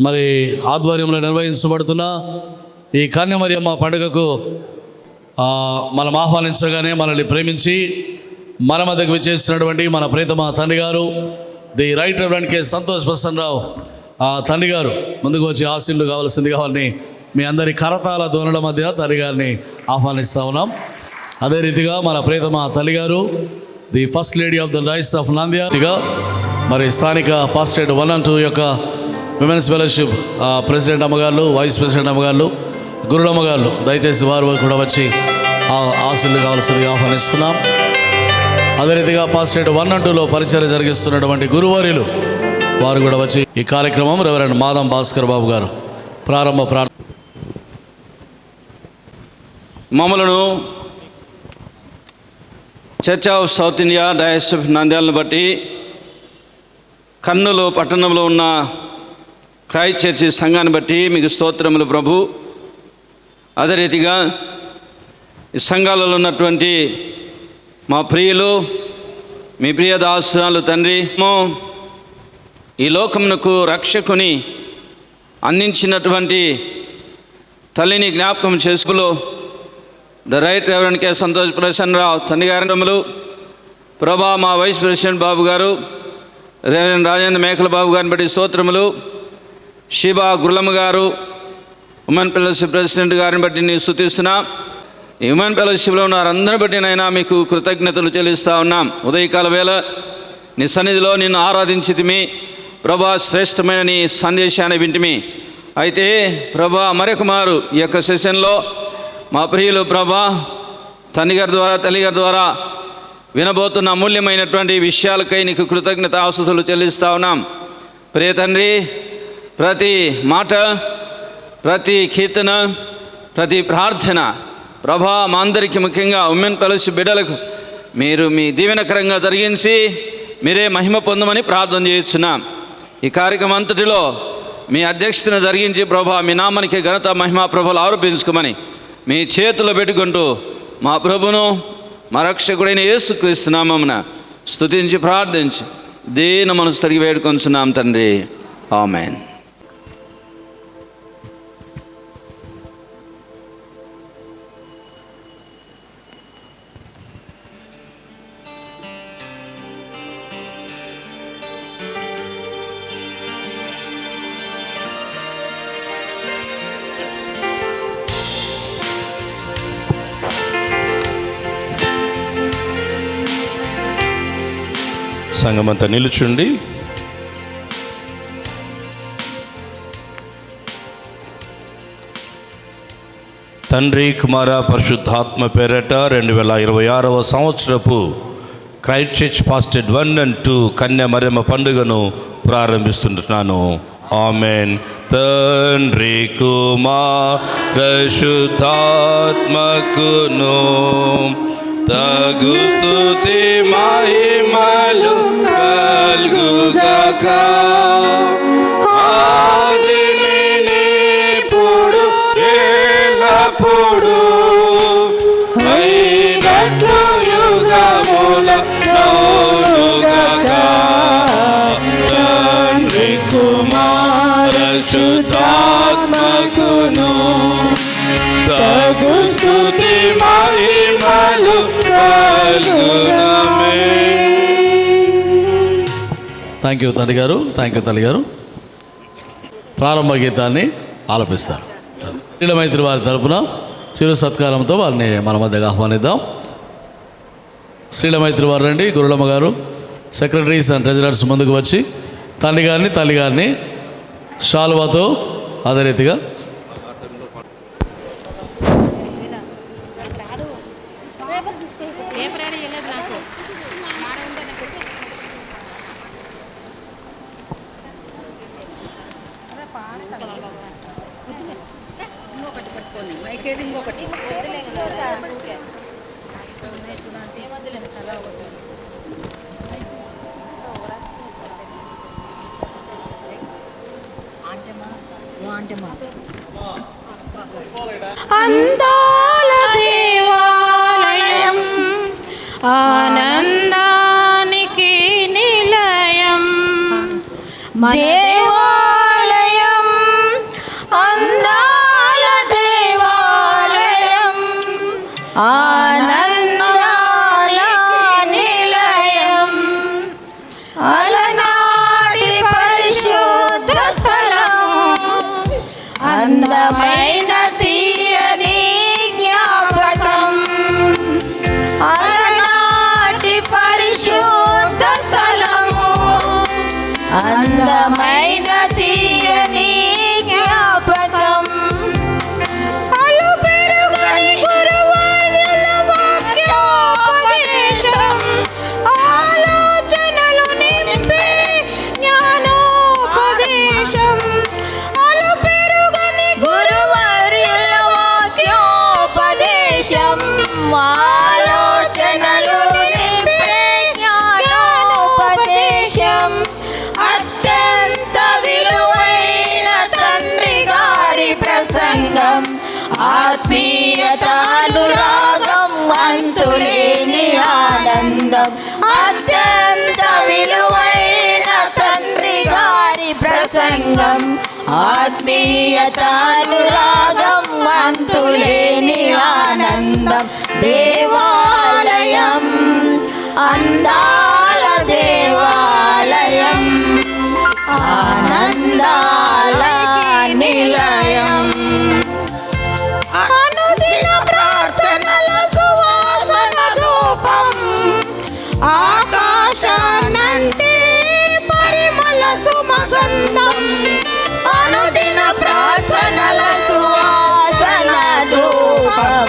మరి ఆధ్వర్యంలో నిర్వహించబడుతున్న ఈ కన్యమరియమ్మ పండుగకు మనం ఆహ్వానించగానే మనల్ని ప్రేమించి మన మధ్యకు విచ్చేసినటువంటి మన ప్రీతమ తండ్రి గారు the right reverend K Santosh Prasannarao తండ్రి గారు ముందుకు వచ్చి ఆశీర్లు కావాల్సింది కావాలని మీ అందరి కరతాల ధ్వనుల మధ్య తండ్రి గారిని ఆహ్వానిస్తూ ఉన్నాం. అదే రీతిగా మన ప్రీతమ తల్లి గారు the first lady of the diocese of Nandyal మరి స్థానిక పాస్టరేట్ 1 and 2 యొక్క విమెన్స్ ఫెలోషిప్ ప్రెసిడెంట్ అమ్మగారు, వైస్ ప్రెసిడెంట్ అమ్మగారు, గురుడమ్మగారు దయచేసి వారు కూడా వచ్చి ఆశీర్లు కావాల్సిందిగా ఆహ్వానిస్తున్నాం. అదే రీతిగా పాస్టరేట్ 1 and 2లో పరిచయం జరిగిస్తున్నటువంటి గురువర్యులు వారు కూడా వచ్చి ఈ కార్యక్రమం రెవరెండ్ మాదం భాస్కర్ బాబు గారు ప్రారంభ మమ్మలను church of South India diocese of నంద్యాలను బట్టి కర్నూలు పట్టణంలో ఉన్న క్రైస్ట్ చర్చి సంఘాన్ని బట్టి మీకు స్తోత్రములు ప్రభు. అదే రీతిగా ఈ సంఘాలలో ఉన్నటువంటి మా ప్రియులు, మీ ప్రియ దాసురాలు తండ్రి, ఈ లోకమునకు రక్షకుని అందించినటువంటి తల్లిని జ్ఞాపకం చేసుకులో the right reverend K Santosh Prasannarao తండ్రి గారు, ప్రభా మా వైస్ ప్రెసిడెంట్ బాబు గారు, రెవరెండ్ రాజేంద్ర మేకల బాబు గారిని బట్టి స్తోత్రములు. శిబా గుర్లమ్మ గారు, ఉమెన్ ఫెలోషిప్ ప్రెసిడెంట్ గారిని బట్టి నేను స్తుతిస్తున్నా. ఈ ఉమెన్ ఫెలోషిప్లో ఉన్న వారందరిని బట్టి నైనా మీకు కృతజ్ఞతలు చెల్లిస్తూ ఉన్నాం. ఉదయకాల వేళ నీ సన్నిధిలో నిన్ను ఆరాధించితిమి ప్రభా, శ్రేష్టమైన నీ సందేశాన్ని వింటిమి. అయితే ప్రభా మరొక మారు ఈ యొక్క సెషన్లో మా ప్రియులు ప్రభా తండ్రి గారి ద్వారా తల్లి గారి ద్వారా వినబోతున్న అమూల్యమైనటువంటి విషయాలకై నీకు కృతజ్ఞత ఆస్తుతులు చెల్లిస్తూ ఉన్నాం. ప్రియ తండ్రి, ప్రతి మాట, ప్రతి కీర్తన, ప్రతి ప్రార్థన ప్రభా మా అందరికీ ముఖ్యంగా ఉమెన్ ఫెలోషిప్ బిడ్డలకు మీరు మీ దీవెనకరంగా జరిగించి మీరే మహిమ పొందమని ప్రార్థన చేస్తున్నాం. ఈ కార్యక్రమం అంతటిలో మీ అధ్యక్షతను జరిగించి ప్రభా మీ నామానికి ఘనత మహిమ ప్రభులు ఆరోపించుకోమని మీ చేతుల్లో పెట్టుకుంటూ మా ప్రభును మా రక్షకుడైన యేసుక్రీస్తు నామమున స్తుతించి ప్రార్థించి దీన మనసు తిరిగి వేడుకొంచున్నాం తండ్రి, ఆమేన్. సంఘమంతా నిలుచుండి తండ్రి కుమార పరిశుద్ధాత్మ పేరట 2026వ సంవత్సరపు క్రైస్ట్ చర్చ్ పాస్టరేట్ 1 and 2 కన్యమరియమ్మ పండుగను ప్రారంభిస్తుంటున్నాను. ఆమెన్. తండ్రి కుమార పరిశుద్ధాత్మకును తగు స్తుతి మహిమలు కలుగుగాక. ఆదిని ఇప్పుడు ఎల్లప్పుడు అయినట్లు యుగముల నోనుగాక. తండ్రి కుమార పరిశుద్ధాత్మకును తగు స్తుతి మహిమలు కలుగునమే. థ్యాంక్ యూ తండ్రి గారు, థ్యాంక్ యూ తల్లి గారు. ప్రారంభ గీతాన్ని ఆలపిస్తారు. శ్రీలమైత్రి వారి తరపున చిరు సత్కారంతో వారిని మన మధ్యగా ఆహ్వానిద్దాం. శ్రీలమైత్రి వారు రండి. గురుడమ్మ గారు, సెక్రటరీస్ అండ్ ట్రెజరర్స్ ముందుకు వచ్చి తండ్రి గారిని తల్లి గారిని షాల్వాతో అదే రీతిగా ఇంకొకటి అందాల దేవాలయం ఆనందానికి నిలయం దేవాలయం ఆనందం అత్యంత విలువైన తండ్రి గారి ప్రసంగం ఆత్మీయతానురాగం అంతులేని ఆనందం దేవాలయం అందాల దేవాలయం ఆనందాల నిలయం అనుదిన ప్రార్థనల సువాసన ధూపం ఆకాశానంటే పరిమళ సుమగంధం అనుదిన ప్రార్థనల సువాసన ధూపం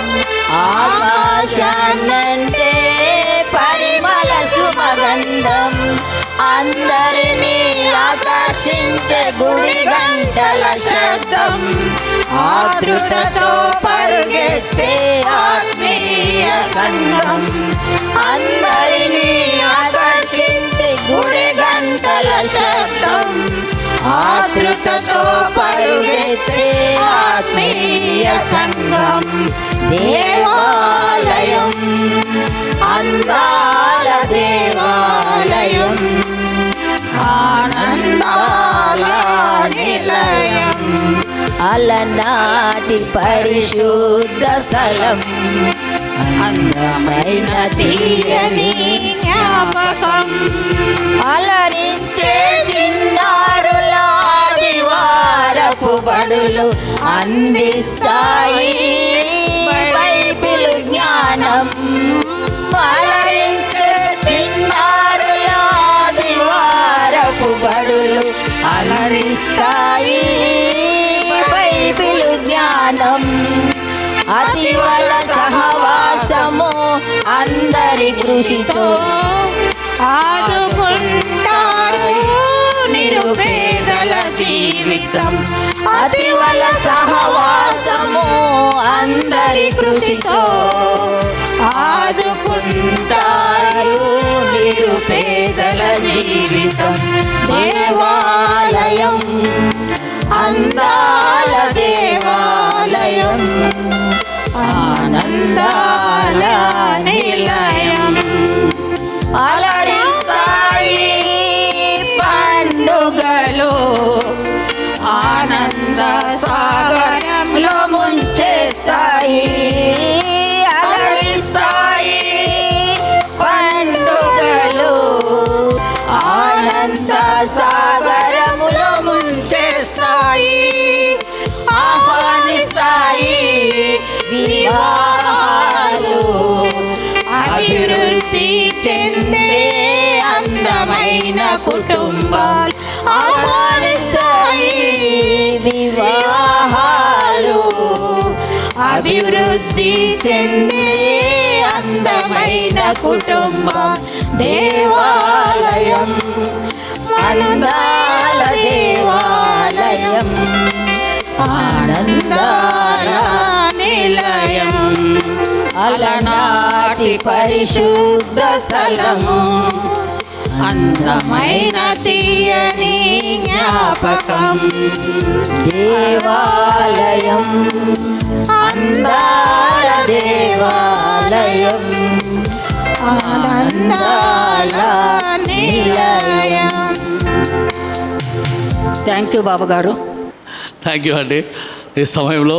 ఆకాశానంటే పరిమళ సుమగంధం అందరినీ ఆకర్షించే గుడి గంటల శబ్దం ఆతృతతో పరుగెత్తే ఆత్మీయ సంఘం అందరినీ ఆకర్షించే గుడి గంటల శబ్దం ఆతృతతో పరుగెత్తే ఆత్మీయ సంఘం దేవాలయం అందాల దేవాలయం ఆనందాల నిలయం అలనాటి పరిశుద్ధ స్థలం అందమైన తీయని జ్ఞాపకం అలరించే చిన్నారులాది వారపు బడులు అందిస్తాయి బైబిల్ జ్ఞానం అలరించే చిన్నారులాది వారపు బడులు అలరిస్తాయి బైబిల్ జ్ఞానం అతివల సహవాసము అందరి కృషితో ఆదుకుంటారు నిరుపేదల జీవితం అతివల సహవాసము అందరి కృషితో ఆదుకుంటారు నిరుపేదల జీవితం దేవాలయం అందాల దేవాలయం ఆనందాల నిలయం అలరిస్తాయి పండుగలు ఆనంద సాగరంలో ముంచేస్తాయి అలరిస్తాయి పండుగలు ఆనంద సాగరములో ముంచేస్తాయి ఆహ్వానిస్తాయి వివాహాలు అభివృద్ధి చెందే అందమైన కుటుంబాలు ఆహ్వానిస్తాయి వివాహాలు అభివృద్ధి చెందే అందమైన కుటుంబం దేవాలయం అందాల దేవాలయం ఆనందాల నిలయం అలనాటి పరిశుద్ధ స్థలము అందమైన తీయని జ్ఞాపకం దేవాలయం అందాల దేవాలయం ఆనందాల నిలయం. థ్యాంక్ యూ బాబు గారు. థ్యాంక్ యూ అండి. ఈ సమయంలో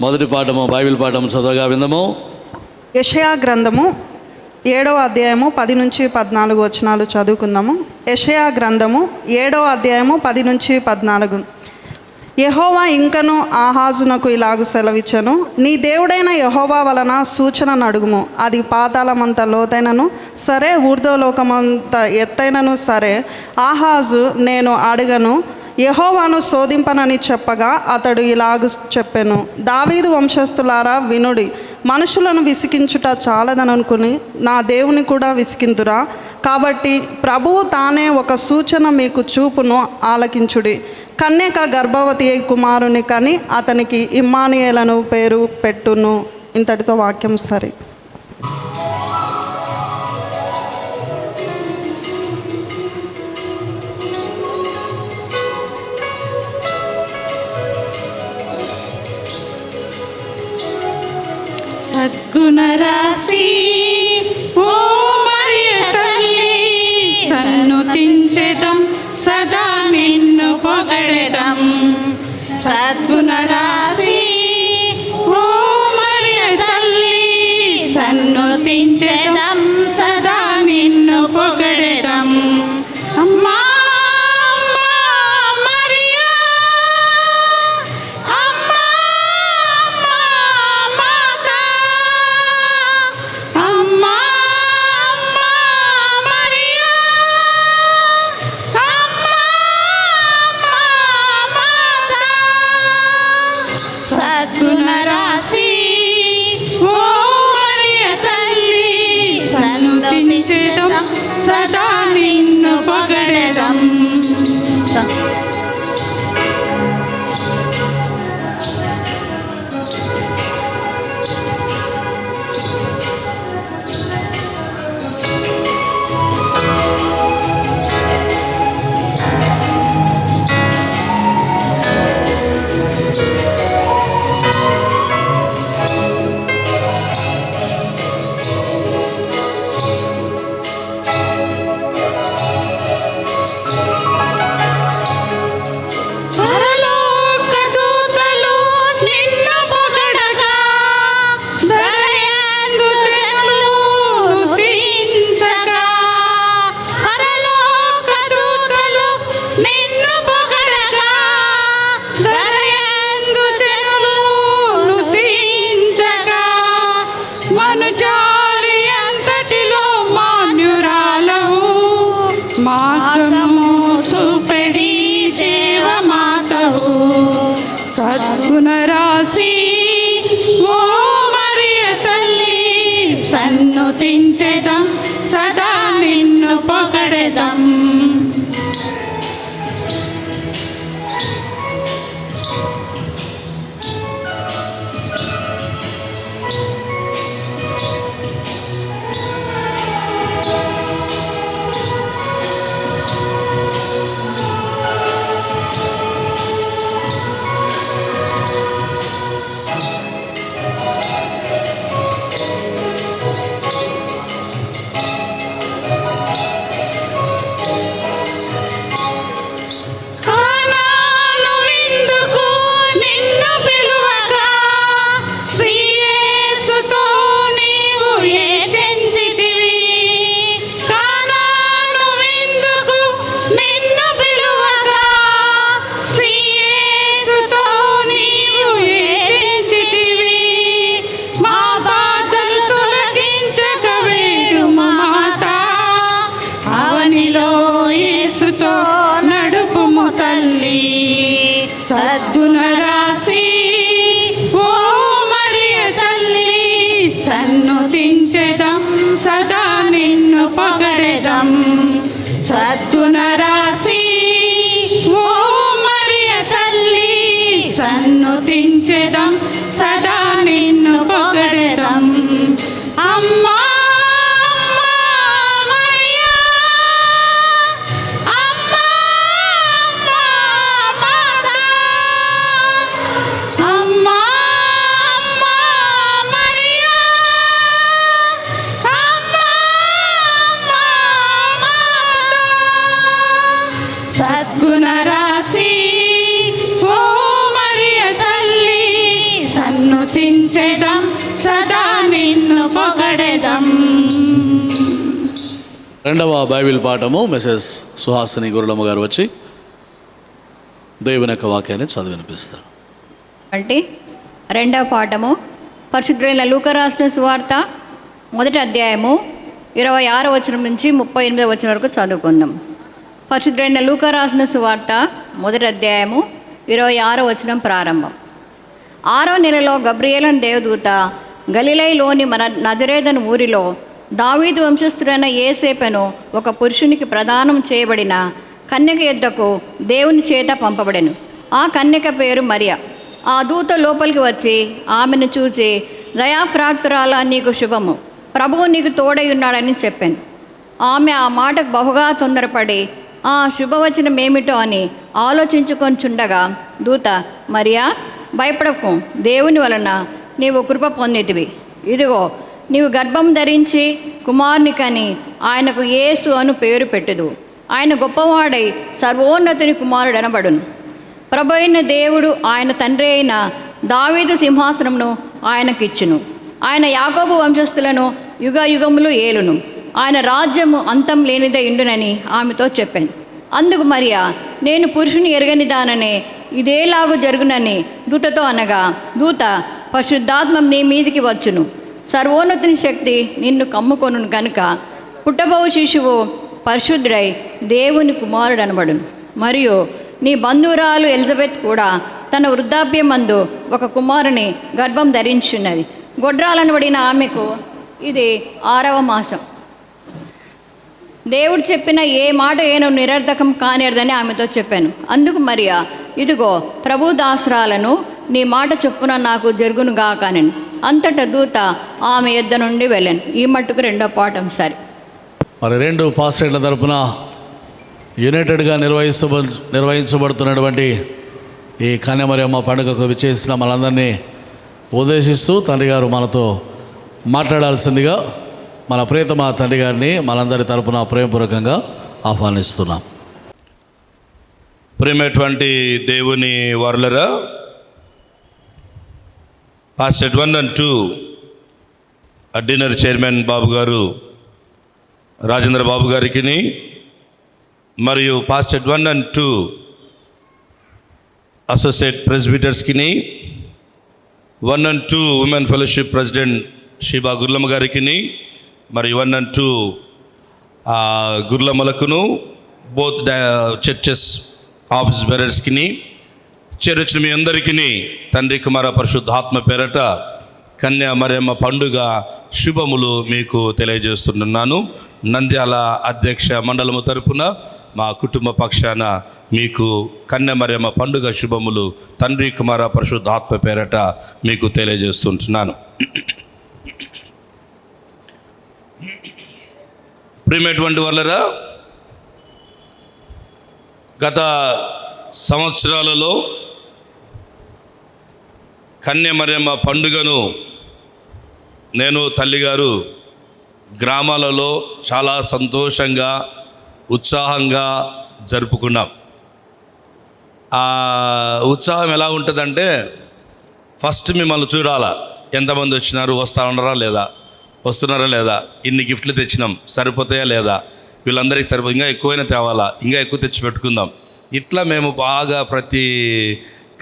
మొదటి పాఠము బైబిల్ పాఠం చదవగా విందము. యెషయా గ్రంథము 7వ అధ్యాయము 10 నుంచి 14 వచనాలు చదువుకుందాము. యెషయా గ్రంథము 7వ అధ్యాయము 10 నుంచి 14. యెహోవా ఇంకను ఆహాజునకు ఇలాగు సెలవిచ్చెను, నీ దేవుడైన యెహోవా వలన సూచనను అడుగుము. అది పాతాళమంత లోతైనను సరే, ఊర్ధ్వలోకమంత ఎత్తైనను సరే. ఆహాజు నేను అడగను, యెహోవాను శోధింపనని చెప్పగా అతడు ఇలాగు చెప్పెను, దావీదు వంశస్థులారా వినుడి, మనుషులను విసికించుట చాలదననుకుని నా దేవుని కూడా విసికింతురా. కాబట్టి ప్రభువు తానే ఒక సూచన మీకు చూపును, ఆలకించుడి. కన్యక గర్భవతి అయి కుమారుని కని అతనికి ఇమ్మానుయేలను పేరు పెట్టును. ఇంతటితో వాక్యం సరి. సద్గుణ రాశి ఓ మరియ సదా నిన్ను పొగడెదం. సద్గుణరాశి ఓ మరియ తల్లి సన్నుతించెదం, సదా నిన్ను పొగడెదం. సద్గుణరాశి ఓ మరియ తల్లి సన్నుతించెదం, సదా నిన్ను పొగడెదం. సద్గుణరాశి ఓ మరియ తల్లి సన్నుతించెదం, సదా నిన్ను పొగడెదం. అమ్మా సద్గుణరాశి ఓ మరియ తల్లి సన్నుతించెదం, సదా నిన్ను పొగడెదం. రెండవ బైబిల్ పాఠము మిసెస్ సుహాసిని గురులమ్మ గారు వచ్చి దేవుని యొక్క వాక్యాన్ని చదివి వినిపిస్తారు. అంటే రెండవ పాఠము పరిశుద్ధులైన లూకా రాసిన సువార్త 1వ అధ్యాయము 26వ వచనం నుంచి 38వ వచనం వరకు చదువుకుందాం. పరిశుద్ధులైన లూకా రాసిన సువార్త 1వ అధ్యాయము 26వ వచనం ప్రారంభం. 6వ నెలలో గబ్రియేలు అనే దేవదూత గలిలయలోని నజరేతను ఊరిలో దావీదు వంశస్థుడైన యేసేపును ఒక పురుషునికి ప్రదానం చేయబడిన కన్యక యొద్దకు దేవుని చేత పంపబడెను. ఆ కన్యక పేరు మరియ. ఆ దూత లోపలికి వచ్చి ఆమెను చూచి, దయాప్రాప్తురాలా, నీకు శుభము, ప్రభువు నీకు తోడై ఉన్నాడని చెప్పాను. ఆమె ఆ మాటకు బహుగా తొందరపడి ఆ శుభవచనం ఏమిటో అని ఆలోచించుకొంచుండగా దూత, మరియా, భయపడకు, దేవుని వలన నీవు కృప పొందితివి. ఇదిగో, నీవు గర్భం ధరించి కుమారుని కని ఆయనకు యేసు అను పేరు పెట్టుదు. ఆయన గొప్పవాడై సర్వోన్నతుని కుమారుడు అనబడును. ప్రభు అయిన దేవుడు ఆయన తండ్రి అయిన దావీదు సింహాసనమును ఆయనకిచ్చును. ఆయన యాకోబు వంశస్థులను యుగ యుగములు ఏలును. ఆయన రాజ్యము అంతం లేనిదే ఇండునని ఆమెతో చెప్పాను. అందుకు మరియా, నేను పురుషుని ఎరగని దాననే ఇదేలాగూ జరుగునని దూతతో అనగా, దూత, పరిశుద్ధాత్మ నీ మీదికి వచ్చును, సర్వోన్నతుని శక్తి నిన్ను కమ్ముకొను గనుక పుట్టబోవు శిశువు పరిశుద్ధుడై దేవుని కుమారుడు అనబడును. మరియు నీ బంధువురాలు ఎలిజబెత్ కూడా తన వృద్ధాప్యమందు ఒక కుమారుని గర్భం దేవుడు చెప్పిన ఏ మాట ఏనో నిరర్ధకం కానిరదని ఆమెతో చెప్పాను. అందుకు మరియా, ఇదిగో ప్రభు దాసురాలను, నీ మాట చొప్పున నాకు జరుగును గాకనని. అంతటా దూత ఆమె యొద్ద నుండి వెళ్ళాను. ఈ మట్టుకు రెండో పాఠం సరే. మరి రెండు పాస్టర్ల తరపున యునైటెడ్గా నిర్వహించబడుతున్నటువంటి ఈ కన్యమరియమ్మ పండుగకు విచ్చేసిన మనందరినీ ఉద్దేశిస్తూ తండ్రి గారు మనతో మాట్లాడాల్సిందిగా మన ప్రియతమ తండ్రి గారిని మనందరి తరపున ప్రేమపూర్వకంగా ఆహ్వానిస్తున్నాం. ప్రేమటువంటి దేవుని వారులరా, pastor 1 and 2 deanery chairman Babu గారు రాజేంద్ర బాబు గారికి, మరియు పాస్టర్ 1 and 2 అసోసియేట్ ప్రెస్బిటర్స్కి, 1 and 2 women fellowship president Sheeba Gurlamma గారికి, మరియు 1 and 2 గుర్లమ్మలకును, బోత్ చర్చెస్ ఆఫీస్ బేరర్స్కి, చేరొచ్చిన మీ అందరికీ తండ్రి కుమార పరిశుద్ధాత్మ పేరట కన్యా మరియమ్మ పండుగ శుభములు మీకు తెలియజేస్తున్నాను. నంద్యాల అధ్యక్ష మండలము తరపున మా కుటుంబ పక్షాన మీకు కన్యా మరియమ్మ పండుగ శుభములు తండ్రి కుమార పరిశుద్ధాత్మ పేరట మీకు తెలియజేస్తుంటున్నాను. ప్రియమైనటువంటి వాళ్ళరా, గత సంవత్సరాలలో కన్యా మరియమ్మ పండుగను నేను తల్లిగారు గ్రామాలలో చాలా సంతోషంగా ఉత్సాహంగా జరుపుకున్నాం. ఆ ఉత్సాహం ఎలా ఉంటుందంటే, ఫస్ట్ మిమ్మల్ని చూడాలా, ఎంతమంది వచ్చినారు, వస్తున్నారా లేదా, ఇన్ని గిఫ్ట్లు తెచ్చినాం, సరిపోతాయా లేదా, వీళ్ళందరికీ ఇంకా ఎక్కువైనా తేవాలా, ఇంకా ఎక్కువ తెచ్చి పెట్టుకుందాం. ఇట్లా మేము బాగా ప్రతి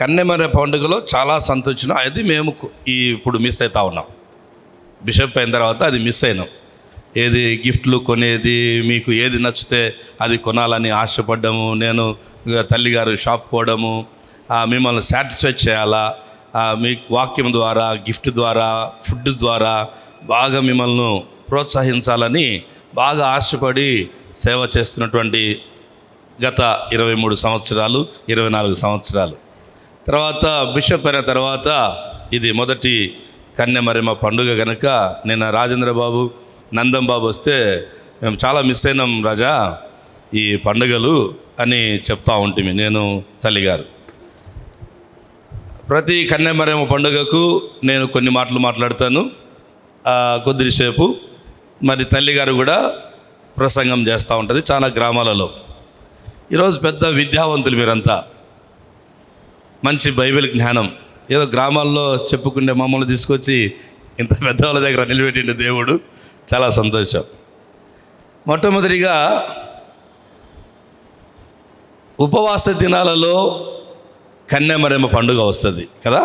కన్యమర పండుగలో చాలా సంతోషం. అది మేము ఇప్పుడు మిస్ అవుతా ఉన్నాం. బిషప్ అయిన తర్వాత అది మిస్ అయినాం. ఏది గిఫ్ట్లు కొనేది, మీకు ఏది నచ్చితే అది కొనాలని ఆశపడ్డాము. నేను తల్లిగారు షాప్ పోవడము, మిమ్మల్ని సాటిస్ఫై చేయాలా, మీ వాక్యం ద్వారా, గిఫ్ట్ ద్వారా, ఫుడ్ ద్వారా బాగా మిమ్మల్ని ప్రోత్సహించాలని బాగా ఆశపడి సేవ చేస్తున్నటువంటి గత 23 సంవత్సరాలు 24 సంవత్సరాలు తర్వాత బిషప్ అయిన తర్వాత ఇది మొదటి కన్యా మరియమ్మ పండుగ కనుక నిన్న రాజేంద్ర బాబు, నందం బాబు వస్తే మేము చాలా మిస్ అయినాం రాజా ఈ పండుగలు అని చెప్తా ఉంటుంది నేను తల్లిగారు. ప్రతి కన్యా మరియమ్మ పండుగకు నేను కొన్ని మాటలు మాట్లాడతాను, కొద్దిసేపు మరి తల్లిగారు కూడా ప్రసంగం చేస్తూ ఉంటుంది చాలా గ్రామాలలో. ఈరోజు పెద్ద విద్యావంతులు మీరంతా, మంచి బైబిల్ జ్ఞానం, ఏదో గ్రామాల్లో చెప్పుకునే మమ్మల్ని తీసుకొచ్చి ఇంత పెద్దవాళ్ళ దగ్గర నిలబెట్టిండే దేవుడు, చాలా సంతోషం. మొట్టమొదటిగా ఉపవాస దినాలలో కన్యా మరియమ్మ పండుగ వస్తుంది కదా.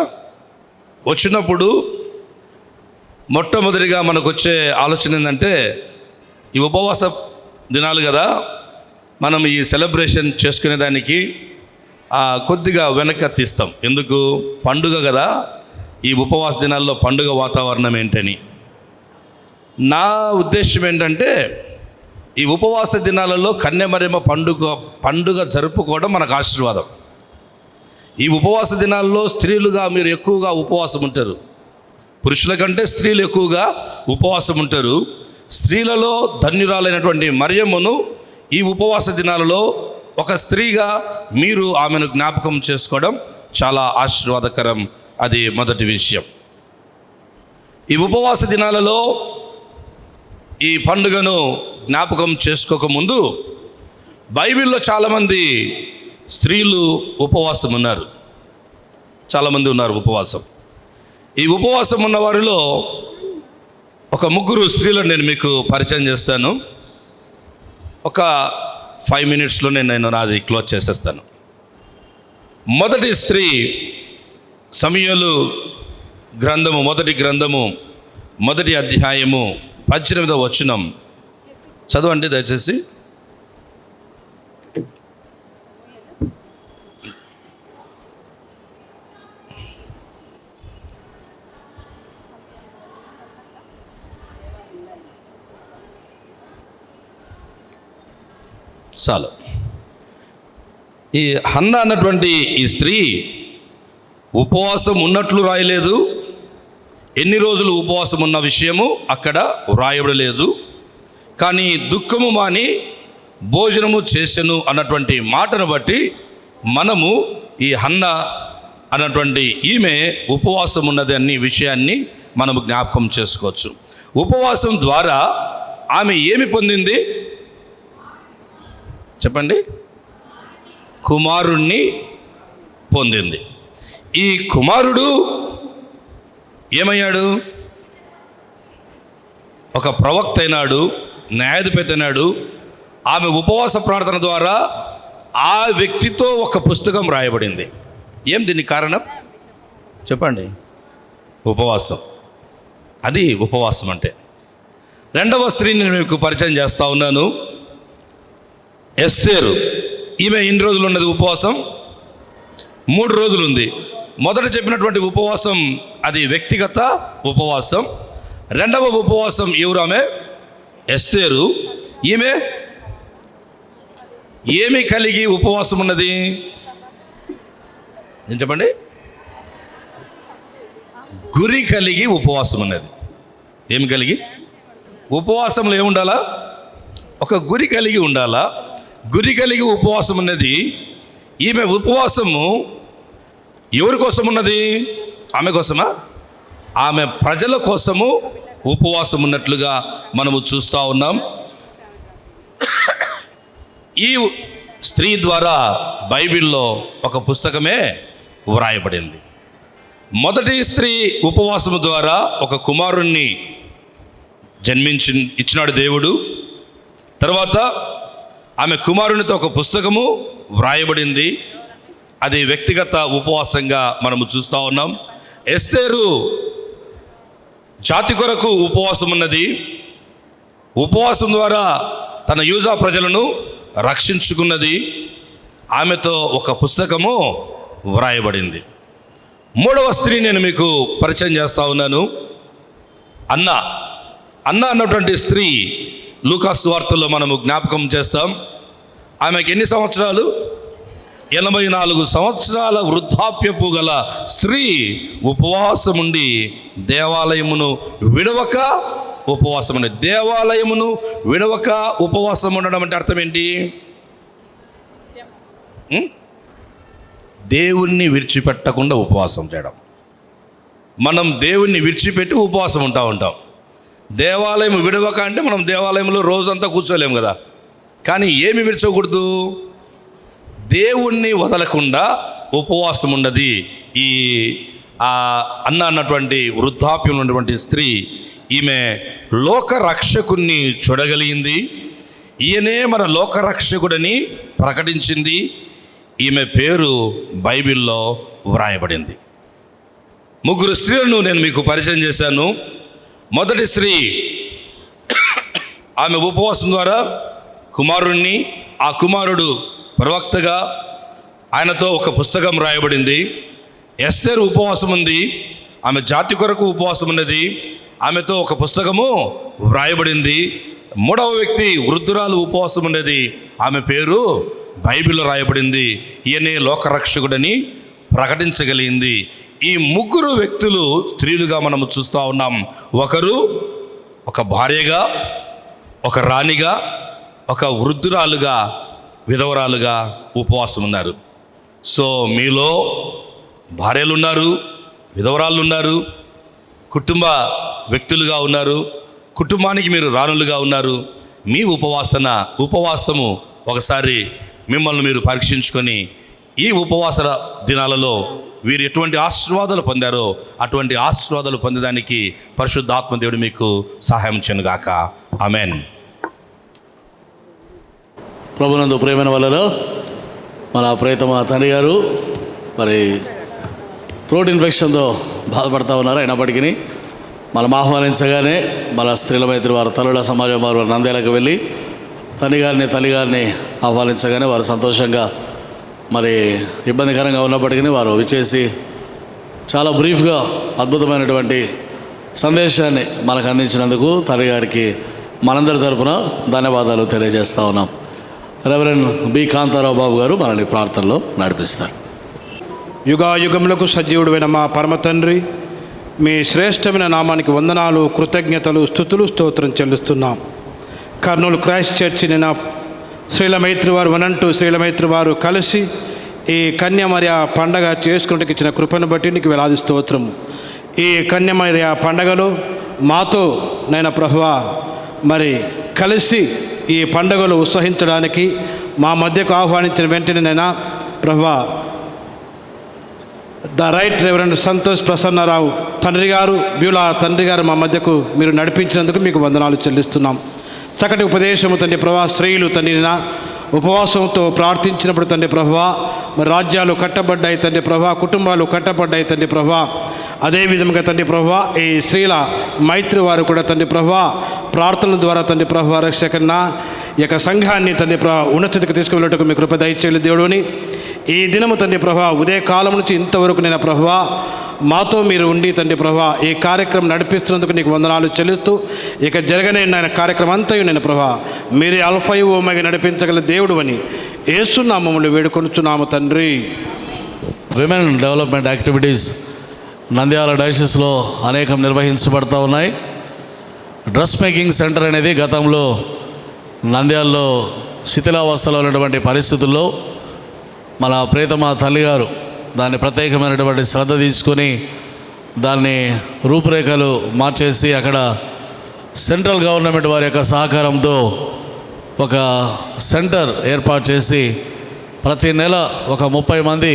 వచ్చినప్పుడు మొట్టమొదటిగా మనకు వచ్చే ఆలోచన ఏంటంటే, ఈ ఉపవాస దినాలు కదా, మనం ఈ సెలబ్రేషన్ చేసుకునేదానికి కొద్దిగా వెనక్కి తీస్తాం. ఎందుకు? పండుగ కదా, ఈ ఉపవాస దినాల్లో పండుగ వాతావరణం ఏంటని. నా ఉద్దేశం ఏంటంటే, ఈ ఉపవాస దినాలలో కన్యా మరియమ్మ పండుగ జరుపుకోవడం మనకు ఆశీర్వాదం. ఈ ఉపవాస దినాల్లో స్త్రీలుగా మీరు ఎక్కువగా ఉపవాసం ఉంటారు, పురుషుల కంటే స్త్రీలు ఎక్కువగా ఉపవాసం ఉంటారు. స్త్రీలలో ధన్యురాలైనటువంటి మరియమ్మను ఈ ఉపవాస దినాలలో ఒక స్త్రీగా మీరు ఆమెను జ్ఞాపకం చేసుకోవడం చాలా ఆశీర్వాదకరం. అది మొదటి విషయం. ఈ ఉపవాస దినాలలో ఈ పండుగను జ్ఞాపకం చేసుకోకముందు బైబిల్లో చాలామంది స్త్రీలు ఉపవాసం ఉన్నారు, చాలామంది ఉన్నారు ఉపవాసం. ఈ ఉపవాసం ఉన్న వారిలో ఒక 3 స్త్రీలను నేను మీకు పరిచయం చేస్తాను. ఒక 5 minutesలో నేను నాది క్లోజ్ చేసేస్తాను. మొదటి స్త్రీ సమూయేలు గ్రంథము, మొదటి గ్రంథము, మొదటి అధ్యాయము 18వ వచనం చదవండి దయచేసి. చాలు. ఈ హన్న అన్నటువంటి ఈ స్త్రీ ఉపవాసం ఉన్నట్లు రాయలేదు, ఎన్ని రోజులు ఉపవాసం ఉన్న విషయము అక్కడ వ్రాయబడలేదు. కానీ దుఃఖము మాని భోజనము చేసెను అన్నటువంటి మాటను బట్టి మనము ఈ హన్న అన్నటువంటి ఈమె ఉపవాసం ఉన్నది అనే విషయాన్ని మనము జ్ఞాపకం చేసుకోవచ్చు. ఉపవాసం ద్వారా ఆమె ఏమి పొందింది చెప్పండి? కుమారుణ్ణి పొందింది. ఈ కుమారుడు ఏమయ్యాడు? ఒక ప్రవక్త అయినాడు, న్యాయాధిపతి అయినాడు. ఆమె ఉపవాస ప్రార్థన ద్వారా ఆ వ్యక్తితో ఒక పుస్తకం రాయబడింది. ఏం దీనికి కారణం చెప్పండి? ఉపవాసం. అది ఉపవాసం అంటే. రెండవ స్త్రీని నేను మీకు పరిచయం చేస్తూ ఉన్నాను, ఎస్తేరు. ఈమె ఎన్ని రోజులు ఉన్నది ఉపవాసం? 3 రోజులు ఉంది. మొదట చెప్పినటువంటి ఉపవాసం అది వ్యక్తిగత ఉపవాసం. రెండవ ఉపవాసం ఎవరు? ఆమె ఎస్తేరు. ఈమె ఏమి కలిగి ఉపవాసం ఉన్నది? ఏం చెప్పండి? గురి కలిగి ఉపవాసం ఉన్నది. ఏమి కలిగి? ఉపవాసంలో ఏముండాలా? ఒక గురి కలిగి ఉండాలా. గురి కలిగి ఉపవాసం ఉన్నది. ఈమె ఉపవాసము ఎవరి కోసం ఉన్నది? ఆమె కోసమా? ఆమె ప్రజల కోసము ఉపవాసం ఉన్నట్లుగా మనము చూస్తూ ఉన్నాం. ఈ స్త్రీ ద్వారా బైబిల్లో ఒక పుస్తకమే వ్రాయబడింది. మొదటి స్త్రీ ఉపవాసము ద్వారా ఒక కుమారుణ్ణి ఇచ్చినాడు దేవుడు. తర్వాత ఆమె కుమారునితో ఒక పుస్తకము వ్రాయబడింది. అది వ్యక్తిగత ఉపవాసంగా మనము చూస్తూ ఉన్నాం. ఎస్తేరు జాతి కొరకు ఉపవాసం ఉన్నది. ఉపవాసం ద్వారా తన యూదా ప్రజలను రక్షించుకున్నది. ఆమెతో ఒక పుస్తకము వ్రాయబడింది. మూడవ స్త్రీ నేను మీకు పరిచయం చేస్తూ ఉన్నాను, అన్న. అన్న అన్నటువంటి స్త్రీ లూకాసు వార్తల్లో మనము జ్ఞాపకం చేస్తాం. ఆమెకి ఎన్ని సంవత్సరాలు? 84 సంవత్సరాల వృద్ధాప్యపు గల స్త్రీ ఉపవాసం ఉండి దేవాలయమును విడవక ఉపవాసం ఉండి. దేవాలయమును విడవక ఉపవాసం ఉండడం అంటే అర్థం ఏంటి? దేవుణ్ణి విడిచిపెట్టకుండా ఉపవాసం చేయడం. మనం దేవుణ్ణి విడిచిపెట్టి ఉపవాసం ఉంటాం. దేవాలయం విడవక అంటే మనం దేవాలయంలో రోజంతా కూర్చోలేము కదా. కానీ ఏమి విడిచకూడదు? దేవుణ్ణి వదలకుండా ఉపవాసం ఉన్నది ఈ అన్న అన్నటువంటి వృద్ధాప్యం ఉన్నటువంటి స్త్రీ. ఈమె లోకరక్షకుణ్ణి చూడగలిగింది. ఈయనే మన లోకరక్షకుడని ప్రకటించింది. ఈమె పేరు బైబిల్లో వ్రాయబడింది. 3 స్త్రీలను నేను మీకు పరిచయం చేశాను. మొదటి స్త్రీ ఆమె ఉపవాసం ద్వారా కుమారుణ్ణి, ఆ కుమారుడు ప్రవక్తగా, ఆయనతో ఒక పుస్తకం రాయబడింది. ఎస్తేరు ఉపవాసం ఉంది. ఆమె జాతి కొరకు ఉపవాసం ఉన్నది. ఆమెతో ఒక పుస్తకము వ్రాయబడింది. మూడవ వ్యక్తి వృద్ధురాలు ఉపవాసం ఉన్నది. ఆమె పేరు బైబిల్లో రాయబడింది. ఈయనే లోకరక్షకుడని ప్రకటించగలిగింది. ఈ 3 వ్యక్తులు స్త్రీలుగా మనము చూస్తూ ఉన్నాం. ఒకరు ఒక భార్యగా, ఒక రాణిగా, ఒక వృద్ధురాలుగా, విధవరాలుగా ఉపవాసం ఉన్నారు. సో మీలో భార్యలు ఉన్నారు, విధవరాళ్ళు ఉన్నారు, కుటుంబ వ్యక్తులుగా ఉన్నారు, కుటుంబానికి మీరు రాణులుగా ఉన్నారు. మీ ఉపవాసము ఒకసారి మిమ్మల్ని మీరు పరీక్షించుకొని ఈ ఉపవాస దినాలలో వీరు ఎటువంటి ఆశీర్వాదాలు పొందారో అటువంటి ఆశీర్వాదాలు పొందడానికి పరిశుద్ధాత్మ దేవుడు మీకు సహాయం చేయనుగాక. ఆమెన్. ప్రభునందు ప్రేమైన వాళ్ళలో మన ప్రియతమ తండ్రి గారు మరి థ్రోట్ ఇన్ఫెక్షన్తో బాధపడుతూ ఉన్నారు. అయినప్పటికీ మనం ఆహ్వానించగానే మన స్త్రీల మైత్రి వారు తల్లుల సమాజం వారు నంద్యాలకు వెళ్ళి తల్లి గారిని ఆహ్వానించగానే వారు సంతోషంగా మరి ఇబ్బందికరంగా ఉన్నప్పటికీ వారు విచ్చేసి చాలా బ్రీఫ్గా అద్భుతమైనటువంటి సందేశాన్ని మనకు అందించినందుకు తల్లి గారికి మనందరి తరపున ధన్యవాదాలు తెలియజేస్తూ ఉన్నాం. రెవరెండ్ బి కాంతారావు బాబు గారు మనల్ని ప్రార్థనలో నడిపిస్తారు. యుగాయుగములకు సజీవుడైన మా పరమ తండ్రి, మీ శ్రేష్టమైన నామానికి వందనాలు, కృతజ్ఞతలు, స్తుతులు, స్తోత్రం చెల్లిస్తున్నాం. కర్నూలు క్రైస్ట్ చర్చి నిన్న శ్రీలమైత్రి వారు 1 శ్రీలమైత్రి వారు కలిసి ఈ కన్యమర్య పండగ చేసుకుంటూ ఇచ్చిన కృపను బట్టి నీకు వేలాది స్తోత్రము. ఈ కన్యమర్య పండగలో మాతో నైనా ప్రభువా మరి కలిసి ఈ పండుగలు ఉత్సహించడానికి మా మధ్యకు ఆహ్వానించిన వెంటనేనైనా ప్రభువా the right reverend Santosh Prasannarao తండ్రి గారు, బ్యూలా తండ్రి గారు మా మధ్యకు మీరు నడిపించినందుకు మీకు వందనాలు చెల్లిస్తున్నాం. చక్కటి ఉపదేశము తండ్రి ప్రభా, స్త్రీలు తండ్రిన ఉపవాసంతో ప్రార్థించినప్పుడు తండ్రి ప్రభా మరి రాజ్యాలు కట్టబడ్డాయి తండ్రి ప్రభా, కుటుంబాలు కట్టబడ్డాయి తండ్రి ప్రభా. అదేవిధంగా తండ్రి ప్రభా ఈ స్త్రీల మైత్రి వారు కూడా తండ్రి ప్రభా ప్రార్థనల ద్వారా తండ్రి ప్రభా రక్షకన్నా ఈ యొక్క సంఘాన్ని తండ్రి ప్రభా ఉన్నతికి తీసుకువెళ్ళటకు మీ కృప దయచేయాలి దేవుడుని. ఈ దినము తండ్రి ప్రభా ఉదయకాలం నుంచి ఇంతవరకు నేను ప్రభా మాతో మీరు ఉండి తండ్రి ప్రభా ఈ కార్యక్రమం నడిపిస్తున్నందుకు నీకు వందనాలు చెల్లిస్తూ ఇక జరగనైన కార్యక్రమం అంతయు నేను ప్రభా మీరే అల్ఫా ఓమెగా నడిపించగల దేవుడు అని యేసునామములో వేడుకొనుచున్నాము తండ్రి. విమెన్ డెవలప్మెంట్ యాక్టివిటీస్ నంద్యాల డయాసిస్లో అనేకం నిర్వహించబడుతూ ఉన్నాయి. డ్రెస్ మేకింగ్ సెంటర్ అనేది గతంలో నంద్యాలలో శిథిలావస్థలో ఉన్నటువంటి పరిస్థితుల్లో మన ప్రియతమ తల్లిగారు దాన్ని ప్రత్యేకమైనటువంటి శ్రద్ధ తీసుకొని దాన్ని రూపురేఖలు మార్చేసి అక్కడ సెంట్రల్ గవర్నమెంట్ వారి యొక్క సహకారంతో ఒక సెంటర్ ఏర్పాటు చేసి ప్రతి నెల ఒక 30 మంది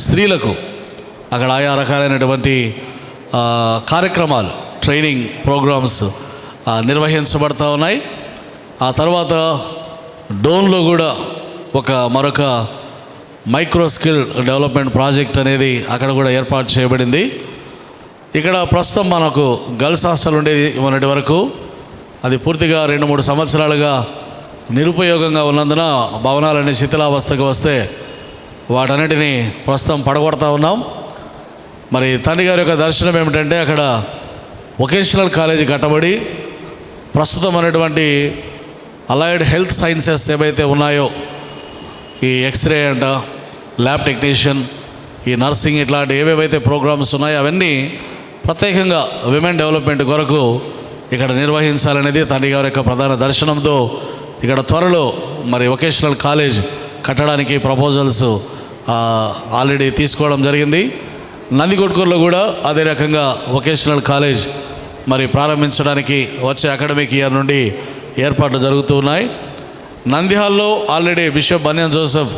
స్త్రీలకు అక్కడ ఆయా రకాలైనటువంటి కార్యక్రమాలు, ట్రైనింగ్ ప్రోగ్రామ్స్ నిర్వహించబడుతూ ఉన్నాయి. ఆ తర్వాత డోన్లో కూడా మరొక మైక్రో స్కిల్ డెవలప్మెంట్ ప్రాజెక్ట్ అనేది అక్కడ కూడా ఏర్పాటు చేయబడింది. ఇక్కడ ప్రస్తుతం మనకు గర్ల్స్ హాస్టల్ ఉండేది మొన్నటి వరకు, అది పూర్తిగా 2-3 సంవత్సరాలుగా నిరుపయోగంగా ఉన్నందున భవనాలన్నీ శిథిలావస్థకు వస్తే వాటన్నిటినీ ప్రస్తుతం పడగొడతా ఉన్నాం. మరి తండ్రి గారి యొక్క దర్శనం ఏమిటంటే అక్కడ వొకేషనల్ కాలేజీ కట్టబడి ప్రస్తుతం అనేటువంటి అలైడ్ హెల్త్ సైన్సెస్ ఏవైతే ఉన్నాయో ఈ ఎక్స్రే అంట, ల్యాబ్ టెక్నీషియన్, ఈ నర్సింగ్ ఇట్లాంటి ఏవేవైతే ప్రోగ్రామ్స్ ఉన్నాయో అవన్నీ ప్రత్యేకంగా విమెన్ డెవలప్మెంట్ కొరకు ఇక్కడ నిర్వహించాలనేది తండ్రి గారి యొక్క ప్రధాన దర్శనంతో ఇక్కడ త్వరలో మరి వొకేషనల్ కాలేజ్ కట్టడానికి ప్రపోజల్స్ ఆల్రెడీ తీసుకోవడం జరిగింది. నందికొట్కూరులో కూడా అదే రకంగా వొకేషనల్ కాలేజ్ మరి ప్రారంభించడానికి వచ్చే అకాడమిక్ ఇయర్ నుండి ఏర్పాట్లు జరుగుతూ ఉన్నాయి. నంద్యాలలో already bishop Bunyan Joseph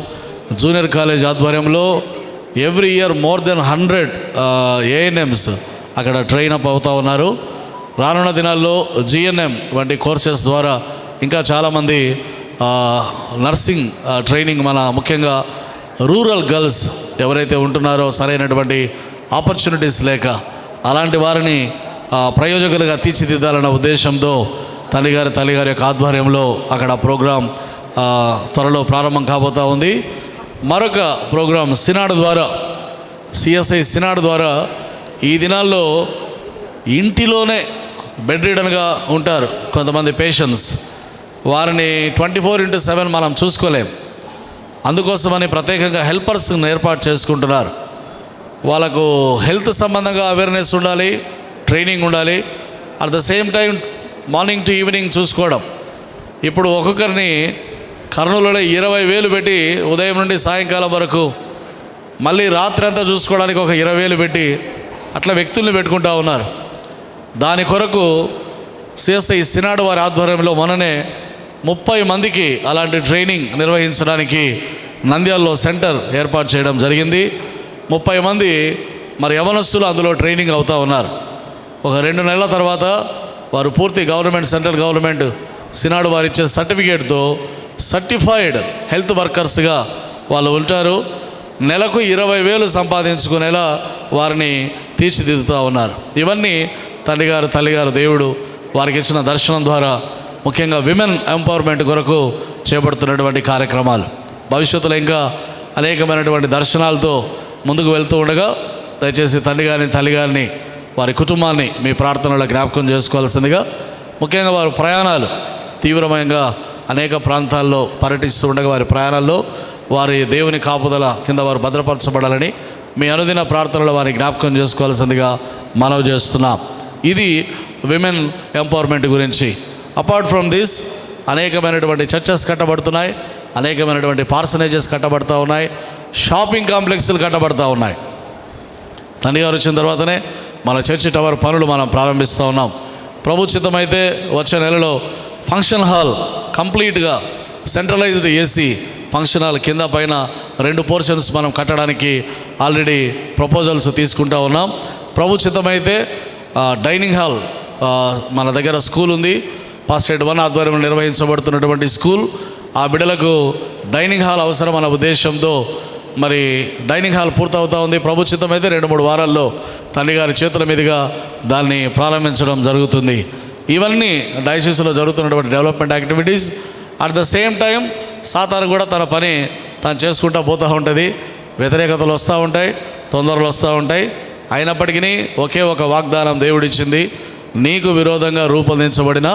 junior college ఆధ్వర్యంలో every year more than 100 ANMs అక్కడ ట్రైన్ అప్ అవుతూ ఉన్నారు. రానున్న దినాల్లో GNM వంటి కోర్సెస్ ద్వారా ఇంకా చాలామంది నర్సింగ్ ట్రైనింగ్ మన ముఖ్యంగా రూరల్ గర్ల్స్ ఎవరైతే ఉంటున్నారో సరైనటువంటి ఆపర్చునిటీస్ లేక అలాంటి వారిని ప్రయోజకులుగా తీర్చిదిద్దాలన్న ఉద్దేశంతో తల్లిగారి యొక్క ఆధ్వర్యంలో అక్కడ ప్రోగ్రాం త్వరలో ప్రారంభం కాబోతూ ఉంది. మరొక ప్రోగ్రాం సినాడ్ ద్వారా, CSI సినాడ్ ద్వారా ఈ దినాల్లో ఇంటిలోనే బెడ్ రిడన్గా ఉంటారు కొంతమంది పేషెంట్స్, వారిని 24/7 మనం చూసుకోలేం. అందుకోసమని ప్రత్యేకంగా హెల్పర్స్ని ఏర్పాటు చేసుకుంటున్నారు. వాళ్ళకు హెల్త్ సంబంధంగా అవేర్నెస్ ఉండాలి, ట్రైనింగ్ ఉండాలి. At the same time morning to evening చూసుకోవడం. ఇప్పుడు ఒక్కొక్కరిని కర్నూలులో 20,000 పెట్టి ఉదయం నుండి సాయంకాలం వరకు, మళ్ళీ రాత్రి అంతా చూసుకోవడానికి ఒక 20,000 పెట్టి అట్లా వ్యక్తుల్ని పెట్టుకుంటూ ఉన్నారు. దాని కొరకు CSI సినాడ్ వారి ఆధ్వర్యంలో మొన్ననే 30 మందికి అలాంటి ట్రైనింగ్ నిర్వహించడానికి నంద్యాలలో సెంటర్ ఏర్పాటు చేయడం జరిగింది. 30 మంది మరి యవనస్తులు అందులో ట్రైనింగ్ అవుతూ ఉన్నారు. ఒక 2 నెలల తర్వాత వారు పూర్తి గవర్నమెంట్, సెంట్రల్ గవర్నమెంట్ సినాడు వారు ఇచ్చే సర్టిఫికేట్తో సర్టిఫైడ్ హెల్త్ వర్కర్స్గా వాళ్ళు ఉంటారు. నెలకు 20,000 సంపాదించుకునేలా వారిని తీర్చిదిద్దుతూ ఉన్నారు. ఇవన్నీ తల్లిగారు దేవుడు వారికి ఇచ్చిన దర్శనం ద్వారా ముఖ్యంగా విమెన్ ఎంపవర్మెంట్ కొరకు చేపడుతున్నటువంటి కార్యక్రమాలు. భవిష్యత్తులో ఇంకా అనేకమైనటువంటి దర్శనాలతో ముందుకు వెళ్తూ ఉండగా దయచేసి తల్లిగారిని వారి కుటుంబాన్ని మీ ప్రార్థనలో జ్ఞాపకం చేసుకోవాల్సిందిగా, ముఖ్యంగా వారి ప్రయాణాలు తీవ్రమైన అనేక ప్రాంతాల్లో పర్యటిస్తూ ఉండగా వారి ప్రయాణాల్లో వారి దేవుని కాపుదల కింద వారు భద్రపరచబడాలని మీ అనుదిన ప్రార్థనలో వారిని జ్ఞాపకం చేసుకోవాల్సిందిగా మనవి చేస్తున్నాం. ఇది విమెన్ ఎంపవర్మెంట్ గురించి. అపార్ట్ ఫ్రమ్ దిస్ అనేకమైనటువంటి చర్చెస్ కట్టబడుతున్నాయి, అనేకమైనటువంటి పార్సనేజెస్ కట్టబడుతూ ఉన్నాయి, షాపింగ్ కాంప్లెక్స్లు కట్టబడుతూ ఉన్నాయి. తండ్రి గారు వచ్చిన తర్వాతనే మన చర్చి టవర్ పనులు మనం ప్రారంభిస్తూ ఉన్నాం. ప్రభు చిత్తమైతే వచ్చే నెలలో ఫంక్షన్ హాల్ కంప్లీట్గా సెంట్రలైజ్డ్ ఏసీ ఫంక్షన్ హాల్ కింద పైన 2 పోర్షన్స్ మనం కట్టడానికి ఆల్రెడీ ప్రపోజల్స్ తీసుకుంటూ ఉన్నాం. ప్రభు చిత్తమైతే డైనింగ్ హాల్ మన దగ్గర స్కూల్ ఉంది, పాస్టేట్ 1 ఆధ్వర్యంలో నిర్వహించబడుతున్నటువంటి స్కూల్. ఆ బిడ్డలకు డైనింగ్ హాల్ అవసరం అన్న ఉద్దేశంతో మరి డైనింగ్ హాల్ పూర్తవుతూ ఉంది. ప్రభు చిత్తమైతే 2-3 వారాల్లో తల్లి గారి చేతుల మీదుగా దాన్ని ప్రారంభించడం జరుగుతుంది. ఇవన్నీ డయాసిస్లో జరుగుతున్నటువంటి development activities. At the same time సాతాను కూడా తన పని తాను చేసుకుంటూ పోతూ ఉంటుంది. వ్యతిరేకతలు వస్తూ ఉంటాయి, తొందరలు వస్తూ ఉంటాయి. అయినప్పటికీ ఒకే ఒక వాగ్దానం దేవుడిచ్చింది, నీకు విరోధంగా రూపొందించబడిన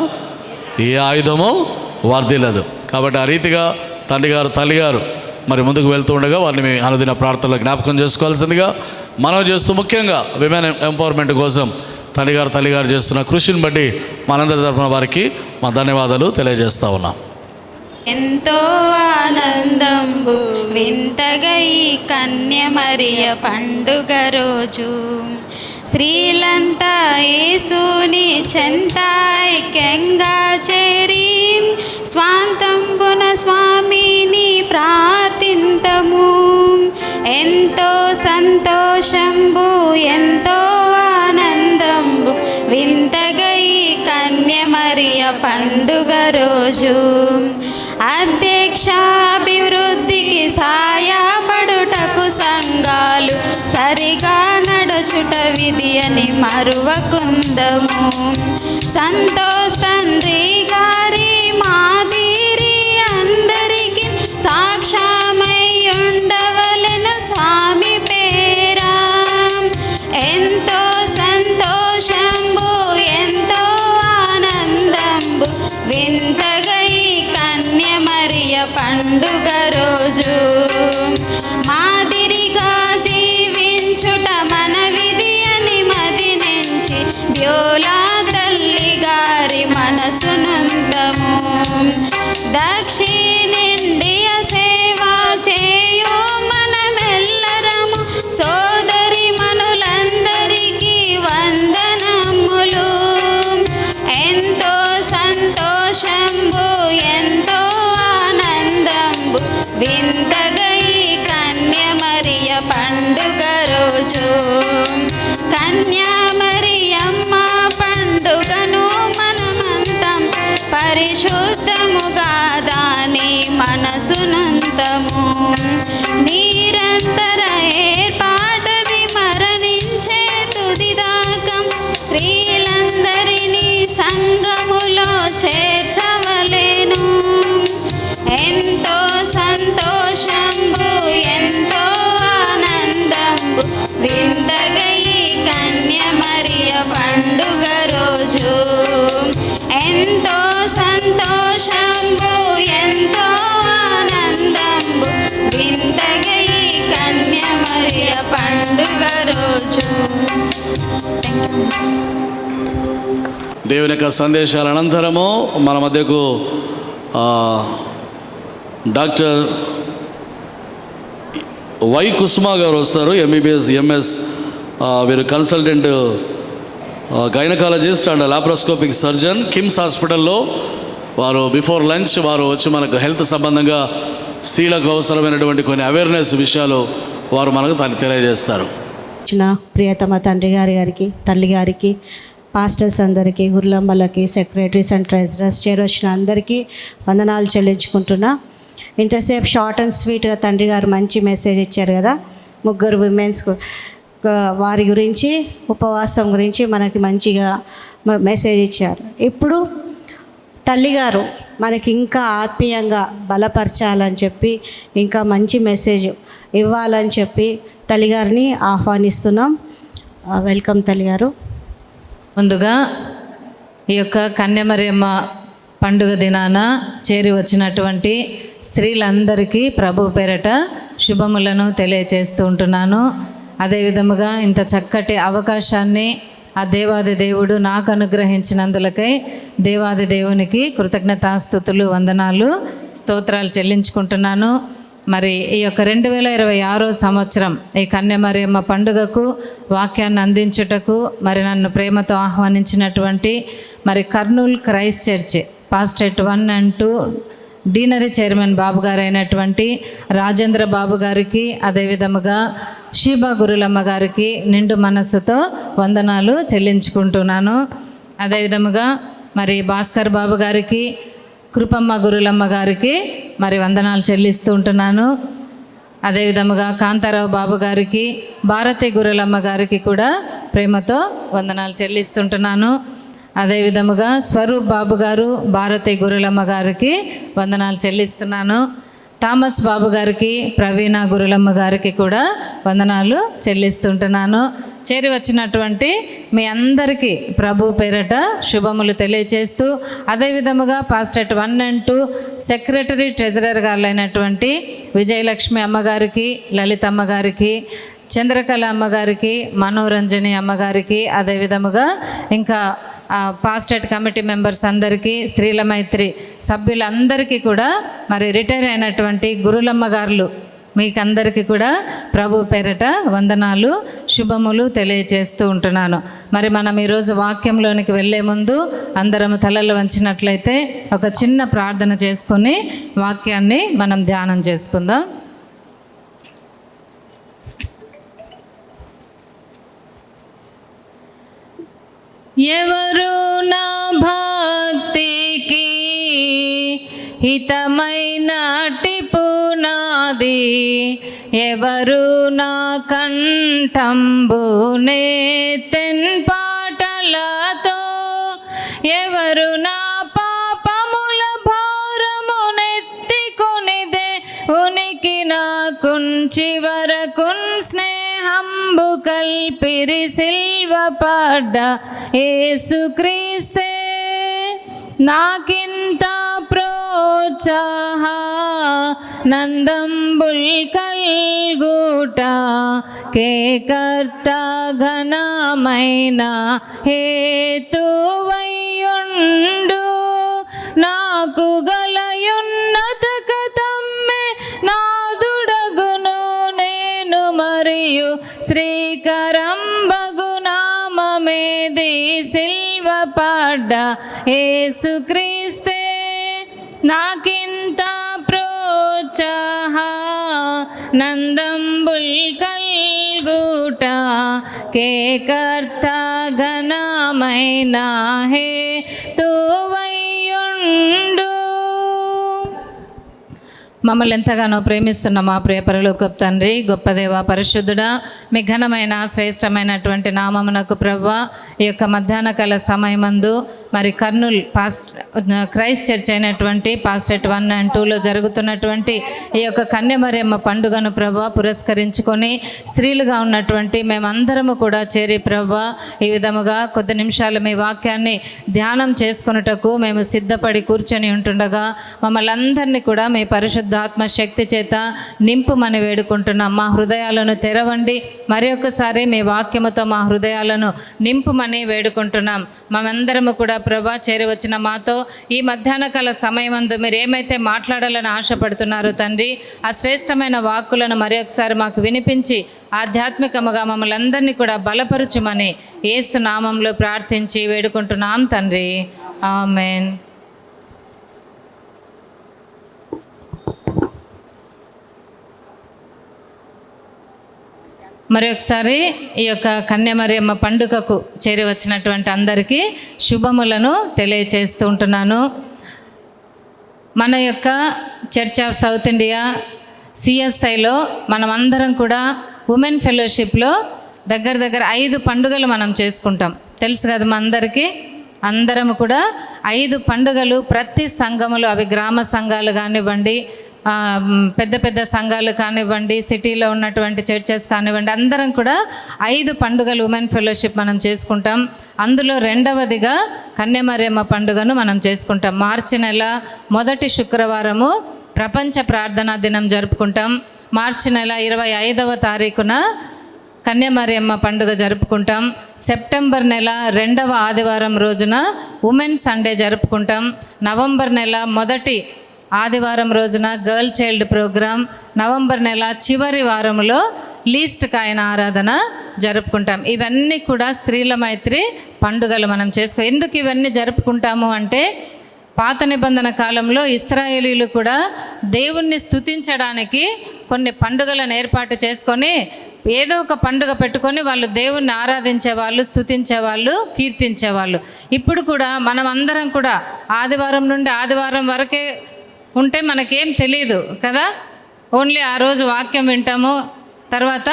ఏ ఆయుధము వర్ధిల్లదు. కాబట్టి ఆ రీతిగా తండ్రి గారు తల్లి గారు మరి ముందుకు వెళ్తూ ఉండగా వారిని మీ అనుదిన ప్రార్థనలో జ్ఞాపకం చేసుకోవాల్సిందిగా మనం చేస్తూ, ముఖ్యంగా విమెన్ ఎంపవర్మెంట్ కోసం తండ్రి గారు తల్లి గారు చేస్తున్న కృషిని బట్టి మనందరి తరపున వారికి మా ధన్యవాదాలు తెలియజేస్తూ ఉన్నాం. ఎంతో ఆనందంబు వింతగా ఈ కన్యమరియ పండుగ రోజు, స్త్రీలంతా యేసుని చెంత ఐక్యంగా చేరి స్వాంతంబున స్వామిని ప్రార్థింతము. ఎంతో సంతోషంబు ఎంతో ఆనందంబు వింతగా ఈ కన్యమరియ పండుగ రోజు, అధ్యక్షాభివృద్ధికి సాయపడుటకు సంఘాలు సరిగా నడుచుట విధి అని మరువకుందము. సంతోష్ తండ్రి గారి మాదిరి అందరికీ సాక్ష్యమై ఉండవలెను స్వామి పేరా. ఎంతో సంతోషంబు ఎంతో ఆనందంబు వింతగా ఈ కన్యమరియ పండుగ రోజు, మాదిరిగా జీవించుట మన విధి అని మది నుంచి బ్యోలా తల్లి గారి మనసునంతము. దక్షిణిండియా సేవ చేయో మనమెల్లరము, సోదరి మనులందరికీ వందనములు. ఎంతో సంతోషంబు ఎంతో ఆనందంబు వింతగా ఈ కన్యమరియ పండుగ రోజు, కన్యామరియమ్మ పండుగను మనమంతం పరిశుద్ధముగా దాని మనసునంతము. నిరంతర ఏర్పాటది మరణించే తుదిదాకా స్త్రీలందరినీ సంఘములో చేర్చవలెను. ఎంతో సంతోషంబు ఎంతో ఆనందంబు వింతగా ఈ కన్యమరియ పండుగ రోజు, ఎంతో సంతోషంబు ఎంతో ఆనందంబు వింతగా ఈ కన్యమరియ పండుగ రోజు. దేవుని యొక్క సందేశాల అనంతరము మన మధ్యకు డాక్టర్ వై కుసుమ గారు వస్తారు. ఎంబీబీఎస్ ఎంఎస్ వీరు consultant gynaecologist and laparoscopic surgeon KIMS హాస్పిటల్లో. వారు బిఫోర్ లంచ్ వారు వచ్చి మనకు హెల్త్ సంబంధంగా స్త్రీలకు అవసరమైనటువంటి కొన్ని అవేర్నెస్ విషయాలు వారు మనకు తెలియజేస్తారు. వచ్చిన ప్రియతమ తండ్రి గారికి తల్లి గారికి పాస్టర్స్ అందరికీ గుర్లంబలకి సెక్రటరీస్ అండ్ ట్రెజరర్స్ చేరొచ్చిన అందరికీ వందనాలు చెల్లించుకుంటున్నా. ఇంతసేపు షార్ట్ అండ్ స్వీట్గా తండ్రి గారు మంచి మెసేజ్ ఇచ్చారు కదా. 3 విమెన్స్ వారి గురించి ఉపవాసం గురించి మనకి మంచిగా మెసేజ్ ఇచ్చారు. ఇప్పుడు తల్లిగారు మనకి ఇంకా ఆత్మీయంగా బలపరచాలని చెప్పి ఇంకా మంచి మెసేజ్ ఇవ్వాలని చెప్పి తల్లిగారిని ఆహ్వానిస్తున్నాం. వెల్కమ్ తల్లిగారు. ముందుగా ఈ యొక్క కన్యమరియమ్మ పండుగ దినాన చేరి వచ్చినటువంటి స్త్రీలందరికీ ప్రభు పేరట శుభములను తెలియచేస్తూ ఉంటున్నాను. అదేవిధముగా ఇంత చక్కటి అవకాశాన్ని ఆ దేవాది దేవుడు నాకు అనుగ్రహించినందులకై దేవాది దేవునికి కృతజ్ఞతాస్తుతులు, వందనాలు, స్తోత్రాలు చెల్లించుకుంటున్నాను. మరి ఈ యొక్క 2026 సంవత్సరం ఈ కన్యమరియమ్మ పండుగకు వాక్యాన్ని అందించుటకు మరి నన్ను ప్రేమతో ఆహ్వానించినటువంటి మరి Kurnool Christ church pastorate 1 and 2 deanery chairman Babu గారు అయినటువంటి రాజేంద్ర బాబు గారికి, అదేవిధముగా షీబా గురులమ్మ గారికి నిండు మనస్సుతో వందనాలు చెల్లించుకుంటున్నాను. అదేవిధముగా మరి భాస్కర్ బాబు గారికి, కృపమ్మ గురులమ్మ గారికి మరి వందనాలు చెల్లిస్తూ ఉంటున్నాను. అదేవిధముగా కాంతారావు బాబు గారికి, భారతి గురులమ్మ గారికి కూడా ప్రేమతో వందనాలు చెల్లిస్తుంటున్నాను. అదేవిధముగా స్వరూప్ బాబు గారు, భారతి గురులమ్మ గారికి వందనాలు చెల్లిస్తున్నాను. థామస్ బాబు గారికి, ప్రవీణ గురులమ్మ గారికి కూడా వందనాలు చెల్లిస్తుంటున్నాను. చేరి వచ్చినటువంటి మీ అందరికీ ప్రభు పేరట శుభములు తెలియచేస్తూ, అదేవిధముగా పాస్టెట్ 1 and 2 సెక్రటరీ ట్రెజరర్ గారులైనటువంటి విజయలక్ష్మి అమ్మగారికి, లలితమ్మ గారికి, చంద్రకళ అమ్మగారికి, మనోరంజని అమ్మగారికి, అదేవిధముగా ఇంకా పాస్టెట్ కమిటీ మెంబర్స్ అందరికీ, స్త్రీల మైత్రి సభ్యులందరికీ కూడా మరి రిటైర్ అయినటువంటి గురులమ్మ గారులు మీకందరికీ కూడా ప్రభు పేరట వందనాలు, శుభములు తెలియచేస్తూ ఉంటున్నాను. మరి మనం ఈరోజు వాక్యంలోనికి వెళ్ళే ముందు అందరం తలలు వంచినట్లయితే ఒక చిన్న ప్రార్థన చేసుకొని వాక్యాన్ని మనం ధ్యానం చేసుకుందాం. ఎవరు నా భక్తికి హితమైనటి పునాది, ఎవరు నా కంఠంబునే తెన్పాటలతో, ఎవరు నా పాపముల భారమునెత్తికొనిదే ఉనికి నాకుంచి వరకున్ స్నేహంబు కల్పిరి సిల్వ పడ్డ యేసుక్రీస్తే నాకింత ప్రోత్సాహ నందంబుల్ కల్గుట కేకర్త ఘనమైన హేతువయ్యుండు, నాకు గలయున్నత కతమ్మే నాదుడగును నేను మరియు శ్రీకరంబగు నామమేది సిల్వ పడ్డ యేసుక్రీస్తే నాకింత ప్రోత్సాహ నందంబుల్ కల్గుట కేకర్త ఘనమైన హేతువయ్యుండు. మమ్మల్ని ఎంతగానో ప్రేమిస్తున్న మా ప్రియ పరలోకపు తండ్రి, గొప్ప దేవ, పరిశుద్ధుడా, మీ ఘనమైన శ్రేష్టమైనటువంటి నామమునకు ప్రభువా, ఈ యొక్క మధ్యాహ్న కాల సమయమందు మరి కర్నూలు క్రైస్ట్ చర్చ్ అయినటువంటి పాస్టెట్ 1 and 2లో జరుగుతున్నటువంటి ఈ యొక్క కన్యమరియమ్మ పండుగను ప్రభువా పురస్కరించుకొని స్త్రీలుగా ఉన్నటువంటి మేమందరము కూడా చేరి ప్రభువా ఈ విధముగా కొద్ది నిమిషాలు మీ వాక్యాన్ని ధ్యానం చేసుకొనుటకు మేము సిద్ధపడి కూర్చొని ఉంటుండగా మమ్మల్ని అందరినీ కూడా మీ పరిశుద్ధాత్మ శక్తి చేత నింపుమని వేడుకుంటున్నాం. మా హృదయాలను తెరవండి, మరి ఒక్కసారి మీ వాక్యముతో మా హృదయాలను నింపుమని వేడుకుంటున్నాం. మేమందరము కూడా ప్రభా చేరి వచ్చిన మాతో ఈ మధ్యాహ్న కాల సమయమందు మీరు ఏమైతే మాట్లాడాలని ఆశపడుతున్నారో తండ్రి, ఆ శ్రేష్టమైన వాక్కులను మరి ఒకసారి మాకు వినిపించి ఆధ్యాత్మికముగా మమ్మల్ని అందరినీ కూడా బలపరచుమని యేసు నామంలో ప్రార్థించి వేడుకుంటున్నాం తండ్రి, ఆమేన్. మరి ఒకసారి ఈ యొక్క కన్యమరియమ్మ పండుగకు చేరి వచ్చినటువంటి అందరికీ శుభములను తెలియచేస్తూ ఉంటున్నాను. మన యొక్క చర్చ్ ఆఫ్ సౌత్ ఇండియా సిఎస్ఐలో మనమందరం కూడా ఉమెన్ ఫెలోషిప్లో దగ్గర 5 పండుగలు మనం చేసుకుంటాం. తెలుసు కదా మా అందరికీ. అందరం కూడా 5 పండుగలు ప్రతి సంఘములో, అవి గ్రామ సంఘాలు కానివ్వండి, పెద్ద పెద్ద సంఘాలు కానివ్వండి, సిటీలో ఉన్నటువంటి చర్చెస్ కానివ్వండి, అందరం కూడా 5 పండుగలు ఉమెన్ ఫెలోషిప్ మనం చేసుకుంటాం. అందులో రెండవదిగా కన్యమరియమ్మ పండుగను మనం చేసుకుంటాం. మార్చి నెల మొదటి శుక్రవారము ప్రపంచ ప్రార్థనా దినం జరుపుకుంటాం. మార్చి నెల 25వ తారీఖున కన్యమరియమ్మ పండుగ జరుపుకుంటాం. సెప్టెంబర్ నెల 2వ ఆదివారం రోజున ఉమెన్ సండే జరుపుకుంటాం. నవంబర్ నెల మొదటి ఆదివారం రోజున గర్ల్ చైల్డ్ ప్రోగ్రాం, నవంబర్ నెల చివరి వారంలో లీస్ట్ కాయన ఆరాధన జరుపుకుంటాం. ఇవన్నీ కూడా స్త్రీల మైత్రి పండుగలు మనం ఎందుకు ఇవన్నీ జరుపుకుంటాము అంటే, పాత నిబంధన కాలంలో ఇశ్రాయేలీలు కూడా దేవుణ్ణి స్తుతించడానికి కొన్ని పండుగలను ఏర్పాటు చేసుకొని ఏదో ఒక పండుగ పెట్టుకొని వాళ్ళు దేవుణ్ణి ఆరాధించేవాళ్ళు, స్తుతించేవాళ్ళు, కీర్తించేవాళ్ళు. ఇప్పుడు కూడా మనం అందరం కూడా ఆదివారం నుండి ఆదివారం వరకే ఉంటే మనకేం తెలియదు కదా. ఓన్లీ ఆ రోజు వాక్యం వింటాము, తర్వాత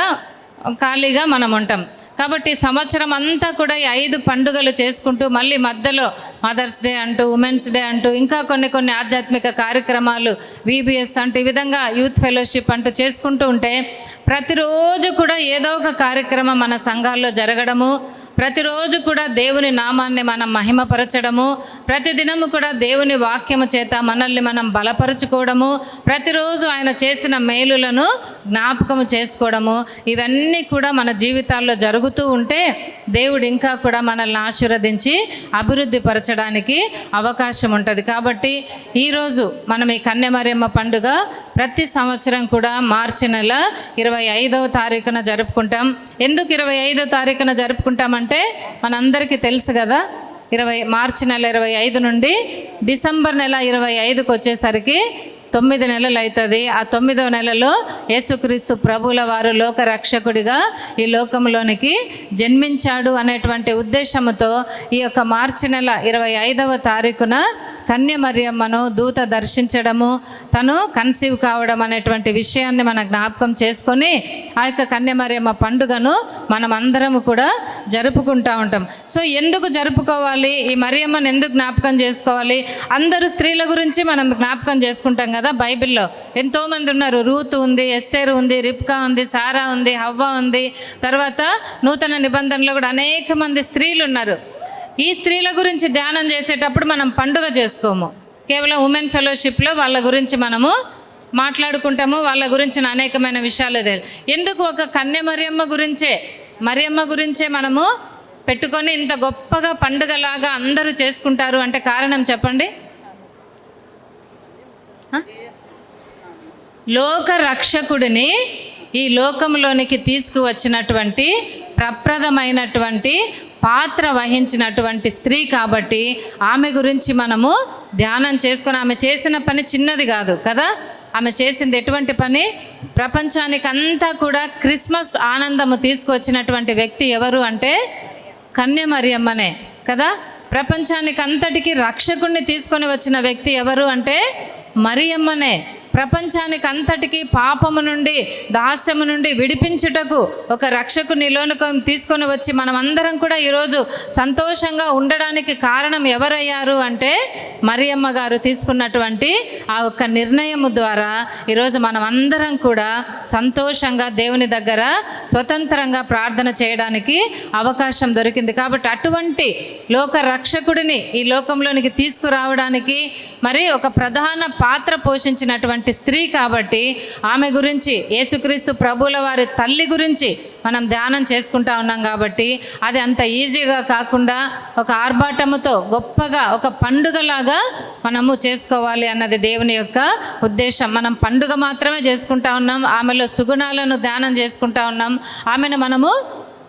ఖాళీగా మనం ఉంటాం. కాబట్టి సంవత్సరం అంతా కూడా ఈ 5 పండుగలు చేసుకుంటూ మళ్ళీ మధ్యలో మదర్స్ డే అంటూ, ఉమెన్స్ డే అంటూ, ఇంకా కొన్ని ఆధ్యాత్మిక కార్యక్రమాలు, VBS అంటూ, ఈ విధంగా యూత్ ఫెలోషిప్ అంటూ చేసుకుంటూ ఉంటే ప్రతిరోజు కూడా ఏదో ఒక కార్యక్రమం మన సంఘాల్లో జరగడము, ప్రతిరోజు కూడా దేవుని నామాన్ని మనం మహిమపరచడము, ప్రతిదినము కూడా దేవుని వాక్యము చేత మనల్ని మనం బలపరుచుకోవడము, ప్రతిరోజు ఆయన చేసిన మేలులను జ్ఞాపకము చేసుకోవడము, ఇవన్నీ కూడా మన జీవితాల్లో జరుగుతూ ఉంటే దేవుడు ఇంకా కూడా మనల్ని ఆశీర్వదించి అభివృద్ధి పరచడానికి అవకాశం ఉంటుంది. కాబట్టి ఈరోజు మనం ఈ కన్యమరియమ్మ పండుగ ప్రతి సంవత్సరం కూడా మార్చి నెల 25వ తారీఖున జరుపుకుంటాం. ఎందుకు 25వ తారీఖున జరుపుకుంటామంటే మనందరికీ తెలుసు కదా, మార్చి నెల 25 నుండి డిసెంబర్ నెల 25కి వచ్చేసరికి 9 నెలలు అవుతుంది. ఆ 9వ నెలలో యేసుక్రీస్తు ప్రభుల వారు లోక రక్షకుడిగా ఈ లోకంలోనికి జన్మించాడు అనేటువంటి ఉద్దేశంతో ఈ యొక్క మార్చి నెల 25వ తారీఖున కన్యమరియమ్మను దూత దర్శించడము, తను కన్సీవ్ కావడం అనేటువంటి విషయాన్ని మనం జ్ఞాపకం చేసుకొని ఆ యొక్క కన్యమరియమ్మ పండుగను మనం అందరము కూడా జరుపుకుంటూ ఉంటాం. సో ఎందుకు జరుపుకోవాలి, ఈ మరియమ్మను ఎందుకు జ్ఞాపకం చేసుకోవాలి? అందరూ స్త్రీల గురించి మనం జ్ఞాపకం చేసుకుంటాం కదా. బైబిల్లో ఎంతోమంది ఉన్నారు. రూతు ఉంది, ఎస్తేరు ఉంది, రిబ్కా ఉంది, సారా ఉంది, హవ్వ ఉంది. తర్వాత నూతన నిబంధనలో కూడా అనేక మంది స్త్రీలు ఉన్నారు. ఈ స్త్రీల గురించి ధ్యానం చేసేటప్పుడు మనం పండుగ చేసుకోము, కేవలం ఉమెన్ ఫెలోషిప్లో వాళ్ళ గురించి మనము మాట్లాడుకుంటాము, వాళ్ళ గురించిన అనేకమైన విషయాలు తెలియదు. ఎందుకు ఒక కన్యమరియమ్మ గురించే మనము పెట్టుకొని ఇంత గొప్పగా పండుగలాగా అందరూ చేసుకుంటారు అంటే కారణం చెప్పండి. లోక రక్షకుడిని ఈ లోకంలోనికి తీసుకువచ్చినటువంటి ప్రప్రదమైనటువంటి పాత్ర వహించినటువంటి స్త్రీ కాబట్టి ఆమె గురించి మనము ధ్యానం చేసుకొని, ఆమె చేసిన పని చిన్నది కాదు కదా. ఆమె చేసింది ఎటువంటి పని? ప్రపంచానికి అంతా కూడా క్రిస్మస్ ఆనందము తీసుకొచ్చినటువంటి వ్యక్తి ఎవరు అంటే కన్యమరియమ్మనే కదా. ప్రపంచానికి అంతటికి రక్షకుణ్ణి తీసుకొని వచ్చిన వ్యక్తి ఎవరు అంటే మరియమ్మనే. ప్రపంచానికి అంతటికీ పాపము నుండి, దాస్యము నుండి విడిపించుటకు ఒక రక్షకుని లోనికి తీసుకొని వచ్చి మనమందరం కూడా ఈరోజు సంతోషంగా ఉండడానికి కారణం ఎవరయ్యారు అంటే మరియమ్మ గారు తీసుకున్నటువంటి ఆ ఒక్క నిర్ణయము ద్వారా ఈరోజు మనం అందరం కూడా సంతోషంగా దేవుని దగ్గర స్వతంత్రంగా ప్రార్థన చేయడానికి అవకాశం దొరికింది. కాబట్టి అటువంటి లోక రక్షకుడిని ఈ లోకంలోనికి తీసుకురావడానికి మరి ఒక ప్రధాన పాత్ర పోషించినటువంటి స్త్రీ కాబట్టి ఆమె గురించి, యేసుక్రీస్తు ప్రభువుల వారి తల్లి గురించి మనం ధ్యానం చేసుకుంటా ఉన్నాం. కాబట్టి అది అంత ఈజీగా కాకుండా ఒక ఆర్భాటముతో గొప్పగా ఒక పండుగలాగా మనము చేసుకోవాలి అన్నది దేవుని యొక్క ఉద్దేశం. మనం పండుగ మాత్రమే చేసుకుంటా ఉన్నాం, ఆమెలో సుగుణాలను ధ్యానం చేసుకుంటా ఉన్నాం, ఆమెను మనము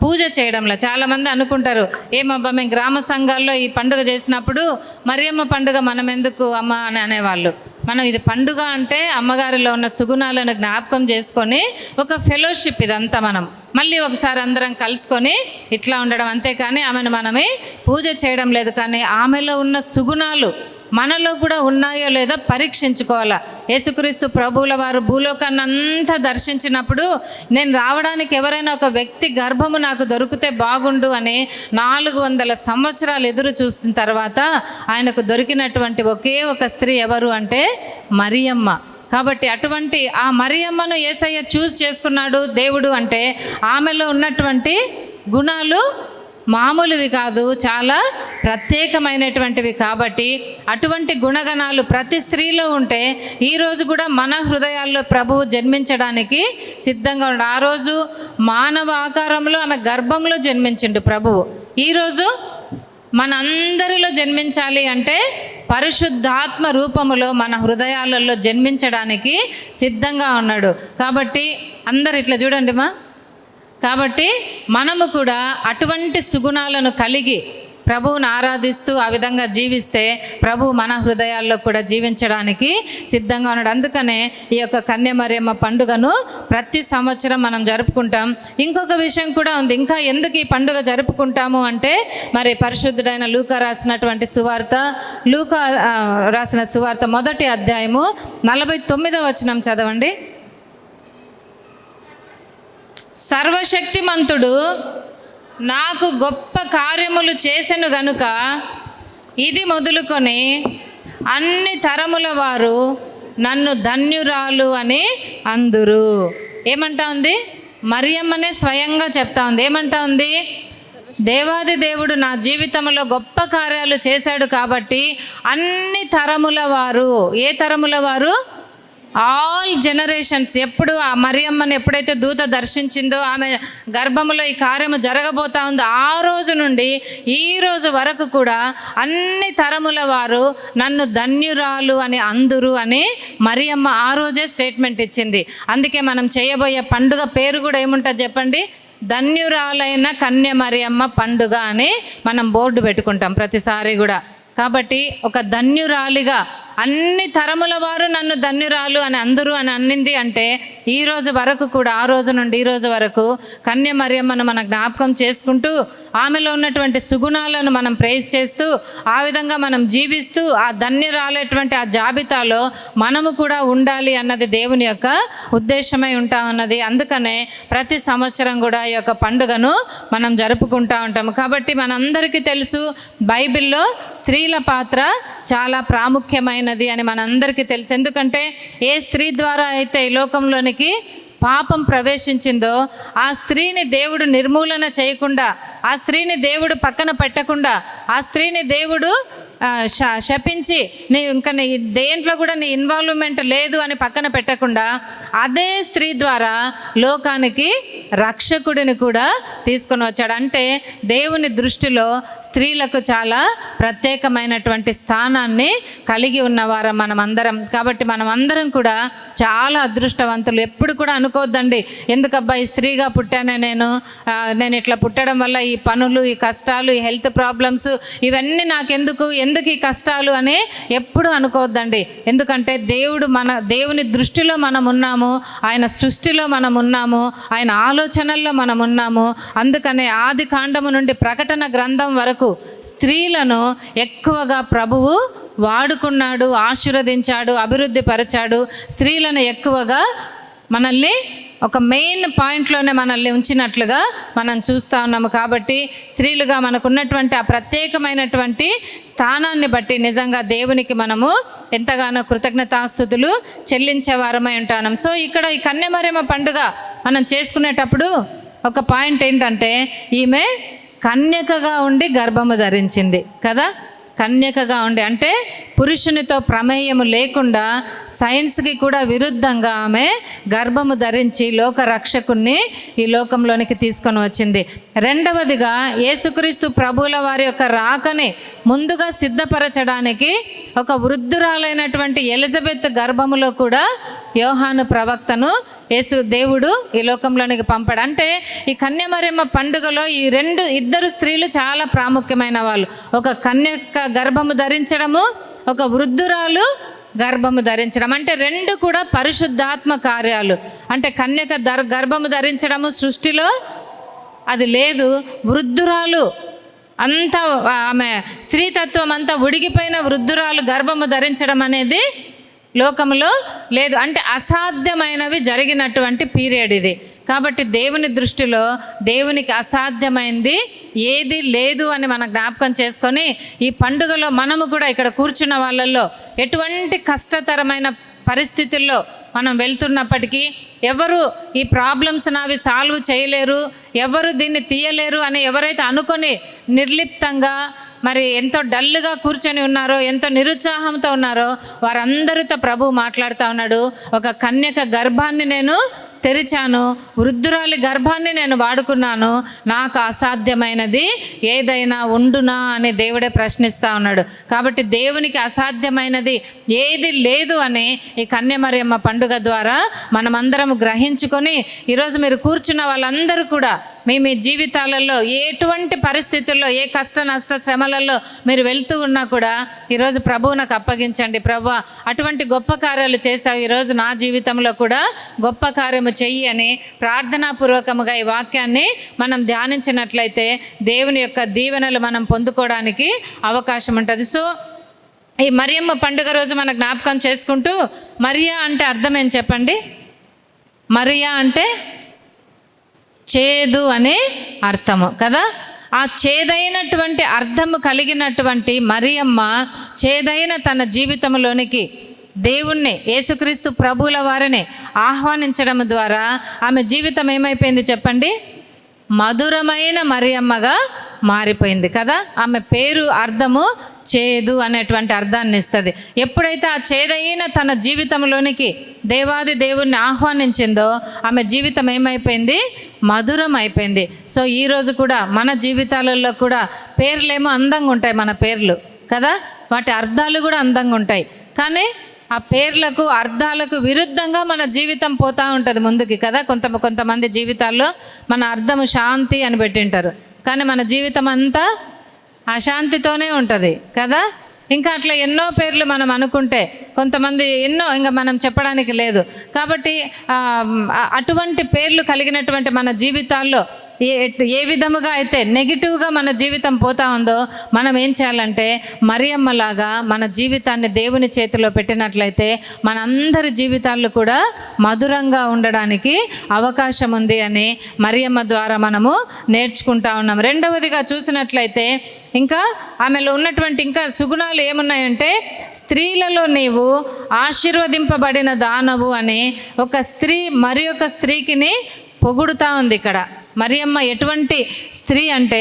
పూజ చేయడంలో. చాలామంది అనుకుంటారు, ఏమబ్బా మేము గ్రామ సంఘాల్లో ఈ పండుగ చేసినప్పుడు మరియమ్మ పండుగ మనం ఎందుకు అమ్మ అని అనేవాళ్ళు. మనం ఇది పండుగ అంటే అమ్మగారిలో ఉన్న సుగుణాలను జ్ఞాపకం చేసుకొని ఒక ఫెలోషిప్ ఇదంతా మనం మళ్ళీ ఒకసారి అందరం కలుసుకొని ఇట్లా ఉండడం, అంతేకాని ఆమెను మనమే పూజ చేయడం లేదు. కానీ ఆమెలో ఉన్న సుగుణాలు మనలో కూడా ఉన్నాయో లేదో పరీక్షించుకోవాలా. యేసుక్రీస్తు ప్రభువుల వారు భూలోకాన్ని అంతా దర్శించినప్పుడు నేను రావడానికి ఎవరైనా ఒక వ్యక్తి గర్భము నాకు దొరికితే బాగుండు అని 400 సంవత్సరాలు ఎదురు చూసిన తర్వాత ఆయనకు దొరికినటువంటి ఒకే ఒక స్త్రీ ఎవరు అంటే మరియమ్మ కాబట్టి అటువంటి ఆ మరియమ్మను యేసయ్య చూస్ చేసుకున్నాడు దేవుడు అంటే ఆమెలో ఉన్నటువంటి గుణాలు మామూలువి కాదు, చాలా ప్రత్యేకమైనటువంటివి. కాబట్టి అటువంటి గుణగణాలు ప్రతి స్త్రీలో ఉంటే ఈరోజు కూడా మన హృదయాల్లో ప్రభువు జన్మించడానికి సిద్ధంగా ఉన్నాడు. ఆ రోజు మానవ ఆకారంలో ఆమె గర్భంలో జన్మించిండు ప్రభువు. ఈరోజు మనందరిలో జన్మించాలి అంటే పరిశుద్ధాత్మ రూపములో మన హృదయాలలో జన్మించడానికి సిద్ధంగా ఉన్నాడు. కాబట్టి అందరు ఇట్లా చూడండి కాబట్టి మనము కూడా అటువంటి సుగుణాలను కలిగి ప్రభువును ఆరాధిస్తూ ఆ విధంగా జీవిస్తే ప్రభువు మన హృదయాల్లో కూడా జీవించడానికి సిద్ధంగా ఉన్నాడు. అందుకనే ఈ యొక్క కన్యమరియమ్మ పండుగను ప్రతి సంవత్సరం మనం జరుపుకుంటాం. ఇంకొక విషయం కూడా ఉంది. ఇంకా ఎందుకు ఈ పండుగ జరుపుకుంటాము అంటే మరి పరిశుద్ధుడైన లూకా రాసినటువంటి సువార్త, లూకా రాసిన సువార్త 1వ అధ్యాయము 49వ వచనం చదవండి. సర్వశక్తిమంతుడు నాకు గొప్ప కార్యములు చేసెను గనుక ఇది మొదలుకొని అన్ని తరముల వారు నన్ను ధన్యురాలు అని అందురు. ఏమంటా ఉంది? మరియమ్మనే స్వయంగా చెప్తా ఉంది. ఏమంటా ఉంది? దేవాది దేవుడు నా జీవితంలో గొప్ప కార్యాలు చేశాడు కాబట్టి అన్ని తరముల వారు, ఏ తరముల వారు? All generations. ఎప్పుడు ఆ మరియమ్మని ఎప్పుడైతే దూత దర్శించిందో, ఆమె గర్భములో ఈ కార్యము జరగబోతా ఉందో ఆ రోజు నుండి ఈ రోజు వరకు కూడా అన్ని తరముల వారు నన్ను ధన్యురాలు అని అందురు అని మరియమ్మ ఆ రోజే స్టేట్మెంట్ ఇచ్చింది. అందుకే మనం చేయబోయే పండుగ పేరు కూడా ఏముంటుంది చెప్పండి? ధన్యురాలైన కన్య మరియమ్మ పండుగ అని మనం బోర్డు పెట్టుకుంటాం ప్రతిసారి కూడా. కాబట్టి ఒక ధన్యురాలిగా అన్ని తరముల వారు నన్ను ధన్యురాలు అని అందరూ అని అన్నింది అంటే ఈ రోజు వరకు కూడా, ఆ రోజు నుండి ఈ రోజు వరకు కన్య మరియమ్మను మన జ్ఞాపకం చేసుకుంటూ ఆమెలో ఉన్నటువంటి సుగుణాలను మనం ప్రైజ్ చేస్తూ ఆ విధంగా మనం జీవిస్తూ ఆ ధన్యురాలేటువంటి ఆ జాబితాలో మనము కూడా ఉండాలి అన్నది దేవుని యొక్క ఉద్దేశమై ఉంటా ఉన్నది. అందుకనే ప్రతి సంవత్సరం కూడా ఈ యొక్క పండుగను మనం జరుపుకుంటూ ఉంటాము. కాబట్టి మనందరికీ తెలుసు బైబిల్లో స్త్రీల పాత్ర చాలా ప్రాముఖ్యమైనది అని మనందరికీ తెలుసు. ఎందుకంటే ఏ స్త్రీ ద్వారా అయితే ఈ లోకంలోనికి పాపం ప్రవేశించిందో ఆ స్త్రీని దేవుడు నిర్మూలన చేయకుండా, ఆ స్త్రీని దేవుడు పక్కన పెట్టకుండా, ఆ స్త్రీని దేవుడు శపించి ఇంకా నీ దేంట్లో కూడా నీ ఇన్వాల్వ్మెంట్ లేదు అని పక్కన పెట్టకుండా అదే స్త్రీ ద్వారా లోకానికి రక్షకుడిని కూడా తీసుకొని వచ్చాడు. అంటే దేవుని దృష్టిలో స్త్రీలకు చాలా ప్రత్యేకమైనటువంటి స్థానాన్ని కలిగి ఉన్నవారం మనమందరం. కాబట్టి మనమందరం కూడా చాలా అదృష్టవంతులు. ఎప్పుడు కూడా అనుకోవద్దండి, ఎందుకబ్బా ఈ స్త్రీగా పుట్టానే నేను ఇట్లా పుట్టడం వల్ల ఈ పనులు, ఈ కష్టాలు, ఈ హెల్త్ ప్రాబ్లమ్స్ ఇవన్నీ నాకెందుకు, ఎందుకు ఈ కష్టాలు అని ఎప్పుడు అనుకోవద్దండి. ఎందుకంటే దేవుని దృష్టిలో మనం ఉన్నాము, ఆయన సృష్టిలో మనం ఉన్నాము, ఆయన ఆలోచనల్లో మనం ఉన్నాము. అందుకనే ఆది కాండము నుండి ప్రకటన గ్రంథం వరకు స్త్రీలను ఎక్కువగా ప్రభువు వాడుకున్నాడు, ఆశీర్వదించాడు, అభివృద్ధి పరిచాడు. స్త్రీలను ఎక్కువగా మనల్ని ఒక మెయిన్ పాయింట్లోనే మనల్ని ఉంచినట్లుగా మనం చూస్తూ ఉన్నాము. కాబట్టి స్త్రీలుగా మనకున్నటువంటి ఆ ప్రత్యేకమైనటువంటి స్థానాన్ని బట్టి నిజంగా దేవునికి మనము ఎంతగానో కృతజ్ఞతాస్తుతులు చెల్లించే వారమై ఉంటాం. సో ఇక్కడ ఈ కన్యమరియమ్మ పండుగ మనం చేసుకునేటప్పుడు ఒక పాయింట్ ఏంటంటే ఈమె కన్యకగా ఉండి గర్భము ధరించింది కదా. కన్యకగా ఉండి అంటే పురుషునితో ప్రమేయము లేకుండా సైన్స్కి కూడా విరుద్ధంగా ఆమె గర్భము ధరించి లోక రక్షకుణ్ణి ఈ లోకంలోనికి తీసుకొని వచ్చింది. రెండవదిగా యేసుక్రీస్తు ప్రభువుల వారి యొక్క రాకని ముందుగా సిద్ధపరచడానికి ఒక వృద్ధురాలైనటువంటి ఎలిజబెత్ గర్భములో కూడా యోహాను ప్రవక్తను దేవుడు ఈ లోకంలోనికి పంపాడు. అంటే ఈ కన్యమరియమ్మ పండుగలో ఈ ఇద్దరు స్త్రీలు చాలా ప్రాముఖ్యమైన వాళ్ళు. ఒక కన్యక గర్భము ధరించడము, ఒక వృద్ధురాలు గర్భము ధరించడం. అంటే రెండు కూడా పరిశుద్ధాత్మ కార్యాలు. అంటే కన్యక గర్భము ధరించడము సృష్టిలో అది లేదు. వృద్ధురాలు అంతా ఆమె స్త్రీతత్వం అంతా ఉడిగిపోయిన వృద్ధురాలు గర్భము ధరించడం అనేది లోకంలో లేదు. అంటే అసాధ్యమైనవి జరిగినటువంటి పీరియడ్ ఇది. కాబట్టి దేవుని దృష్టిలో దేవునికి అసాధ్యమైంది ఏది లేదు అని మనం జ్ఞాపకం చేసుకొని ఈ పండుగలో మనము కూడా ఇక్కడ కూర్చున్న వాళ్ళల్లో ఎటువంటి కష్టతరమైన పరిస్థితుల్లో మనం వెళ్తున్నప్పటికీ ఎవరు ఈ ప్రాబ్లమ్స్ నావి సాల్వ్ చేయలేరు, ఎవరు దీన్ని తీయలేరు అని ఎవరైతే అనుకొని నిర్లిప్తంగా మరి ఎంతో డల్గా కూర్చొని ఉన్నారో, ఎంతో నిరుత్సాహంతో ఉన్నారో వారందరితో ప్రభు మాట్లాడుతూ ఉన్నాడు. ఒక కన్యక గర్భాన్ని నేను తెరిచాను, వృద్ధురాలి గర్భాన్ని నేను వాడుకున్నాను, నాకు అసాధ్యమైనది ఏదైనా ఉండునా అని దేవుడే ప్రశ్నిస్తూ ఉన్నాడు. కాబట్టి దేవునికి అసాధ్యమైనది ఏది లేదు అని ఈ కన్యమరియమ్మ పండుగ ద్వారా మనమందరం గ్రహించుకొని ఈరోజు మీరు కూర్చున్న వాళ్ళందరూ కూడా మీ మీ జీవితాలలో ఎటువంటి పరిస్థితుల్లో, ఏ కష్ట నష్ట శ్రమలలో మీరు వెళ్తూ ఉన్నా కూడా ఈరోజు ప్రభువు నాకు అప్పగించండి. ప్రభువా, అటువంటి గొప్ప కార్యాలు చేశావు, ఈరోజు నా జీవితంలో కూడా గొప్ప కార్యము చెయ్యి అని ప్రార్థనాపూర్వకముగా ఈ వాక్యాన్ని మనం ధ్యానించినట్లయితే దేవుని యొక్క దీవెనలు మనం పొందుకోవడానికి అవకాశం ఉంటుంది. సో ఈ మరియమ్మ పండుగ రోజు మన జ్ఞాపకం చేసుకుంటూ, మరియా అంటే అర్థం ఏం చెప్పండి? మరియా అంటే చేదు అనే అర్థము కదా. ఆ చేదైనటువంటి అర్థము కలిగినటువంటి మరియమ్మ చేదైన తన జీవితంలోనికి దేవుణ్ణి, యేసుక్రీస్తు ప్రభువుల వారిని ఆహ్వానించడం ద్వారా ఆమె జీవితం ఏమైపోయింది చెప్పండి? మధురమైన మరియమ్మగా మారిపోయింది కదా. ఆమె పేరు అర్థము చేదు అనేటువంటి అర్థాన్ని ఇస్తుంది. ఎప్పుడైతే ఆ చేదైన తన జీవితంలోనికి దేవాది దేవుణ్ణి ఆహ్వానించిందో ఆమె జీవితం ఏమైపోయింది? మధురం అయిపోయింది. సో ఈరోజు కూడా మన జీవితాలలో కూడా పేర్లేమో అందంగా ఉంటాయి, మన పేర్లు కదా, వాటి అర్థాలు కూడా అందంగా ఉంటాయి. కానీ ఆ పేర్లకు అర్థాలకు విరుద్ధంగా మన జీవితం పోతూ ఉంటుంది ముందుకి కదా. కొంతమంది జీవితాల్లో మన అర్థము శాంతి అని పెట్టింటారు, కానీ మన జీవితం అంతా అశాంతితోనే ఉంటుంది కదా. ఇంకా అట్లా ఎన్నో పేర్లు మనం అనుకుంటే కొంతమంది ఎన్నో ఇంకా మనం చెప్పడానికి లేదు. కాబట్టి అటువంటి పేర్లు కలిగినటువంటి మన జీవితాల్లో ఏ విధముగా అయితే నెగిటివ్గా మన జీవితం పోతా ఉందో మనం ఏం చేయాలంటే మరియమ్మలాగా మన జీవితాన్ని దేవుని చేతిలో పెట్టినట్లయితే మనందరి జీవితాల్లో కూడా మధురంగా ఉండడానికి అవకాశం ఉంది అని మరియమ్మ ద్వారా మనము నేర్చుకుంటా ఉన్నాం. రెండవదిగా చూసినట్లయితే ఇంకా ఆమెలో ఉన్నటువంటి ఇంకా సుగుణాలు ఏమున్నాయంటే, స్త్రీలలో నీవు ఆశీర్వదింపబడిన దానవు అని ఒక స్త్రీ మరి ఒక స్త్రీకిని పొగుడుతూ ఉంది ఇక్కడ. మరియమ్మ ఎటువంటి స్త్రీ అంటే,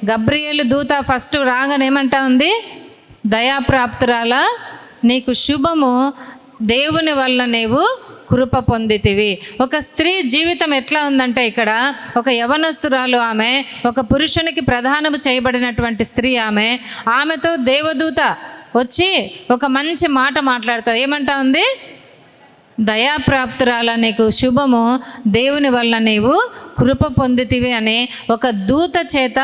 గబ్రియేలు దూత ఫస్ట్ రాగానే ఏమంటా ఉంది? దయాప్రాప్తురాల, నీకు శుభము, దేవుని వల్ల నీవు కృప పొందితివి. ఒక స్త్రీ జీవితం ఎట్లా ఉందంటే ఇక్కడ ఒక యవనస్తురాలు ఆమె, ఒక పురుషునికి ప్రధానము చేయబడినటువంటి స్త్రీ ఆమెతో దేవదూత వచ్చి ఒక మంచి మాట మాట్లాడుతుంది. ఏమంటా ఉంది? దయాప్రాప్తురాల, నీకు శుభము, దేవుని వల్ల నీవు కృప పొందితివి అని ఒక దూత చేత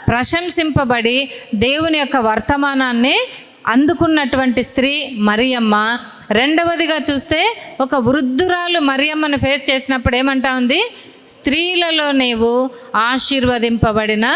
ప్రశంసింపబడి దేవుని యొక్క వర్తమానాన్ని అందుకున్నటువంటి స్త్రీ మరియమ్మ. రెండవదిగా చూస్తే ఒక వృద్ధురాలు మరియమ్మను ఫేస్ చేసినప్పుడు ఏమంటా ఉంది? స్త్రీలలో నీవు ఆశీర్వదింపబడిన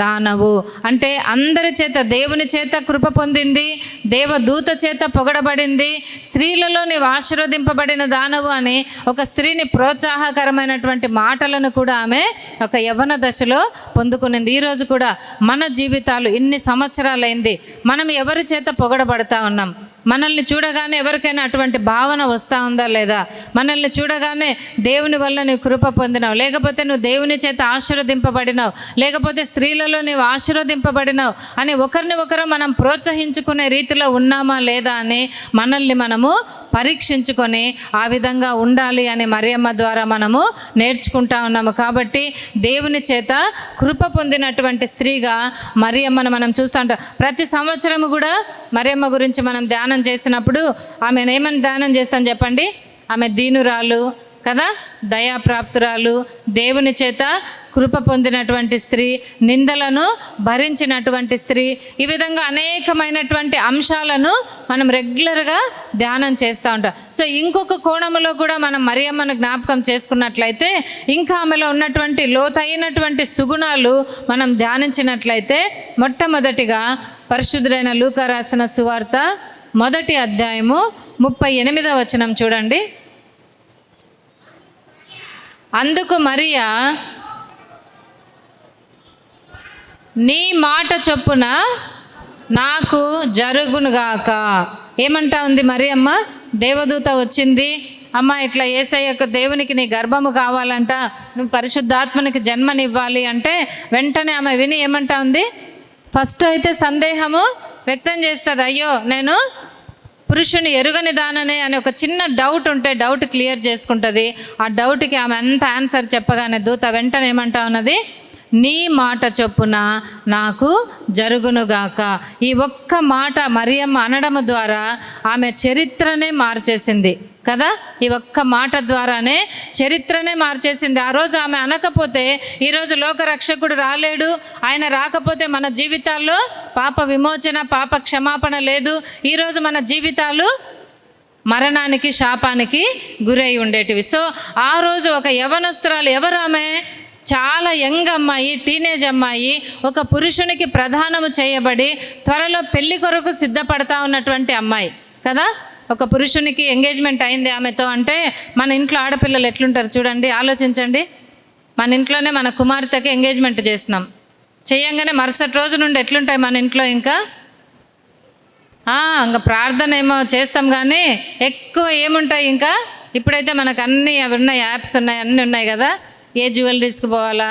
దానవు అంటే అందరి చేత, దేవుని చేత కృప పొందింది, దేవదూత చేత పొగడబడింది, స్త్రీలలో నీవు ఆశీర్వదింపబడిన దానవు అని ఒక స్త్రీని ప్రోత్సాహకరమైనటువంటి మాటలను కూడా ఆమె ఒక యవ్వన దశలో పొందుకునింది. ఈరోజు కూడా మన జీవితాలు ఇన్ని సంవత్సరాలైంది, మనం ఎవరి చేత పొగడబడతా ఉన్నాం? మనల్ని చూడగానే ఎవరికైనా అటువంటి భావన వస్తూ ఉందా లేదా? మనల్ని చూడగానే దేవుని వల్ల నువ్వు కృప పొందినావు, లేకపోతే నువ్వు దేవుని చేత ఆశీర్వదింపబడినావు, లేకపోతే స్త్రీలలో నువ్వు ఆశీర్వదింపబడినావు అని ఒకరిని ఒకరు మనం ప్రోత్సహించుకునే రీతిలో ఉన్నామా లేదా అని మనల్ని మనము పరీక్షించుకొని ఆ విధంగా ఉండాలి అని మరియమ్మ ద్వారా మనము నేర్చుకుంటా ఉన్నాము. కాబట్టి దేవుని చేత కృప పొందినటువంటి స్త్రీగా మరియమ్మను మనం చూస్తూ ఉంటాం. ప్రతి సంవత్సరము కూడా మరియమ్మ గురించి మనం ధ్యానం చేసినప్పుడు ఆమెను ఏమని ధ్యానం చేస్తాం చెప్పండి? ఆమె దీనురాలు కదా, దయాప్రాప్తురాలు, దేవుని చేత కృప పొందినటువంటి స్త్రీ, నిందలను భరించినటువంటి స్త్రీ, ఈ విధంగా అనేకమైనటువంటి అంశాలను మనం రెగ్యులర్గా ధ్యానం చేస్తూ ఉంటాం. సో ఇంకొక కోణంలో కూడా మనం మరియమ్మను జ్ఞాపకం చేసుకున్నట్లయితే ఇంకా ఆమెలో ఉన్నటువంటి లోతైనటువంటి సుగుణాలు మనం ధ్యానించినట్లయితే, మొట్టమొదటిగా పరిశుద్ధుడైన లూకా రాసిన సువార్త 1వ అధ్యాయము 38వ వచనం చూడండి. అందుకు మరియా, నీ మాట చొప్పున నాకు జరుగునుగాక. ఏమంటా ఉంది మరియమ్మ? దేవదూత వచ్చింది, అమ్మ ఇట్లా యేసయ్యకు దేవునికి నీ గర్భము కావాలంట, నువ్వు పరిశుద్ధాత్మనికి జన్మనివ్వాలి అంటే వెంటనే ఆమె విని ఏమంటా ఉంది? ఫస్ట్ అయితే సందేహము వ్యక్తం చేస్తుంది, అయ్యో నేను పురుషుని ఎరుగని దాననే అని ఒక చిన్న డౌట్ ఉంటే డౌట్ క్లియర్ చేసుకుంటుంది. ఆ డౌట్కి ఆమె అంత ఆన్సర్ చెప్పగానే దూత వెంటనే ఏమంటా ఉన్నది? నీ మాట చొప్పున నాకు జరుగునుగాక. ఈ ఒక్క మాట మరియమ్మ అనడం ద్వారా ఆమె చరిత్రనే మార్చేసింది కదా. ఈ ఒక్క మాట ద్వారానే చరిత్రనే మార్చేసింది. ఆ రోజు ఆమె అనకపోతే ఈరోజు లోకరక్షకుడు రాలేడు. ఆయన రాకపోతే మన జీవితాల్లో పాప విమోచన, పాప క్షమాపణ లేదు. ఈరోజు మన జీవితాలు మరణానికి, శాపానికి గురై ఉండేటివి. సో ఆ రోజు ఒక యవనస్తురాలు, ఎవరు ఆమె? చాలా యంగ్ అమ్మాయి, టీనేజ్ అమ్మాయి, ఒక పురుషునికి ప్రదానము చేయబడి త్వరలో పెళ్లి కొరకు సిద్ధపడతా ఉన్నటువంటి అమ్మాయి కదా. ఒక పురుషునికి ఎంగేజ్మెంట్ అయింది ఆమెతో అంటే మన ఇంట్లో ఆడపిల్లలు ఎట్లుంటారు చూడండి, ఆలోచించండి. మన ఇంట్లోనే మన కుమార్తెకి ఎంగేజ్మెంట్ చేసినాం, చేయంగానే మరుసటి రోజు నుండి ఎట్లుంటాయి మన ఇంట్లో? ఇంకా ప్రార్థన ఏమో చేస్తాం కానీ ఎక్కువ ఏముంటాయి ఇంకా? ఇప్పుడైతే మనకు అన్నీ అవి ఉన్నాయి, యాప్స్ ఉన్నాయి, అన్నీ ఉన్నాయి కదా. ఏ జ్యువెలరీస్కి పోవాలా,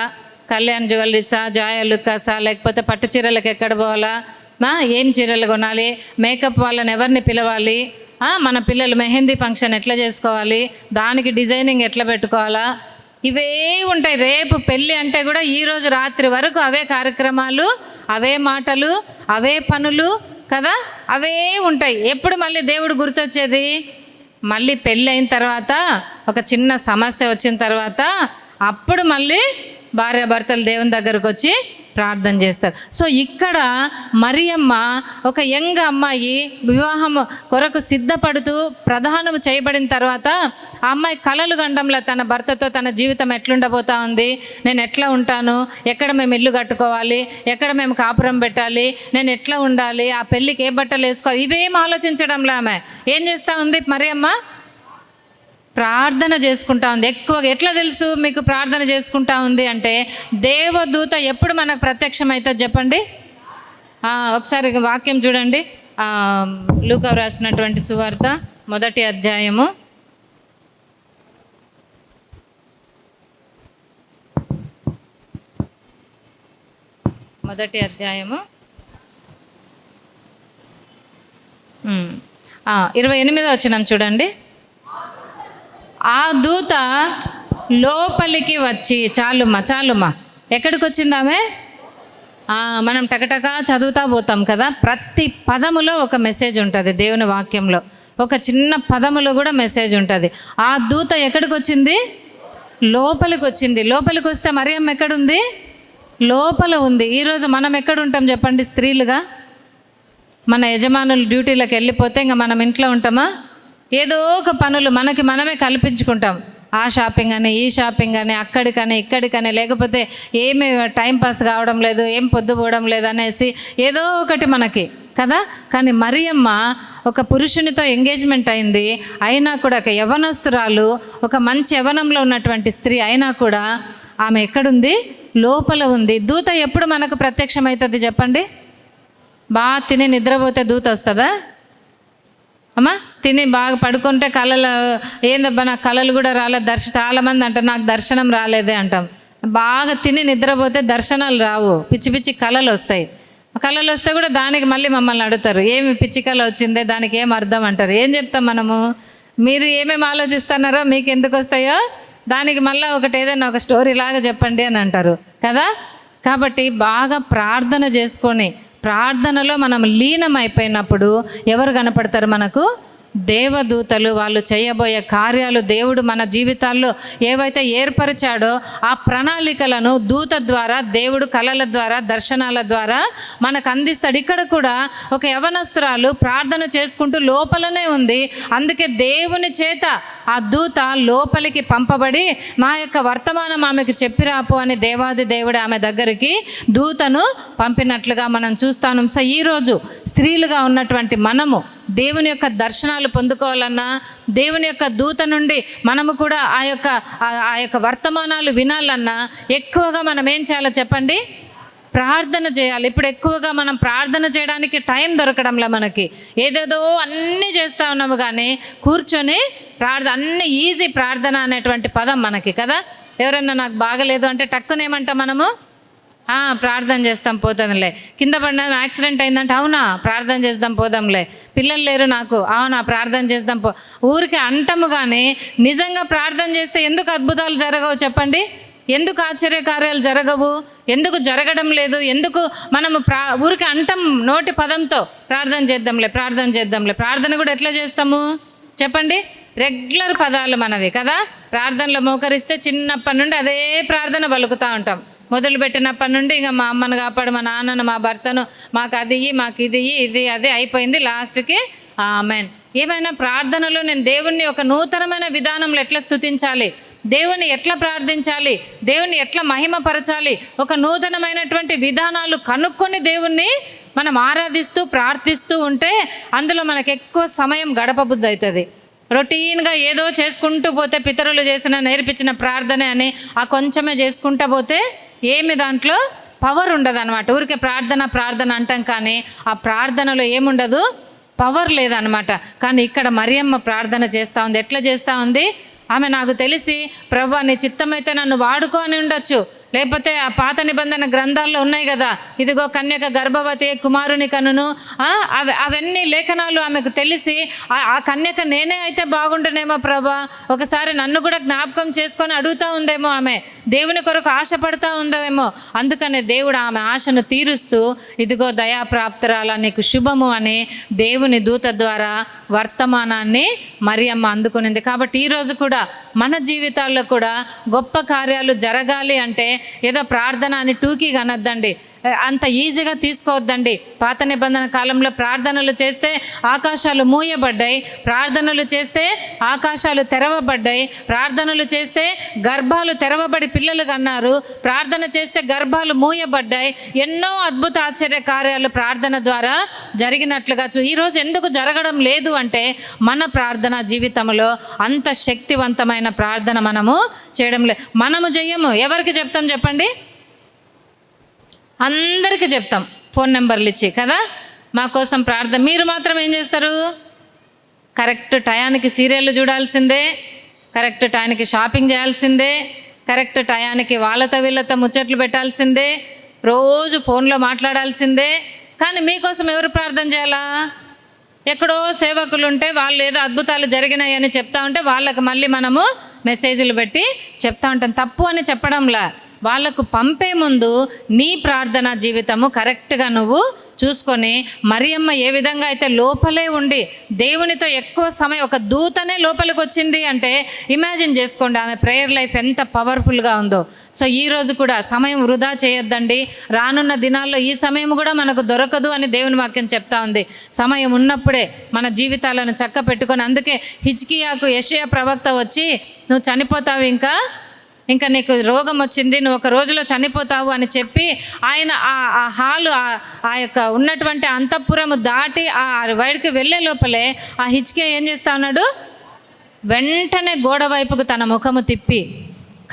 కళ్యాణ్ జ్యువెలరీసా, జాయ లుకాసా, లేకపోతే పట్టు చీరలకు ఎక్కడ పోవాలా, ఏం చీరలు కొనాలి, మేకప్ వాళ్ళని ఎవరిని పిలవాలి, మన పిల్లలు మెహందీ ఫంక్షన్ ఎట్లా చేసుకోవాలి, దానికి డిజైనింగ్ ఎట్లా పెట్టుకోవాలా, ఇవే ఉంటాయి. రేపు పెళ్ళి అంటే కూడా ఈరోజు రాత్రి వరకు అవే కార్యక్రమాలు, అవే మాటలు, అవే పనులు కదా, అవే ఉంటాయి. ఎప్పుడు మళ్ళీ దేవుడు గుర్తొచ్చేది? మళ్ళీ పెళ్ళి అయిన తర్వాత, ఒక చిన్న సమస్య వచ్చిన తర్వాత అప్పుడు మళ్ళీ భార్యాభర్తలు దేవుని దగ్గరకు వచ్చి ప్రార్థన చేస్తారు. సో ఇక్కడ మరియమ్మ ఒక యంగ్ అమ్మాయి వివాహం కొరకు సిద్ధపడుతూ ప్రదానము చేయబడిన తర్వాత ఆ అమ్మాయి కలలు గండంలో తన భర్తతో తన జీవితం ఎట్లుండబోతా ఉంది, నేను ఎట్లా ఉంటాను, ఎక్కడ మేము ఇల్లు కట్టుకోవాలి, ఎక్కడ మేము కాపురం పెట్టాలి, నేను ఎట్లా ఉండాలి, ఆ పెళ్ళికి ఏ బట్టలు వేసుకోవాలి, ఇవేం ఆలోచించడంలో ఆమె ఏం చేస్తూ ఉంది? మరియమ్మ ప్రార్థన చేసుకుంటా ఉంది. ఎక్కువగా ఎట్లా తెలుసు మీకు ప్రార్థన చేసుకుంటా ఉంది అంటే, దేవదూత ఎప్పుడు మనకు ప్రత్యక్షమైతే చెప్పండి. ఒకసారి వాక్యం చూడండి, లూకా రాసినటువంటి సువార్త 1వ అధ్యాయము 28వ వచనం చూడండి. ఆ దూత లోపలికి వచ్చి, చాలుమా ఎక్కడికి వచ్చింది ఆమె? మనం టకటకా చదువుతా పోతాం కదా. ప్రతి పదములో ఒక మెసేజ్ ఉంటుంది దేవుని వాక్యంలో, ఒక చిన్న పదములో కూడా మెసేజ్ ఉంటుంది. ఆ దూత ఎక్కడికి వచ్చింది? లోపలికి వచ్చింది. లోపలికి వస్తే మరియమ్మ ఎక్కడుంది? లోపల ఉంది. ఈరోజు మనం ఎక్కడ ఉంటాం చెప్పండి? స్త్రీలుగా మన యజమానులు డ్యూటీలకు వెళ్ళిపోతే ఇంకా మనం ఇంట్లో ఉంటామా? ఏదో ఒక పనులు మనకి మనమే కల్పించుకుంటాం. ఆ షాపింగ్ అని, ఈ షాపింగ్ అని, అక్కడికని ఇక్కడికని, లేకపోతే ఏమి టైంపాస్ కావడం లేదు, ఏం పొద్దుపోవడం లేదు అనేసి ఏదో ఒకటి మనకి కదా. కానీ మరియమ్మ ఒక పురుషునితో ఎంగేజ్మెంట్ అయింది, అయినా కూడా ఒక యవనస్తురాలు, ఒక మంచి యవనంలో ఉన్నటువంటి స్త్రీ అయినా కూడా ఆమె ఎక్కడుంది? లోపల ఉంది. దూత ఎప్పుడు మనకు ప్రత్యక్షమవుతుంది చెప్పండి? బాగా తిని నిద్రపోతే దూత వస్తుందా అమ్మా? తిని బాగా పడుకుంటే కళలు, ఏందబ్బా నాకు కళలు కూడా రాలేదు, చాలామంది అంటారు నాకు దర్శనం రాలేదే అంటాం. బాగా తిని నిద్రపోతే దర్శనాలు రావు, పిచ్చి పిచ్చి కళలు వస్తాయి. కళలు వస్తే కూడా దానికి మళ్ళీ మమ్మల్ని అడుగుతారు, ఏమి పిచ్చి కళ వచ్చిందే, దానికి ఏం అర్థం అంటారు. ఏం చెప్తాం మనము? మీరు ఏమేమి ఆలోచిస్తున్నారో మీకు ఎందుకు వస్తాయో దానికి మళ్ళీ ఒకటి ఏదైనా ఒక స్టోరీ లాగా చెప్పండి అని అంటారు కదా. కాబట్టి బాగా ప్రార్థన చేసుకొని, ప్రార్థనలో మనం లీనమైపోయినప్పుడు ఎవరు కనపడతారు మనకు? దేవదూతలు. వాళ్ళు చేయబోయే కార్యాలు, దేవుడు మన జీవితాల్లో ఏవైతే ఏర్పరిచాడో ఆ ప్రణాళికలను దూత ద్వారా, దేవుడు కళల ద్వారా, దర్శనాల ద్వారా మనకు అందిస్తాడు. ఇక్కడ కూడా ఒక యవనస్తురాలు ప్రార్థన చేసుకుంటూ లోపలనే ఉంది. అందుకే దేవుని చేత ఆ దూత లోపలికి పంపబడి నా యొక్క వర్తమానం ఆమెకు చెప్పిరాపు అని దేవాది దేవుడు ఆమె దగ్గరికి దూతను పంపినట్లుగా మనం చూస్తాను. సో ఈరోజు స్త్రీలుగా ఉన్నటువంటి మనము దేవుని యొక్క దర్శనాలు పొందుకోవాలన్నా, దేవుని యొక్క దూత నుండి మనము కూడా ఆ యొక్క వర్తమానాలు వినాలన్నా ఎక్కువగా మనం ఏం చేయాలో చెప్పండి? ప్రార్థన చేయాలి. ఇప్పుడు ఎక్కువగా మనం ప్రార్థన చేయడానికి టైం దొరకడంలో మనకి ఏదేదో అన్నీ చేస్తూ ఉన్నాము, కానీ కూర్చొని అన్నీ ఈజీ ప్రార్థన అనేటువంటి పదం మనకి కదా. ఎవరన్నా నాకు బాగలేదు అంటే టక్కునేమంటాం మనము, ప్రార్థన చేస్తాం పోతాంలే. కింద పడిన యాక్సిడెంట్ అయిందంటే అవునా ప్రార్థన చేద్దాం పోదాంలే. పిల్లలు లేరు నాకు, అవునా ప్రార్థన చేద్దాం ఊరికి అంటాము, కానీ నిజంగా ప్రార్థన చేస్తే ఎందుకు అద్భుతాలు జరగవు చెప్పండి? ఎందుకు ఆశ్చర్యకార్యాలు జరగవు? ఎందుకు జరగడం లేదు? ఎందుకు మనము ఊరికి అంటాం నోటి పదంతో ప్రార్థన చేద్దాంలే ప్రార్థన చేద్దాంలే. ప్రార్థన కూడా ఎట్లా చేస్తాము చెప్పండి? రెగ్యులర్ పదాలు మనవి కదా. ప్రార్థనలో మోకరిస్తే చిన్నప్పటి నుండి అదే ప్రార్థన పలుకుతూ ఉంటాం. మొదలుపెట్టినప్పటి నుండి ఇంకా మా అమ్మను కాపాడు, మా నాన్నను, మా భర్తను, మాకు అది మాకు ఇది అదే అయిపోయింది లాస్ట్కి ఆమెన్. ఏమైనా ప్రార్థనలో నేను దేవుణ్ణి ఒక నూతనమైన విధానంలో ఎట్లా స్తుతించాలి, దేవుని ఎట్లా ప్రార్థించాలి, దేవుని ఎట్లా మహిమపరచాలి, ఒక నూతనమైనటువంటి విధానాలు కనుక్కొని దేవుణ్ణి మనం ఆరాధిస్తూ ప్రార్థిస్తూ ఉంటే అందులో మనకు ఎక్కువ సమయం గడపబుద్ధి అవుతుంది. రొటీన్గా ఏదో చేసుకుంటూ పోతే పితరులు చేసిన నేర్పించిన ప్రార్థన అని ఆ కొంచెమే చేసుకుంటూ పోతే ఏమి దాంట్లో పవర్ ఉండదు అనమాట. ఊరికే ప్రార్థన అంటాం, కానీ ఆ ప్రార్థనలో ఏముండదు, పవర్ లేదనమాట. కానీ ఇక్కడ మరియమ్మ ప్రార్థన చేస్తూ ఉంది. ఎట్లా చేస్తూ ఉంది? ఆమె నాకు తెలిసి ప్రభువా నీ చిత్తమైతే నన్ను వాడుకో అని ఉండొచ్చు, లేకపోతే ఆ పాత నిబంధన గ్రంథాల్లో ఉన్నాయి కదా, ఇదిగో కన్యక గర్భవతి కుమారుని కనును, అవన్నీ లేఖనాలు ఆమెకు తెలిసి ఆ కన్యక నేనే అయితే బాగుండునేమో ప్రభా, ఒకసారి నన్ను కూడా జ్ఞాపకం చేసుకొని అడుగుతూ ఉందేమో, ఆమె దేవుని కొరకు ఆశపడతా ఉందేమో. అందుకనే దేవుడు ఆమె ఆశను తీరుస్తూ ఇదిగో దయాప్రాప్తురాల నీకు శుభము అని దేవుని దూత ద్వారా వర్తమానాన్ని మరియమ్మ అందుకునింది. కాబట్టి ఈరోజు కూడా మన జీవితాల్లో కూడా గొప్ప కార్యాలు జరగాలి అంటే ఏదో ప్రార్థన అని టూకీగా అనొద్దండి, అంత ఈజీగా తీసుకోవద్దండి. పాత నిబంధన కాలంలో ప్రార్థనలు చేస్తే ఆకాశాలు మూయబడ్డాయి, ప్రార్థనలు చేస్తే ఆకాశాలు తెరవబడ్డాయి, ప్రార్థనలు చేస్తే గర్భాలు తెరవబడి పిల్లలు కన్నారు, ప్రార్థన చేస్తే గర్భాలు మూయబడ్డాయి. ఎన్నో అద్భుత ఆశ్చర్య కార్యాలు ప్రార్థన ద్వారా జరిగినట్లుగా ఈరోజు ఎందుకు జరగడం లేదు అంటే మన ప్రార్థన జీవితంలో అంత శక్తివంతమైన ప్రార్థన మనము చేయడం లేదు. మనము చెయ్యము, ఎవరికి చెప్తాం చెప్పండి? అందరికీ చెప్తాం ఫోన్ నెంబర్లు ఇచ్చి కదా, మా కోసం ప్రార్థన. మీరు మాత్రం ఏం చేస్తారు? కరెక్ట్ టయానికి సీరియళ్ళు చూడాల్సిందే, కరెక్ట్ టయానికి షాపింగ్ చేయాల్సిందే, కరెక్ట్ టయానికి వాళ్ళతో వీళ్ళతో ముచ్చట్లు పెట్టాల్సిందే, రోజు ఫోన్లో మాట్లాడాల్సిందే. కానీ మీకోసం ఎవరు ప్రార్థన చేయాలా? ఎక్కడో సేవకులు ఉంటే వాళ్ళు ఏదో అద్భుతాలు జరిగినాయని చెప్తా ఉంటే వాళ్ళకు మళ్ళీ మనము మెసేజ్లు పెట్టి చెప్తా ఉంటాం. తప్పు అని చెప్పడంలా, వాళ్ళకు పంపే ముందు నీ ప్రార్థనా జీవితము కరెక్ట్గా నువ్వు చూసుకొని, మరియమ్మ ఏ విధంగా అయితే లోపలే ఉండి దేవునితో ఎక్కువ సమయం, ఒక దూతనే లోపలికి వచ్చింది అంటే ఇమాజిన్ చేసుకోండి ఆమె ప్రేయర్ లైఫ్ ఎంత పవర్ఫుల్గా ఉందో. సో ఈరోజు కూడా సమయం వృధా చేయొద్దండి. రానున్న దినాల్లో ఈ సమయం కూడా మనకు దొరకదు అని దేవుని వాక్యం చెప్తా ఉంది. సమయం ఉన్నప్పుడే మన జీవితాలను చక్క పెట్టుకొని, అందుకే హిజ్కియాకు యెషయా ప్రవక్త వచ్చి నువ్వు చనిపోతావు, ఇంకా నీకు రోగం వచ్చింది, నువ్వు ఒక రోజులో చనిపోతావు అని చెప్పి ఆయన ఆ హాలు ఆ యొక్క ఉన్నటువంటి అంతఃపురము దాటి ఆ బయటికి వెళ్ళే లోపలే ఆ హిజ్కియా ఏం చేస్తా ఉన్నాడు? వెంటనే గోడ వైపుకు తన ముఖము తిప్పి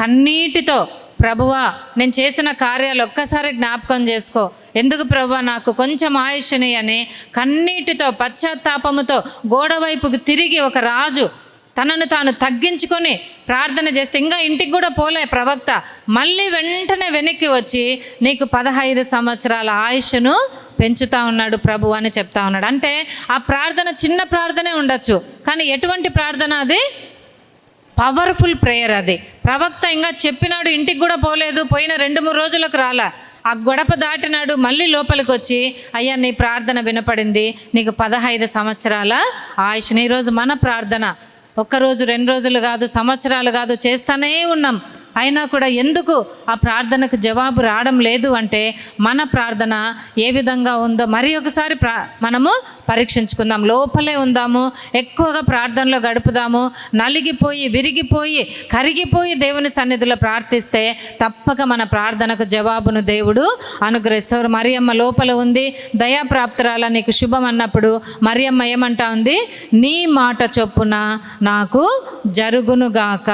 కన్నీటితో, ప్రభువా నేను చేసిన కార్యాలు ఒక్కసారి జ్ఞాపకం చేసుకో, ఎందుకు ప్రభువా నాకు కొంచెం ఆయుష్ని అని కన్నీటితో పశ్చాత్తాపముతో గోడ వైపుకు తిరిగి ఒక రాజు తనను తాను తగ్గించుకొని ప్రార్థన చేస్తే ఇంకా ఇంటికి కూడా పోలే ప్రవక్త, మళ్ళీ వెంటనే వెనక్కి వచ్చి నీకు 15 సంవత్సరాల ఆయుష్ను పెంచుతా ఉన్నాడు ప్రభు అని చెప్తా ఉన్నాడు. అంటే ఆ ప్రార్థన చిన్న ప్రార్థనే ఉండొచ్చు, కానీ ఎటువంటి ప్రార్థన అది? పవర్ఫుల్ ప్రేయర్ అది. ప్రవక్త ఇంకా చెప్పినాడు, ఇంటికి కూడా పోలేదు, పోయిన 2-3 రోజులకు రాలా, ఆ గడప దాటినాడు, మళ్ళీ లోపలికి వచ్చి అయ్యా నీ ప్రార్థన వినపడింది, నీకు 15 సంవత్సరాల ఆయుష్ని. ఈరోజు మన ప్రార్థన ఒక్కరోజు 2 రోజులు కాదు, సంవత్సరాలు కాదు, చేస్తూనే ఉన్నాం. అయినా కూడా ఎందుకు ఆ ప్రార్థనకు జవాబు రావడం లేదు అంటే మన ప్రార్థన ఏ విధంగా ఉందో మరి ఒకసారి మనము పరీక్షించుకుందాం. లోపలే ఉందాము, ఎక్కువగా ప్రార్థనలో గడుపుదాము. నలిగిపోయి విరిగిపోయి కరిగిపోయి దేవుని సన్నిధిలో ప్రార్థిస్తే తప్పక మన ప్రార్థనకు జవాబును దేవుడు అనుగ్రహిస్తారు. మరియమ్మ లోపల ఉంది, దయాప్రాప్తురాల నీకు శుభం అన్నప్పుడు మరియమ్మ ఏమంటా ఉంది? నీ మాట చొప్పున నాకు జరుగునుగాక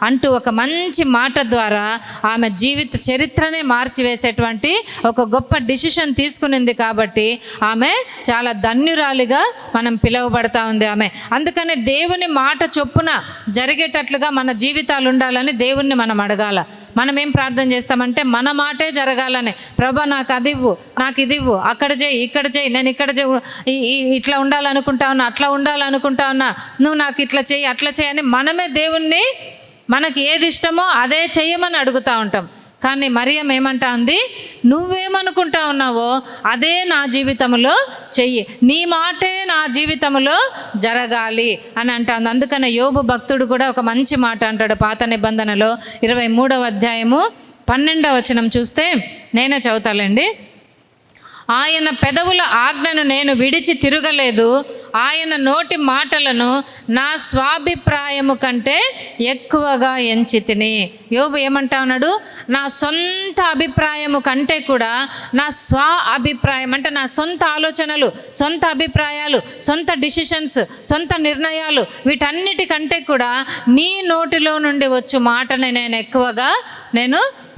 అంటూ ఒక మంచి మాట ద్వారా ఆమె జీవిత చరిత్రనే మార్చివేసేటువంటి ఒక గొప్ప డిసిషన్ తీసుకునింది కాబట్టి ఆమె చాలా ధన్యురాలిగా మనం పిలువబడతా ఉంది ఆమె. అందుకనే దేవుని మాట చొప్పున జరిగేటట్లుగా మన జీవితాలు ఉండాలని దేవుణ్ణి మనం అడగాల. మనం ఏం ప్రార్థన చేస్తామంటే మన మాటే జరగాలని, ప్రభా నాకు అది ఇవ్వు, నాకు ఇది ఇవ్వు, అక్కడ చేయి, ఇక్కడ చేయి, నేను ఇక్కడ ఇట్లా ఉండాలనుకుంటా ఉన్నా, అట్లా ఉండాలనుకుంటా ఉన్నా, నువ్వు నాకు ఇట్లా చేయి, అట్లా చేయి అని మనమే దేవుణ్ణి మనకి ఏది ఇష్టమో అదే చెయ్యమని అడుగుతూ ఉంటాం. కానీ మరియమ్మ ఏమంటా ఉంది, నువ్వేమనుకుంటా ఉన్నావో అదే నా జీవితంలో చెయ్యి, నీ మాటే నా జీవితంలో జరగాలి అని అంటుంది. అందుకనే యోబు భక్తుడు కూడా ఒక మంచి మాట అంటాడు. పాత నిబంధనలో 23వ అధ్యాయము 12వ వచనం చూస్తే, నేనే చదువుతాలేండి. ఆయన పెదవుల ఆజ్ఞను నేను విడిచి తిరగలేదు, ఆయన నోటి మాటలను నా స్వాభిప్రాయము కంటే ఎక్కువగా ఎంచితిని. యోబు ఏమంటా ఉన్నాడు, నా సొంత అభిప్రాయము కంటే కూడా నా అభిప్రాయం అంటే నా సొంత ఆలోచనలు, సొంత అభిప్రాయాలు, సొంత డిసిషన్స్, సొంత నిర్ణయాలు, వీటన్నిటికంటే కూడా నీ నోటిలో నుండి వచ్చు మాటని నేను ఎక్కువగా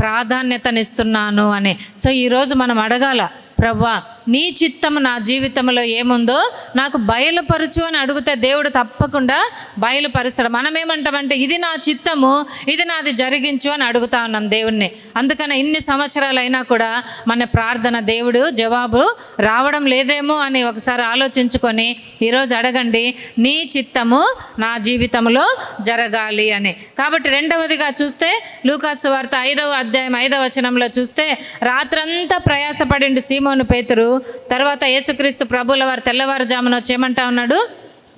ప్రాధాన్యతనిస్తున్నాను అని. సో ఈరోజు మనం అడగాల, ప్రభువా నీ చిత్తము నా జీవితంలో ఏముందో నాకు బయలుపరచు అని అడిగితే దేవుడు తప్పకుండా బయలుపరుస్తాడు. మనం ఏమంటామంటే ఇది నా చిత్తము, ఇది నాది జరిగించు అని అడుగుతా ఉన్నాం దేవుణ్ణి. అందుకని ఇన్ని సంవత్సరాలైనా కూడా మన ప్రార్థన దేవుడు జవాబు రావడం లేదేమో అని ఒకసారి ఆలోచించుకొని ఈరోజు అడగండి, నీ చిత్తము నా జీవితంలో జరగాలి అని. కాబట్టి రెండవదిగా చూస్తే లూకాసు వార్త 5వ అధ్యాయం 5వ వచనంలో చూస్తే, రాత్రంతా ప్రయాసపడిండు సీమోను పేతురు. తర్వాత యేసుక్రీస్తు ప్రభుల వారు తెల్లవారుజామున వచ్చి ఏమంటా ఉన్నాడు,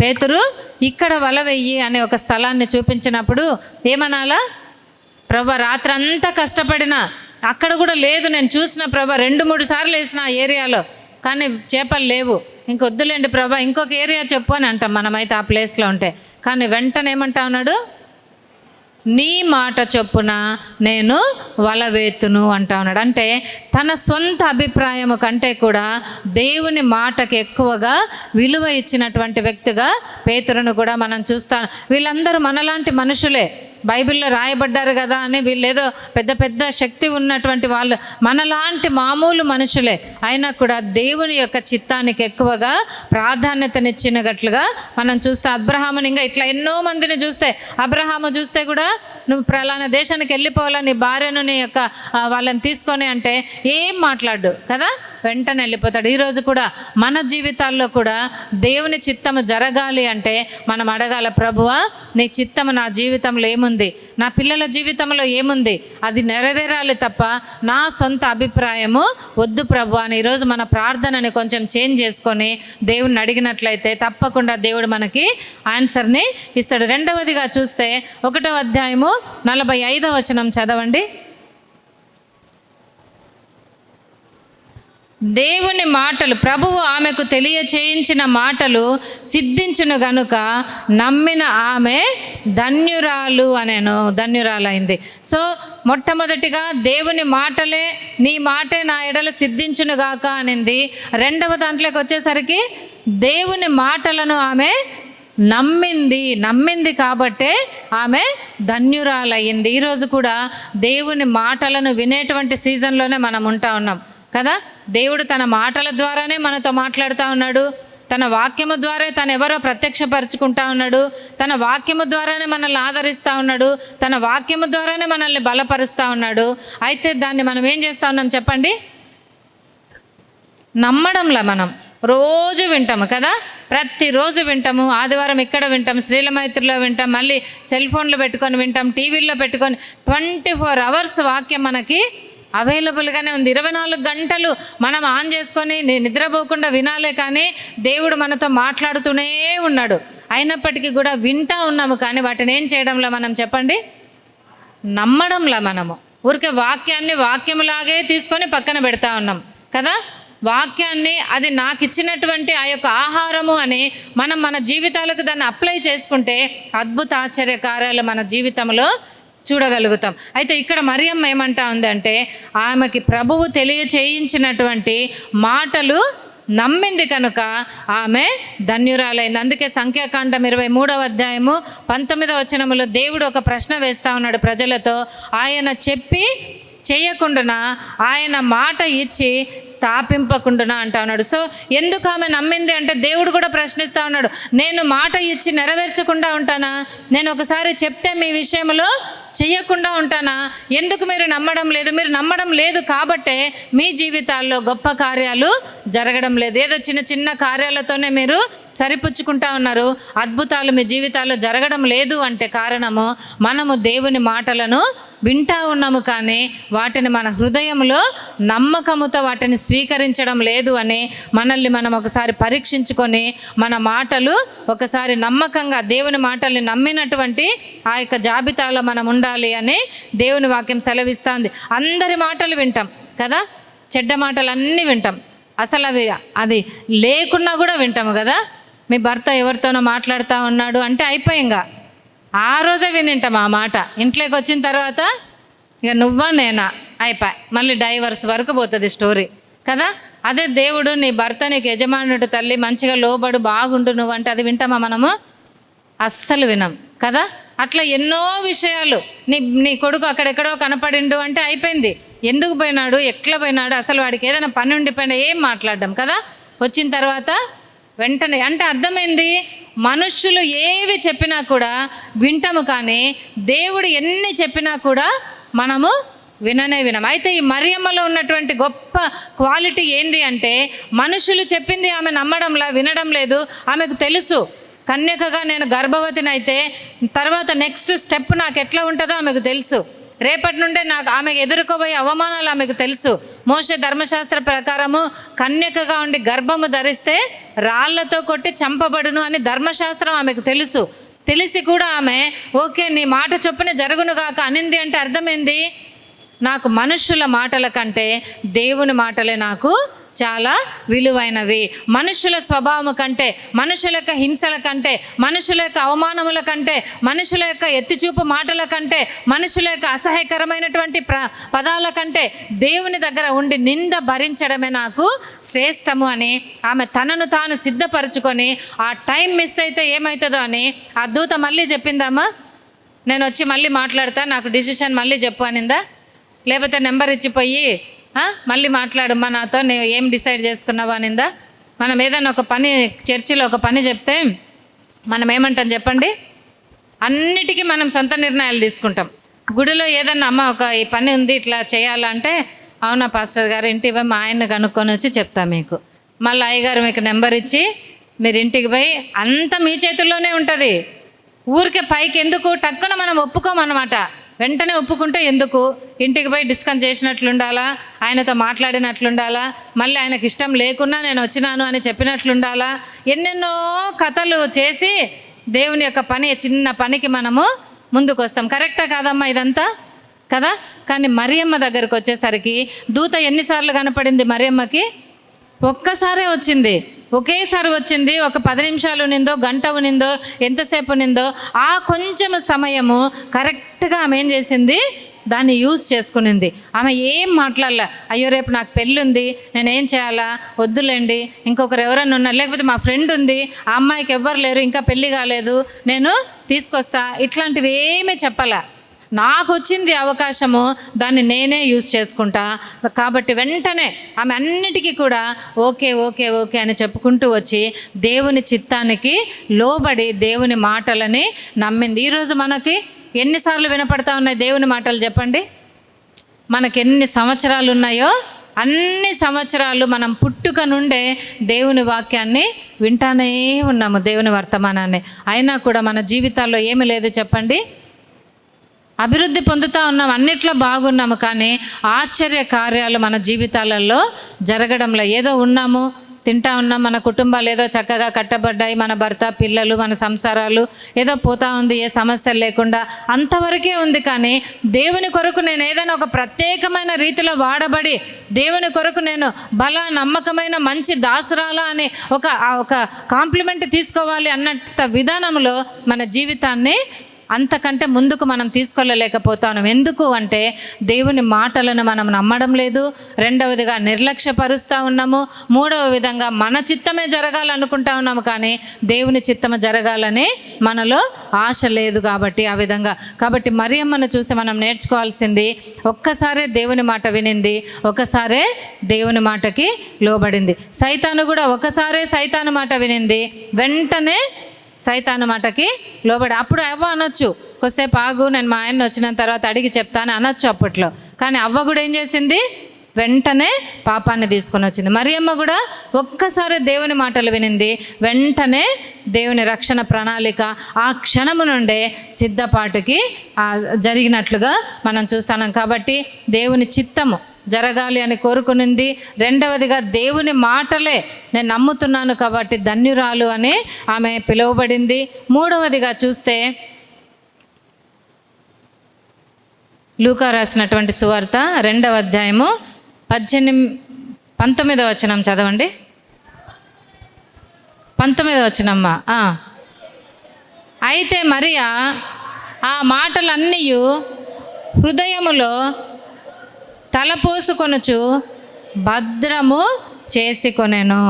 పేతురు ఇక్కడ వల వెయ్యి అనే ఒక స్థలాన్ని చూపించినప్పుడు ఏమనాలా, ప్రభా రాత్రంతా కష్టపడినా అక్కడ కూడా లేదు, నేను చూసిన ప్రభా 2-3 సార్లు వేసిన ఆ ఏరియాలో, కానీ చేపలు లేవు, ఇంకొద్దులేండి ప్రభా ఇంకొక ఏరియా చెప్పు అని అంటాం మనమైతే ఆ ప్లేస్లో ఉంటే. కానీ వెంటనే ఏమంటా ఉన్నాడు, నీ మాట చొప్పున నేను వల వేతును అంటా ఉన్నాడు. అంటే తన సొంత అభిప్రాయము కంటే కూడా దేవుని మాటకు ఎక్కువగా విలువ ఇచ్చినటువంటి వ్యక్తిగా పేతురును కూడా మనం చూస్తాం. వీళ్ళందరూ మనలాంటి మనుషులే, బైబిల్లో రాయబడ్డారు కదా అని వీళ్ళేదో పెద్ద పెద్ద శక్తి ఉన్నటువంటి వాళ్ళు, మనలాంటి మామూలు మనుషులే. అయినా కూడా దేవుని యొక్క చిత్తానికి ఎక్కువగా ప్రాధాన్యతనిచ్చినట్లుగా మనం చూస్తే అబ్రహాముని ఇంకా ఇట్లా ఎన్నో మందిని చూస్తే, అబ్రహాము చూస్తే కూడా నువ్వు ప్రలాన దేశానికి వెళ్ళిపోవాలని నీ భార్యను నీ యొక్క వాళ్ళని తీసుకొని అంటే ఏం మాట్లాడు కదా, వెంటనే వెళ్ళిపోతాడు. ఈరోజు కూడా మన జీవితాల్లో కూడా దేవుని చిత్తము జరగాలి అంటే మనం అడగాల, ప్రభువా నీ చిత్తము నా జీవితంలో ఏముంది, నా పిల్లల జీవితంలో ఏముంది, అది నెరవేరాలి తప్ప నా సొంత అభిప్రాయము వద్దు ప్రభు అని ఈరోజు మన ప్రార్థనని కొంచెం చేంజ్ చేసుకొని దేవుడిని అడిగినట్లయితే తప్పకుండా దేవుడు మనకి ఆన్సర్ని ఇస్తాడు. రెండవదిగా చూస్తే 1వ అధ్యాయము 45వ వచనం చదవండి. దేవుని మాటలు, ప్రభువు ఆమెకు తెలియచేయించిన మాటలు సిద్ధించును గనుక నమ్మిన ఆమె ధన్యురాలైంది. సో మొట్టమొదటిగా దేవుని మాటలే, నీ మాటే నా ఎడల సిద్ధించును గాక అనింది. రెండవ దాంట్లోకి వచ్చేసరికి దేవుని మాటలను ఆమె నమ్మింది కాబట్టే ఆమె ధన్యురాలయ్యింది. ఈరోజు కూడా దేవుని మాటలను వినేటువంటి సీజన్లోనే మనం ఉంటా ఉన్నాం కదా. దేవుడు తన మాటల ద్వారానే మనతో మాట్లాడుతూ ఉన్నాడు, తన వాక్యము ద్వారా తను ఎవరో ప్రత్యక్షపరుచుకుంటా ఉన్నాడు, తన వాక్యము ద్వారానే మనల్ని ఆదరిస్తూ ఉన్నాడు, తన వాక్యము ద్వారానే మనల్ని బలపరుస్తూ ఉన్నాడు. అయితే దాన్ని మనం ఏం చేస్తూ ఉన్నాం చెప్పండి, నమ్మడంలా మనం రోజు వింటాము కదా, ప్రతిరోజు వింటాము. ఆదివారం ఇక్కడ వింటాం, స్త్రీల మైత్రిలో వింటాం, మళ్ళీ సెల్ ఫోన్లో పెట్టుకొని వింటాం, టీవీల్లో పెట్టుకొని 24 అవర్స్ వాక్యం మనకి అవైలబుల్గానే ఉంది. 24 గంటలు మనం ఆన్ చేసుకొని నిద్రపోకుండా వినాలే, కానీ దేవుడు మనతో మాట్లాడుతూనే ఉన్నాడు. అయినప్పటికీ కూడా వింటా ఉన్నాము, కానీ వాటిని ఏం చేయడంలో మనం చెప్పండి, నమ్మడంలా మనము ఊరికే వాక్యాన్ని వాక్యములాగే తీసుకొని పక్కన పెడతా ఉన్నాం కదా. వాక్యాన్ని అది నాకు ఇచ్చినటువంటి ఆ యొక్క ఆహారము అని మనం మన జీవితాలకు దాన్ని అప్లై చేసుకుంటే అద్భుత ఆశ్చర్య కార్యాలు మన జీవితంలో చూడగలుగుతాం. అయితే ఇక్కడ మరియమ్మ ఏమంటా ఉందంటే, ఆమెకి ప్రభువు తెలియచేయించినటువంటి మాటలు నమ్మింది కనుక ఆమె ధన్యురాలైంది. అందుకే సంఖ్యాకాండం 23వ అధ్యాయము 19వ వచనములో దేవుడు ఒక ప్రశ్న వేస్తూ ఉన్నాడు ప్రజలతో. ఆయన చెప్పి చేయకుండా, ఆయన మాట ఇచ్చి స్థాపింపకుండా అంటా ఉన్నాడు. సో ఎందుకు ఆమె నమ్మింది అంటే దేవుడు కూడా ప్రశ్నిస్తూ ఉన్నాడు, నేను మాట ఇచ్చి నెరవేర్చకుండా ఉంటానా? నేను ఒకసారి చెప్తే మీ విషయంలో చెయ్యకుండా ఉంటానా? ఎందుకు మీరు నమ్మడం లేదు? మీరు నమ్మడం లేదు కాబట్టే మీ జీవితాల్లో గొప్ప కార్యాలు జరగడం లేదు. ఏదో చిన్న చిన్న కార్యాలతోనే మీరు సరిపుచ్చుకుంటా ఉన్నారు, అద్భుతాలు మీ జీవితాల్లో జరగడం లేదు అంటే కారణము మనము దేవుని మాటలను వింటా ఉన్నాము కానీ వాటిని మన హృదయంలో నమ్మకముతో వాటిని స్వీకరించడం లేదు అని మనల్ని మనం ఒకసారి పరీక్షించుకొని మన మాటలు ఒకసారి నమ్మకంగా దేవుని మాటల్ని నమ్మినటువంటి ఆ యొక్క జాబితాలో మనం ఉండాలి అని దేవుని వాక్యం సెలవిస్తుంది. అందరి మాటలు వింటాం కదా, చెడ్డ మాటలు అన్నీ వింటాం, అసలు అది లేకున్నా కూడా వింటాము కదా. మీ భర్త ఎవరితోనో మాట్లాడుతూ ఉన్నాడు అంటే అయిపోయింగా ఆ రోజే వినింటాం ఆ మాట. ఇంట్లోకి వచ్చిన తర్వాత ఇక నువ్వా నేనా అయిపోయి మళ్ళీ డైవర్స్ వరకు పోతుంది స్టోరీ కదా. అదే దేవుడు నీ భర్త నీకు యజమానుడు తల్లి మంచిగా లోబడు బాగుండు నువ్వు అంటే అది వింటామా మనము? అస్సలు వినం కదా. అట్లా ఎన్నో విషయాలు నీ కొడుకు అక్కడెక్కడో కనపడిండు అంటే అయిపోయింది. ఎందుకు పోయినాడు, ఎట్లా పోయినాడు, అసలు వాడికి ఏదైనా పని ఉండిపోయినా ఏం మాట్లాడడం కదా. వచ్చిన తర్వాత వెంటనే అంటే అర్థమైంది, మనుష్యులు ఏవి చెప్పినా కూడా వింటాము కానీ దేవుడు ఎన్ని చెప్పినా కూడా మనము వినం. అయితే ఈ మరియమ్మలో ఉన్నటువంటి గొప్ప క్వాలిటీ ఏంది అంటే మనుషులు చెప్పింది ఆమె నమ్మడంలా, వినడం లేదు. ఆమెకు తెలుసు కన్యకగా నేను గర్భవతిని అయితే తర్వాత నెక్స్ట్ స్టెప్ నాకు ఎట్లా ఉంటుందో ఆమెకు తెలుసు. రేపటి నుండే నాకు ఆమెకు ఎదుర్కోబోయే అవమానాలు ఆమెకు తెలుసు. మోషే ధర్మశాస్త్ర ప్రకారము కన్యకగా ఉండి గర్భము ధరిస్తే రాళ్లతో కొట్టి చంపబడును అని ధర్మశాస్త్రం ఆమెకు తెలుసు. తెలిసి కూడా ఆమె ఓకే నీ మాట చొప్పున జరుగునుగాక అనింది అంటే అర్థమైంది, నాకు మనుషుల మాటల కంటే దేవుని మాటలే నాకు చాలా విలువైనవి. మనుషుల స్వభావం కంటే, మనుషుల యొక్క హింసల కంటే, మనుషుల యొక్క అవమానముల కంటే, మనుషుల యొక్క ఎత్తిచూపు మాటల కంటే, మనుషుల యొక్క అసహ్యకరమైనటువంటి పదాల కంటే దేవుని దగ్గర ఉండి నింద భరించడమే నాకు శ్రేష్టము అని ఆమె తనను తాను సిద్ధపరచుకొని ఆ టైం మిస్ అయితే ఏమవుతుందో అని ఆ దూత మళ్ళీ చెప్పిందమ్మా, నేను వచ్చి మళ్ళీ మాట్లాడతా, నాకు డిసిషన్ మళ్ళీ చెప్పు అనిందా? లేకపోతే నెంబర్ ఇచ్చిపోయి మళ్ళీ మాట్లాడమ్మా నాతో, నేను ఏం డిసైడ్ చేసుకున్నావా అనిందా? మనం ఏదైనా ఒక పని చర్చిలో ఒక పని చెప్తే మనం ఏమంటాం చెప్పండి? అన్నిటికీ మనం సొంత నిర్ణయాలు తీసుకుంటాం. గుడిలో ఏదన్నా అమ్మ ఒక ఈ పని ఉంది ఇట్లా చేయాలంటే అవునా పాస్టర్ గారు ఇంటికి పోయి మా ఆయన్ని కనుక్కొని వచ్చి చెప్తా మీకు. మళ్ళీ అయ్యగారు మీకు నెంబర్ ఇచ్చి మీరు ఇంటికి పోయి అంతా మీ చేతుల్లోనే ఉంటుంది. ఊరికే పైకి ఎందుకు టక్కున మనం ఒప్పుకోమన్నమాట. వెంటనే ఒప్పుకుంటే ఎందుకు? ఇంటికి పోయి డిస్కస్ చేసినట్లుండాలా, ఆయనతో మాట్లాడినట్లుండాలా, మళ్ళీ ఆయనకి ఇష్టం లేకున్నా నేను వచ్చినాను అని చెప్పినట్లుండాలా, ఎన్నెన్నో కథలు చేసి దేవుని యొక్క పని చిన్న పనికి మనము ముందుకు వస్తాం. కరెక్టా కాదమ్మా ఇదంతా కదా? కానీ మరియమ్మ దగ్గరకు వచ్చేసరికి దూత ఎన్నిసార్లు కనపడింది మరియమ్మకి? ఒక్కసారే వచ్చింది, ఒకేసారి వచ్చింది. ఒక 10 నిమిషాలు నిందో గంట నిందో ఎంతసేపు నిందో ఆ కొంచెం సమయము కరెక్ట్గా ఆమె ఏం చేసింది, దాన్ని యూజ్ చేసుకునింది. ఆమె ఏం మాట్లాడలే, అయ్యో రేపు నాకు పెళ్ళి ఉంది నేనేం చేయాలా, వద్దులేండి ఇంకొకరు ఎవరన్నా ఉన్నారు, లేకపోతే మా ఫ్రెండ్ ఉంది ఆ అమ్మాయికి ఎవ్వరు లేరు ఇంకా పెళ్ళి కాలేదు నేను తీసుకొస్తా, ఇట్లాంటివి ఏమీ చెప్పాలా. నాకు వచ్చింది అవకాశము, దాన్ని నేనే యూజ్ చేసుకుంటా. కాబట్టి వెంటనే ఆమె అన్నిటికీ కూడా ఓకే ఓకే ఓకే అని చెప్పుకుంటూ వచ్చి దేవుని చిత్తానికి లోబడి దేవుని మాటలని నమ్మింది. ఈరోజు మనకి ఎన్నిసార్లు వినపడతా ఉన్నాయి దేవుని మాటలు చెప్పండి? మనకి ఎన్ని సంవత్సరాలు ఉన్నాయో అన్ని సంవత్సరాలు మనం పుట్టుక నుండే దేవుని వాక్యాన్ని వింటానే ఉన్నాము, దేవుని వర్తమానాన్ని. అయినా కూడా మన జీవితాల్లో ఏమీ లేదు చెప్పండి. అభివృద్ధి పొందుతూ ఉన్నాం, అన్నిట్లో బాగున్నాము, కానీ ఆశ్చర్య కార్యాలు మన జీవితాలలో జరగడంలో ఏదో ఉన్నాము, తింటా ఉన్నాం, మన కుటుంబాలు ఏదో చక్కగా కట్టబడ్డాయి, మన భర్త పిల్లలు మన సంసారాలు ఏదో పోతా ఉంది, ఏ సమస్యలు లేకుండా అంతవరకే ఉంది. కానీ దేవుని కొరకు నేను ఏదైనా ఒక ప్రత్యేకమైన రీతిలో వాడబడి దేవుని కొరకు నేను నమ్మకమైన మంచి దాసురాలా అని ఒక కాంప్లిమెంట్ తీసుకోవాలి అన్నట్టు విధానంలో మన జీవితాన్ని అంతకంటే ముందుకు మనం తీసుకెళ్ళలేకపోతాం. ఎందుకు అంటే దేవుని మాటలను మనం నమ్మడం లేదు, రెండవదిగా నిర్లక్ష్యపరుస్తూ ఉన్నాము, మూడవ విధంగా మన చిత్తమే జరగాలనుకుంటా ఉన్నాము, కానీ దేవుని చిత్తము జరగాలని మనలో ఆశ లేదు. కాబట్టి ఆ విధంగా కాబట్టి మరియమ్మను చూసి మనం నేర్చుకోవాల్సింది, ఒక్కసారే దేవుని మాట వినింది, ఒకసారే దేవుని మాటకి లోబడింది. సైతాను కూడా ఒకసారే సైతాను మాట వినింది, వెంటనే సైతాను మాటకి లోబడి. అప్పుడు అవ్వ అనొచ్చు, కొద్దిసేపు ఆగు, నేను మా ఆయన వచ్చిన తర్వాత అడిగి చెప్తాను అనొచ్చు అప్పట్లో. కానీ అవ్వ కూడా ఏం చేసింది, వెంటనే పాపాన్ని తీసుకొని వచ్చింది. మరియమ్మ కూడా ఒక్కసారి దేవుని మాటలు వినింది, వెంటనే దేవుని రక్షణ ప్రణాళిక ఆ క్షణము నుండే సిద్ధపాటుకి జరిగినట్లుగా మనం చూస్తున్నాం. కాబట్టి దేవుని చిత్తము జరగాలి అని కోరుకునింది. రెండవదిగా దేవుని మాటలే నేను నమ్ముతున్నాను కాబట్టి ధన్యురాలు అని ఆమె పిలువబడింది. మూడవదిగా చూస్తే లూకా రాసినటువంటి సువార్త 2వ అధ్యాయము 19వ వచనం చదవండి. 19వ వచనమ్మా. అయితే మరియా ఆ మాటలన్నీ హృదయములో తలపోసుకొనుచు భద్రము చేసుకొనెను.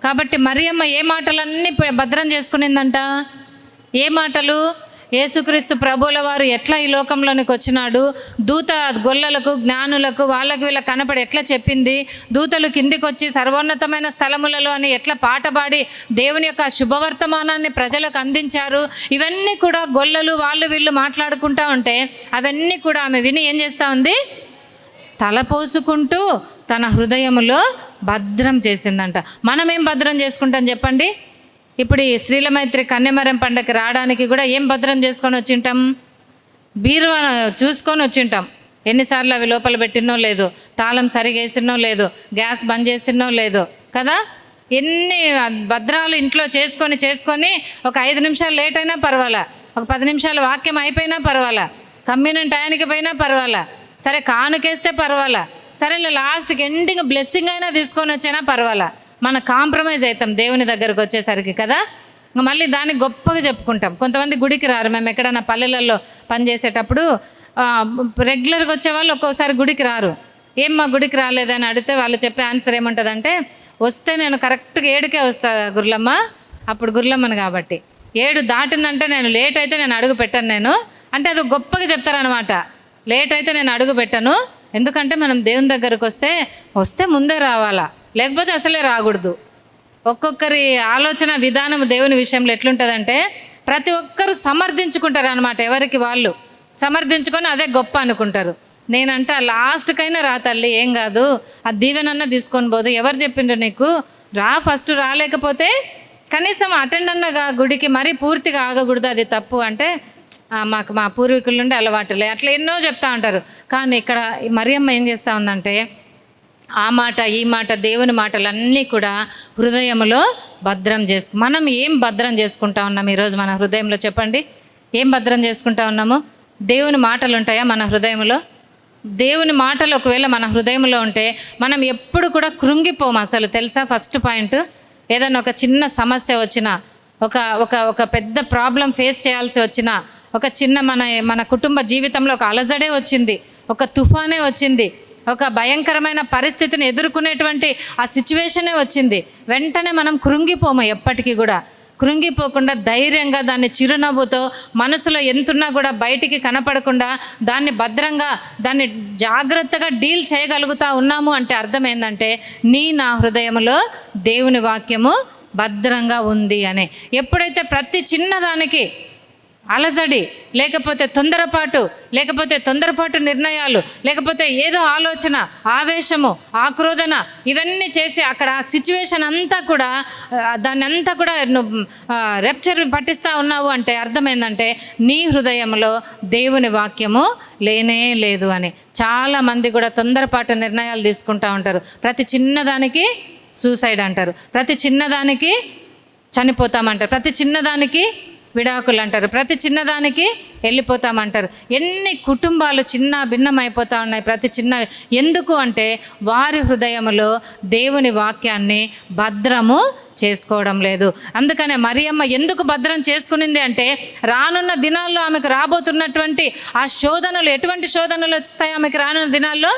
కాబట్టి మరియమ్మ ఏ మాటలన్నీ భద్రం చేసుకునిందంట? ఏ మాటలు? యేసుక్రీస్తు ప్రభువుల వారు ఎట్లా ఈ లోకంలోనికి వచ్చినాడు, దూత గొల్లలకు జ్ఞానులకు వాళ్ళకి వీళ్ళకి కనపడి ఎట్లా చెప్పింది, దూతలు కిందికి వచ్చి సర్వోన్నతమైన స్థలములలో అని ఎట్లా పాట పాడి దేవుని యొక్క శుభవర్తమానాన్ని ప్రజలకు అందించారు, ఇవన్నీ కూడా గొల్లలు వాళ్ళు వీళ్ళు మాట్లాడుకుంటూ ఉంటే అవన్నీ కూడా ఆమె విని ఏం చేస్తూ ఉంది, తలపోసుకుంటూ తన హృదయములో భద్రం చేసిందంట. మనం ఏం భద్రం చేసుకుంటాం చెప్పండి? ఇప్పుడు ఈ స్త్రీల మైత్రి కన్యమరం పండగకి రావడానికి కూడా ఏం భద్రం చేసుకొని వచ్చింటాం? బీరువా చూసుకొని వచ్చింటాం. ఎన్నిసార్లు అవి లోపల పెట్టినో లేదు, తాళం సరిగా వేసినో లేదు, గ్యాస్ బంద్ చేసినో లేదు కదా. ఎన్ని భద్రాలు ఇంట్లో చేసుకొని ఒక 5 నిమిషాలు లేట్ అయినా పర్వాలా, ఒక 10 నిమిషాలు వాక్యం అయిపోయినా పర్వాలా, కమ్యూనియన్ టయానికి పోయినా పర్వాలా, సరే కానుకేస్తే పర్వాలా, సరే లాస్ట్కి ఎండింగ్ బ్లెస్సింగ్ అయినా తీసుకొని వచ్చినా పర్వాలా, మన కాంప్రమైజ్ అవుతాం దేవుని దగ్గరకు వచ్చేసరికి కదా. మళ్ళీ దాన్ని గొప్పగా చెప్పుకుంటాం. కొంతమంది గుడికి రారు. మేము ఎక్కడైనా పల్లెలలో పనిచేసేటప్పుడు రెగ్యులర్గా వచ్చేవాళ్ళు ఒక్కోసారి గుడికి రారు. ఏం మా గుడికి రాలేదని అడిగితే వాళ్ళు చెప్పే ఆన్సర్ ఏముంటుందంటే, వస్తే నేను కరెక్ట్గా 7కే వస్తా గుర్లమ్మ, అప్పుడు గుర్లమ్మను కాబట్టి 7 దాటిందంటే నేను లేట్ అయితే నేను అడుగు పెట్టను నేను అంటే అది గొప్పగా చెప్తారనమాట. లేట్ అయితే నేను అడుగు పెట్టను, ఎందుకంటే మనం దేవుని దగ్గరకు వస్తే ముందే రావాలా, లేకపోతే అసలే రాకూడదు. ఒక్కొక్కరి ఆలోచన విధానం దేవుని విషయంలో ఎట్లుంటుందంటే, ప్రతి ఒక్కరు సమర్థించుకుంటారు అనమాట, ఎవరికి వాళ్ళు సమర్థించుకొని అదే గొప్ప అనుకుంటారు. నేనంట లాస్ట్కైనా రా తల్లి, ఏం కాదు, ఆ దీవెనన్నా తీసుకొని పోదు, ఎవరు చెప్పిండ్రు నీకు, రా, ఫస్ట్ రాలేకపోతే కనీసం అటెండ్ అన్నగా గుడికి, మరీ పూర్తిగా ఆగకూడదు, అది తప్పు అంటే మాకు మా పూర్వీకుల నుండి అలవాటులే, అట్లా ఎన్నో చెప్తా ఉంటారు. కానీ ఇక్కడ మరియమ్మ ఏం చేస్తూ ఉందంటే, ఆ మాట ఈ మాట దేవుని మాటలన్నీ కూడా హృదయంలో భద్రం మనం ఏం భద్రం చేసుకుంటా ఉన్నాం ఈరోజు మన హృదయంలో? చెప్పండి, ఏం భద్రం చేసుకుంటా ఉన్నాము? దేవుని మాటలు ఉంటాయా మన హృదయంలో? దేవుని మాటలు ఒకవేళ మన హృదయంలో ఉంటే మనం ఎప్పుడు కూడా కృంగిపోము అసలు, తెలుసా? ఫస్ట్ పాయింట్, ఏదైనా ఒక చిన్న సమస్య వచ్చినా, ఒక పెద్ద ప్రాబ్లం ఫేస్ చేయాల్సి వచ్చినా, ఒక చిన్న మన కుటుంబ జీవితంలో ఒక అలజడే వచ్చింది, ఒక తుఫానే వచ్చింది, ఒక భయంకరమైన పరిస్థితిని ఎదుర్కొనేటువంటి ఆ సిచ్యువేషనే వచ్చింది, వెంటనే మనం కృంగిపోము. ఎప్పటికీ కూడా కృంగిపోకుండా ధైర్యంగా దాన్ని చిరునవ్వుతో మనసులో ఎంతున్నా కూడా బయటికి కనపడకుండా దాన్ని భద్రంగా దాన్ని జాగ్రత్తగా డీల్ చేయగలుగుతా ఉన్నాము అంటే అర్థం ఏంటంటే, నా హృదయంలో దేవుని వాక్యము భద్రంగా ఉంది అని. ఎప్పుడైతే ప్రతి చిన్నదానికి అలజడి, లేకపోతే తొందరపాటు నిర్ణయాలు, లేకపోతే ఏదో ఆలోచన, ఆవేశము, ఆక్రోధన, ఇవన్నీ చేసి అక్కడ ఆ సిచ్యువేషన్ అంతా కూడా దాన్ని అంతా కూడా నువ్వు రెప్చర్ పట్టిస్తూ ఉన్నావు అంటే అర్థమైందంటే నీ హృదయంలో దేవుని వాక్యము లేనే లేదు అని. చాలామంది కూడా తొందరపాటు నిర్ణయాలు తీసుకుంటూ ఉంటారు. ప్రతి చిన్నదానికి సూసైడ్ అంటారు, ప్రతి చిన్నదానికి చనిపోతామంటారు, ప్రతి చిన్నదానికి విడాకులు అంటారు. ప్రతి చిన్నదానికి వెళ్ళిపోతామంటారు. ఎన్ని కుటుంబాలు చిన్న భిన్నమైపోతూ ఉన్నాయి ప్రతి చిన్న. ఎందుకు అంటే వారి హృదయంలో దేవుని వాక్యాన్ని భద్రము చేసుకోవడం లేదు. అందుకనే మరియమ్మ ఎందుకు భద్రం చేసుకునింది అంటే రానున్న దినాల్లో ఆమెకు రాబోతున్నటువంటి ఆ శోధనలు, ఎటువంటి శోధనలు వస్తాయి ఆమెకు రానున్న దినాల్లో.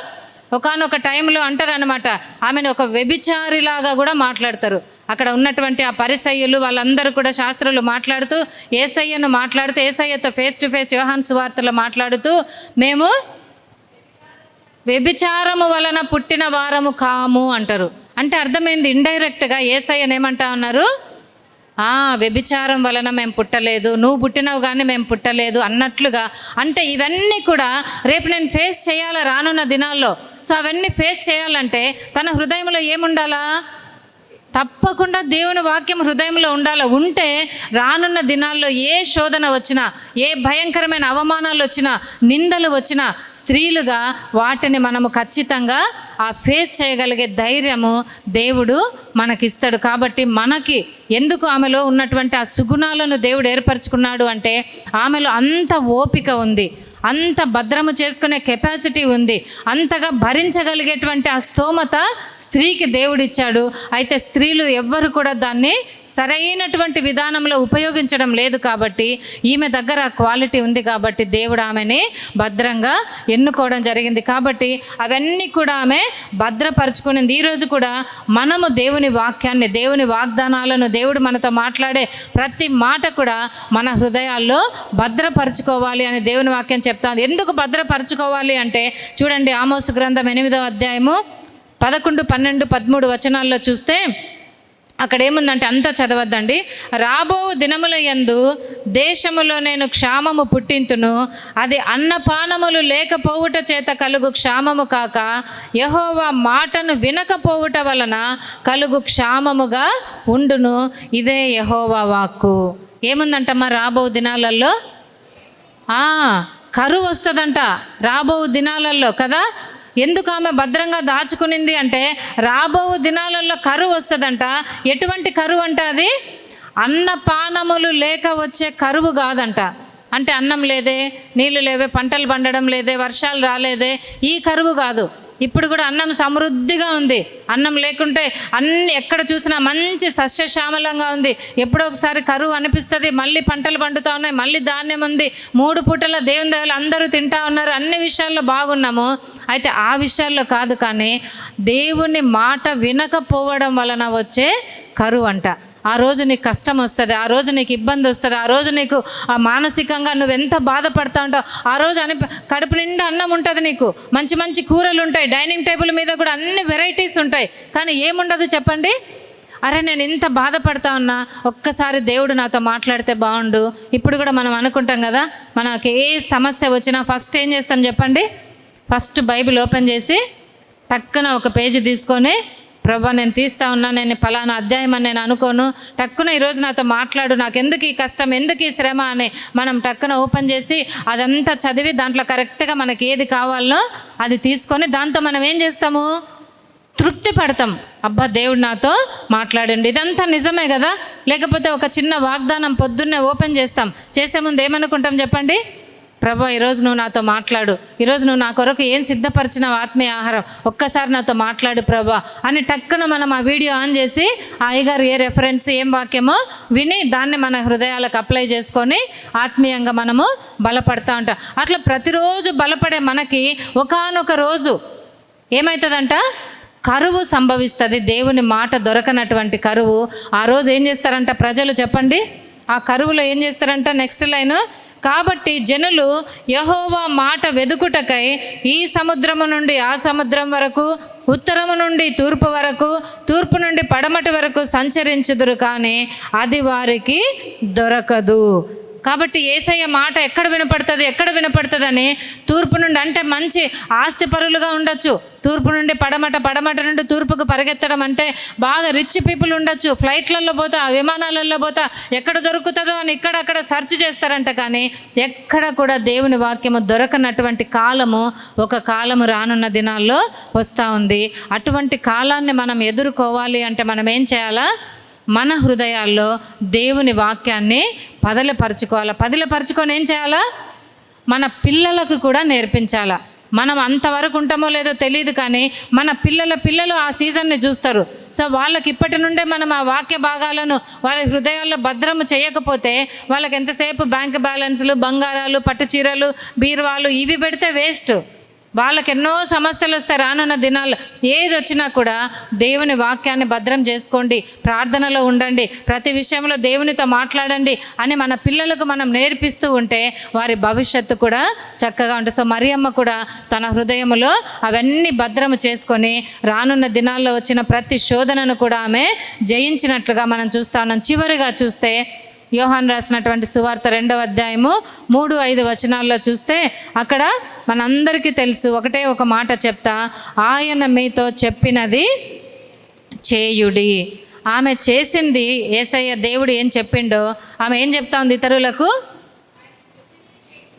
ఒకానొక టైంలో అంటారనమాట, ఆమెను ఒక వ్యభిచారిలాగా కూడా మాట్లాడతారు. అక్కడ ఉన్నటువంటి ఆ పరిసయ్యులు వాళ్ళందరూ కూడా శాస్త్రులు మాట్లాడుతూ యేసయ్యను మాట్లాడుతూ యేసయ్యతో ఫేస్ టు ఫేస్ యోహాను సువార్తలో మాట్లాడుతూ మేము వ్యభిచారము వలన పుట్టిన వారము కాము అంటారు. అంటే అర్థమైంది, ఇండైరెక్ట్గా యేసయ్యను ఏమంటా ఉన్నారు, వ్యభిచారం వలన మేము పుట్టలేదు, నువ్వు పుట్టినవు కానీ మేము పుట్టలేదు అన్నట్లుగా. అంటే ఇవన్నీ కూడా రేపు నేను ఫేస్ చేయాలా రానున్న దినాల్లో. సో అవన్నీ ఫేస్ చేయాలంటే తన హృదయంలో ఏముండాలా? తప్పకుండా దేవుని వాక్యం హృదయంలో ఉండాలి. ఉంటే రానున్న దినాల్లో ఏ శోధన వచ్చినా, ఏ భయంకరమైన అవమానాలు వచ్చినా, నిందలు వచ్చినా స్త్రీలుగా వాటిని మనము ఖచ్చితంగా ఫేస్ చేయగలిగే ధైర్యము దేవుడు మనకిస్తాడు. కాబట్టి మనకి ఎందుకు ఆమెలో ఉన్నటువంటి ఆ సుగుణాలను దేవుడు ఏర్పరచుకున్నాడు అంటే ఆమెలో అంత ఓపిక ఉంది, అంత భద్రము చేసుకునే కెపాసిటీ ఉంది, అంతగా భరించగలిగేటువంటి ఆ స్తోమత స్త్రీకి దేవుడిచ్చాడు. అయితే స్త్రీలు ఎవ్వరు కూడా దాన్ని సరైనటువంటి విధానంలో ఉపయోగించడం లేదు. కాబట్టి ఈమె దగ్గర ఆ క్వాలిటీ ఉంది కాబట్టి దేవుడు ఆమెని భద్రంగా ఎన్నుకోవడం జరిగింది. కాబట్టి అవన్నీ కూడా ఆమె భద్రపరుచుకునింది. ఈరోజు కూడా మనము దేవుని వాక్యాన్ని, దేవుని వాగ్దానాలను, దేవుడు మనతో మాట్లాడే ప్రతి మాట కూడా మన హృదయాల్లో భద్రపరుచుకోవాలి అని దేవుని వాక్యం చెప్తాను. ఎందుకు భద్రపరచుకోవాలి అంటే చూడండి, ఆమోసు గ్రంథం 8వ అధ్యాయము 11, 12, 13 వచనాల్లో చూస్తే అక్కడ ఏముందంటే అంతా చదవద్దండి. రాబో దినముల యందు దేశములో నేను క్షామము పుట్టింతును, అది అన్నపానములు లేకపోవుట చేత కలుగు క్షామము కాక యెహోవా మాటను వినకపోవుట వలన కలుగు క్షామముగా ఉండును. ఇదే యెహోవా వాక్కు. ఏముందంటమ్మా రాబో దినాలలో? కరువు వస్తుందంట రాబో దినాలలో కదా. ఎందుకు ఆమె భద్రంగా దాచుకునింది అంటే రాబో దినాలలో కరువు వస్తుందంట. ఎటువంటి కరువు అంట? అది అన్నపానములు లేక వచ్చే కరువు కాదంట. అంటే అన్నం లేదే, నీళ్ళు లేవే, పంటలు పండడం లేదే, వర్షాలు రాలేదే, ఈ కరువు కాదు. ఇప్పుడు కూడా అన్నం సమృద్ధిగా ఉంది. అన్నం లేకుంటే అన్ని ఎక్కడ చూసినా మంచి సస్యశ్యామలంగా ఉంది. ఎప్పుడో ఒకసారి కరువు అనిపిస్తుంది, మళ్ళీ పంటలు పండుతూ ఉన్నాయి, మళ్ళీ ధాన్యం ఉంది, 3 పూటల దేవుని దయలు అందరూ తింటా ఉన్నారు, అన్ని విషయాల్లో బాగున్నాము. అయితే ఆ విషయాల్లో కాదు, కానీ దేవుని మాట వినకపోవడం వలన వచ్చే కరువు అంట. ఆ రోజు నీకు కష్టం వస్తుంది, ఆ రోజు నీకు ఇబ్బంది వస్తుంది, ఆ రోజు నీకు మానసికంగా నువ్వెంత బాధపడతా ఉంటావు. ఆ రోజు కడుపు నిండా అన్నం ఉంటుంది, నీకు మంచి మంచి కూరలు ఉంటాయి, డైనింగ్ టేబుల్ మీద కూడా అన్ని వెరైటీస్ ఉంటాయి. కానీ ఏముండదు చెప్పండి? అరే నేను ఇంత బాధపడతా ఉన్నా, ఒక్కసారి దేవుడు నాతో మాట్లాడితే బాగుండు. ఇప్పుడు కూడా మనం అనుకుంటాం కదా, మనకి ఏ సమస్య వచ్చినా ఫస్ట్ ఏం చేస్తాం చెప్పండి? ఫస్ట్ బైబిల్ ఓపెన్ చేసి టక్కున ఒక పేజీ తీసుకొని, ప్రభా నేను తీస్తా ఉన్నా, నేను ఫలానా అధ్యాయం అని నేను అనుకోను, టక్కున ఈరోజు నాతో మాట్లాడు, నాకు ఎందుకు ఈ కష్టం, ఎందుకు ఈ శ్రమ అని మనం టక్కున ఓపెన్ చేసి అదంతా చదివి దాంట్లో కరెక్ట్గా మనకి ఏది కావాలో అది తీసుకొని దాంతో మనం ఏం చేస్తాము? తృప్తి పడతాం. అబ్బా దేవుడు నాతో మాట్లాడండి. ఇదంతా నిజమే కదా. లేకపోతే ఒక చిన్న వాగ్దానం పొద్దున్నే ఓపెన్ చేస్తాం, చేసే ముందు ఏమనుకుంటాం చెప్పండి? ప్రభా ఈరోజు నువ్వు నాతో మాట్లాడు, ఈరోజు నువ్వు నా కొరకు ఏం సిద్ధపరిచిన ఆత్మీయ ఆహారం ఒక్కసారి నాతో మాట్లాడు ప్రభా అని టక్కున మనం ఆ వీడియో ఆన్ చేసి ఆ అయ్యగారు ఏ రెఫరెన్స్, ఏం వాక్యమో విని దాన్ని మన హృదయాలకు అప్లై చేసుకొని ఆత్మీయంగా మనము బలపడతా ఉంటాం. అట్లా ప్రతిరోజు బలపడే మనకి ఒకానొక రోజు ఏమవుతుందంట? కరువు సంభవిస్తుంది. దేవుని మాట దొరకనటువంటి కరువు. ఆ రోజు ఏం చేస్తారంట ప్రజలు చెప్పండి? ఆ కరువులో ఏం చేస్తారంట? నెక్స్ట్ లైన్, కాబట్టి జనులు యెహోవా మాట వెదుకుటకై ఈ సముద్రము నుండి ఆ సముద్రం వరకు, ఉత్తరము నుండి తూర్పు వరకు, తూర్పు నుండి పడమటి వరకు సంచరించుదురు, కానీ అది వారికి దొరకదు. కాబట్టి యేసయ్య మాట ఎక్కడ వినపడుతుందని తూర్పు నుండి, అంటే మంచి ఆస్తిపరులుగా ఉండొచ్చు, తూర్పు నుండి పడమట, పడమట నుండి తూర్పుకు పరిగెత్తడం అంటే బాగా రిచ్ పీపుల్ ఉండొచ్చు, ఫ్లైట్లలో పోతా, విమానాలలో పోతా, ఎక్కడ దొరుకుతుందో అని ఇక్కడక్కడ సెర్చ్ చేస్తారంట. కానీ ఎక్కడ కూడా దేవుని వాక్యము దొరకనటువంటి కాలము ఒక కాలము రానున్న దినాల్లో వస్తూ ఉంది. అటువంటి కాలాన్ని మనం ఎదుర్కోవాలి అంటే మనం ఏం చేయాలా? మన హృదయాల్లో దేవుని వాక్యాన్ని పదిలపరుచుకొని ఏం చేయాలా? మన పిల్లలకు కూడా నేర్పించాలా. మనం అంతవరకు ఉంటామో లేదో తెలియదు, కానీ మన పిల్లలు ఆ సీజన్ని చూస్తారు. సో వాళ్ళకి ఇప్పటి నుండే మనం ఆ వాక్య భాగాలను వాళ్ళ హృదయాల్లో భద్రము చేయకపోతే వాళ్ళకి ఎంతసేపు బ్యాంక్ బ్యాలెన్స్లు, బంగారాలు, పట్టు చీరలు, బీరువాలు ఇవి పెడితే వేస్ట్. వాళ్ళకి ఎన్నో సమస్యలు వస్తాయి రానున్న దినాలు. ఏది వచ్చినా కూడా దేవుని వాక్యాన్ని భద్రం చేసుకోండి, ప్రార్థనలో ఉండండి, ప్రతి విషయంలో దేవునితో మాట్లాడండి అని మన పిల్లలకు మనం నేర్పిస్తూ ఉంటే వారి భవిష్యత్తు కూడా చక్కగా ఉంటుంది. సో మరియమ్మ కూడా తన హృదయంలో అవన్నీ భద్రము చేసుకొని రానున్న దినాల్లో వచ్చిన ప్రతి శోధనను కూడా ఆమె జయించినట్లుగా మనం చూస్తా ఉన్నాం. చివరిగా చూస్తే యోహాను రాసినటువంటి సువార్త 2వ అధ్యాయము 3-5 వచనాల్లో చూస్తే అక్కడ మనందరికీ తెలుసు, ఒకటే ఒక మాట చెప్తా, ఆయన మీతో చెప్పినది చేయుడి. ఆమె చేసింది, యేసయ్య దేవుడు ఏం చెప్పిండో ఆమె ఏం చెప్తా ఉంది ఇతరులకు?